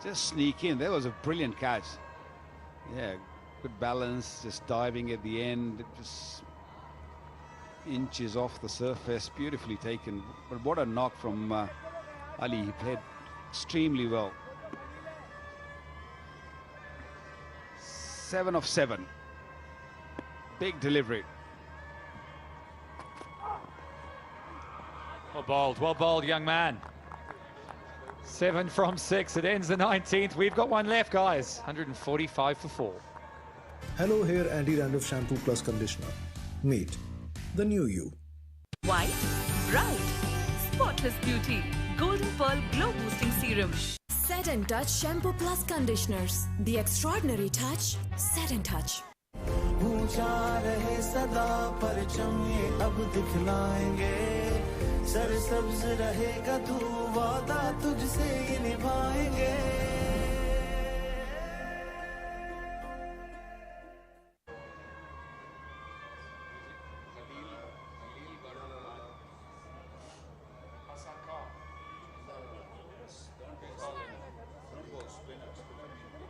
Speaker 3: just sneak in. That was a brilliant catch. Yeah, good balance, just diving at the end, just inches off the surface, beautifully taken. But what a knock from Ali. He played extremely well. 7 of 7. Big delivery.
Speaker 1: Well bowled, young man. 7 from 6. It ends the 19th. We've got one left, guys. 145 for 4.
Speaker 8: Hello Hair Anti-Dandruff Shampoo Plus Conditioner. Meet the new you.
Speaker 5: White, bright, spotless beauty. Golden Pearl Glow Boosting Serum. Set and Touch Shampoo Plus Conditioners. The extraordinary touch. Set and Touch.
Speaker 7: ऊंचा रहे सदा परचम ये अब दिखलाएंगे सरसब्ज रहेगा तू वादा तुझसे ये निभाएंगे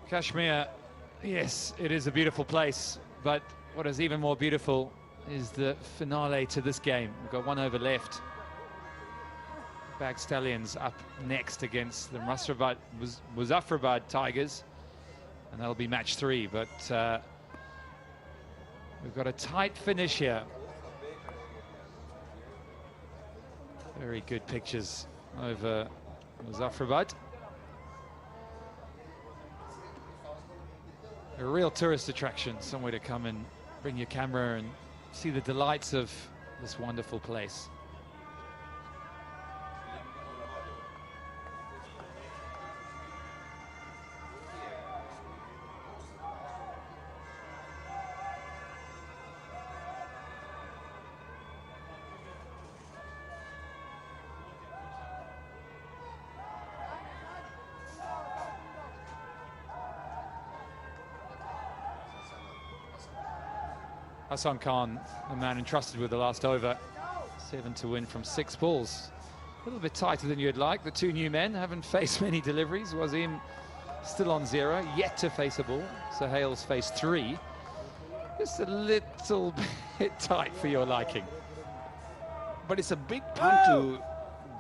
Speaker 1: Kashmir, yes, it is a beautiful place, but what is even more beautiful is the finale to this game. We've got 1 over left. Bag Stallions up next against the Muzaffarabad Tigers, and that'll be match 3, but we've got a tight finish here. Very good pictures over Muzaffarabad. A real tourist attraction, somewhere to come and bring your camera and see the delights of this wonderful place. Hassan Khan, the man entrusted with the last over. 7 to win from 6 balls. A little bit tighter than you'd like. The 2 new men haven't faced many deliveries. Wasim still on 0, yet to face a ball. Sohail's faced 3. Just a little bit tight for your liking.
Speaker 3: But it's a big punt to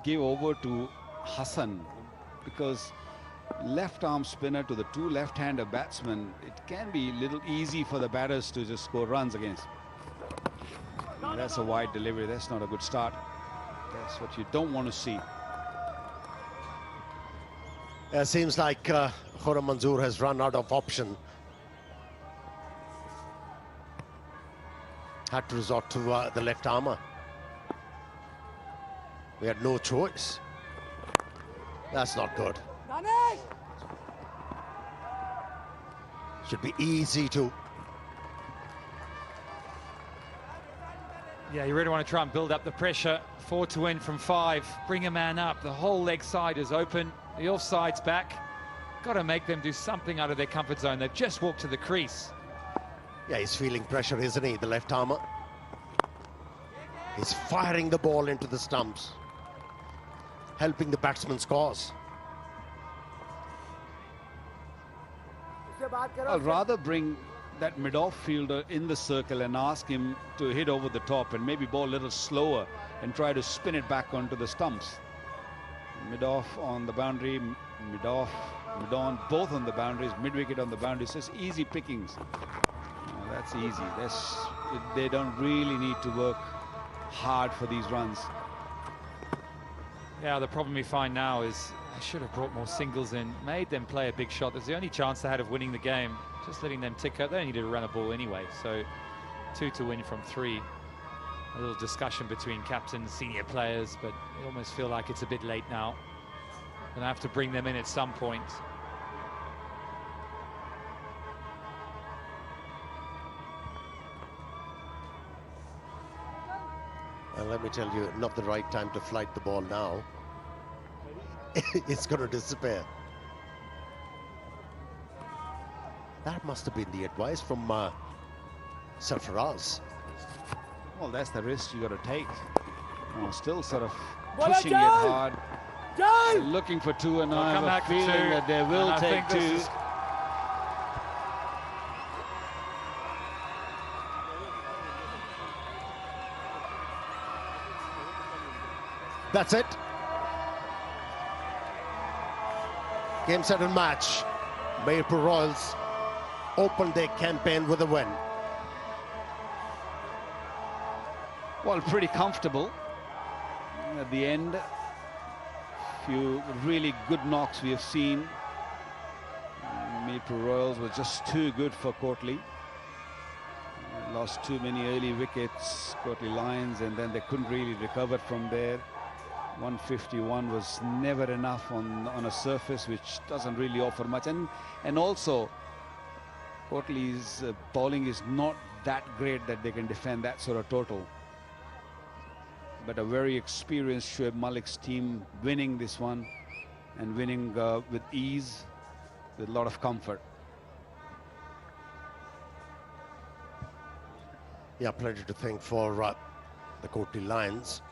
Speaker 3: give over to Hassan, because left arm spinner to the 2 left-hander batsmen, it can be a little easy for the batters to just score runs against. That's a wide delivery. That's not a good start. That's what you don't want to see.
Speaker 2: It seems like Khurram Manzoor has run out of option. Had to resort to the left armour. We had no choice. That's not good. Should be easy to...
Speaker 1: Yeah, you really want to try and build up the pressure. 4 to win from 5. Bring a man up. The whole leg side is open. The offside's back. Got to make them do something out of their comfort zone. They've just walked to the crease.
Speaker 2: Yeah, he's feeling pressure, isn't he, the left armour? He's firing the ball into the stumps, helping the batsman's cause.
Speaker 3: I'll rather bring that mid-off fielder in the circle and ask him to hit over the top and maybe bowl a little slower and try to spin it back onto the stumps. Mid-off on the boundary, mid-off, mid-on, both on the boundaries, mid-wicket on the boundaries. Just easy pickings. That's easy. They don't really need to work hard for these runs.
Speaker 1: Yeah, the problem we find now is I should have brought more singles in, made them play a big shot. That's the only chance they had of winning the game. Just letting them tick out. They needed to run a ball anyway. So 2 to win from 3. A little discussion between captains, senior players, but I almost feel like it's a bit late now. Gonna have to bring them in at some point.
Speaker 2: And let me tell you, not the right time to flight the ball now. It's going to disappear. That must have been the advice from Sarfaraz.
Speaker 3: Well, that's the risk you got to take. Still sort of pushing it hard. Looking for 2, and I have a feeling that they will take 2.
Speaker 2: That's it. Game, set and match. Mirpur Royals opened their campaign with a win.
Speaker 3: Well, pretty comfortable. At the end, few really good knocks we have seen. Mirpur Royals were just too good for Kotli. Lost too many early wickets, Kotli Lions, and then they couldn't really recover from there. 151 was never enough on a surface which doesn't really offer much, and also Kotli's bowling is not that great that they can defend that sort of total. But a very experienced Shoaib Malik's team winning this one, and winning with ease, with a lot of comfort.
Speaker 2: Yeah, plenty to think for the Kotli Lions.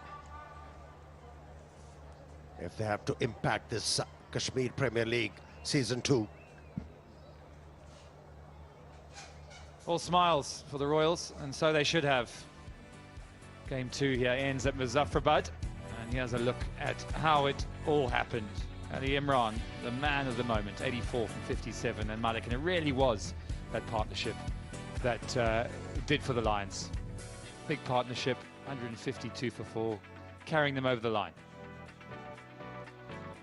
Speaker 2: If they have to impact this Kashmir Premier League Season 2.
Speaker 1: All smiles for the Royals, and so they should have. Game 2 here ends at Muzaffarabad, and here's a look at how it all happened. Ali Imran, the man of the moment, 84 from 57, and Malik, and it really was that partnership that did for the Lions. Big partnership, 152 for 4, carrying them over the line.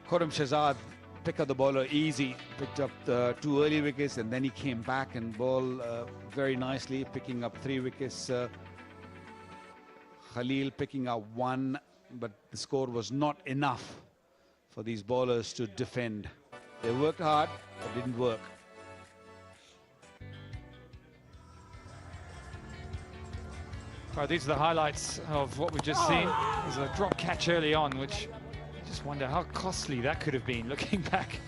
Speaker 3: Khurram Shahzad picked up the bowler easy, picked up the 2 early wickets, and then he came back and bowled very nicely, picking up 3 wickets. Khalil picking up 1, but the score was not enough for these bowlers to defend. They worked hard, but didn't work.
Speaker 1: Right, these are the highlights of what we've just seen. There's a drop catch early on, which you just wonder how costly that could have been looking back.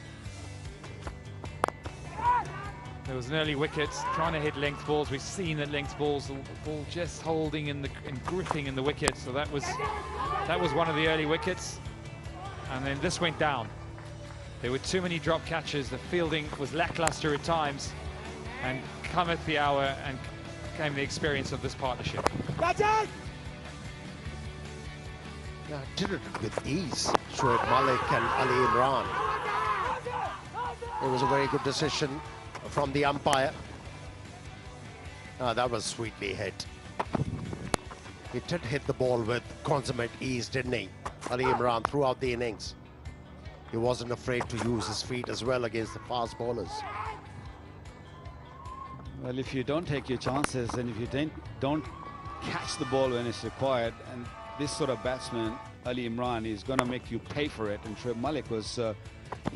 Speaker 1: There was an early wicket, trying to hit length balls. We've seen that length balls, the ball just holding and gripping in the wicket. So that was one of the early wickets. And then this went down. There were too many drop catches. The fielding was lackluster at times. And cometh the hour and came the experience of this partnership.
Speaker 2: That's it! Yeah, did it with ease, Shoaib Malik and Ali Imran. It was a very good decision from the umpire. That was sweetly hit. He did hit the ball with consummate ease, didn't he? Ali Imran throughout the innings. He wasn't afraid to use his feet as well against the fast bowlers.
Speaker 3: Well, if you don't take your chances and if you don't catch the ball when it's required, and this sort of batsman, Ali Imran, is going to make you pay for it. And Shoaib Malik was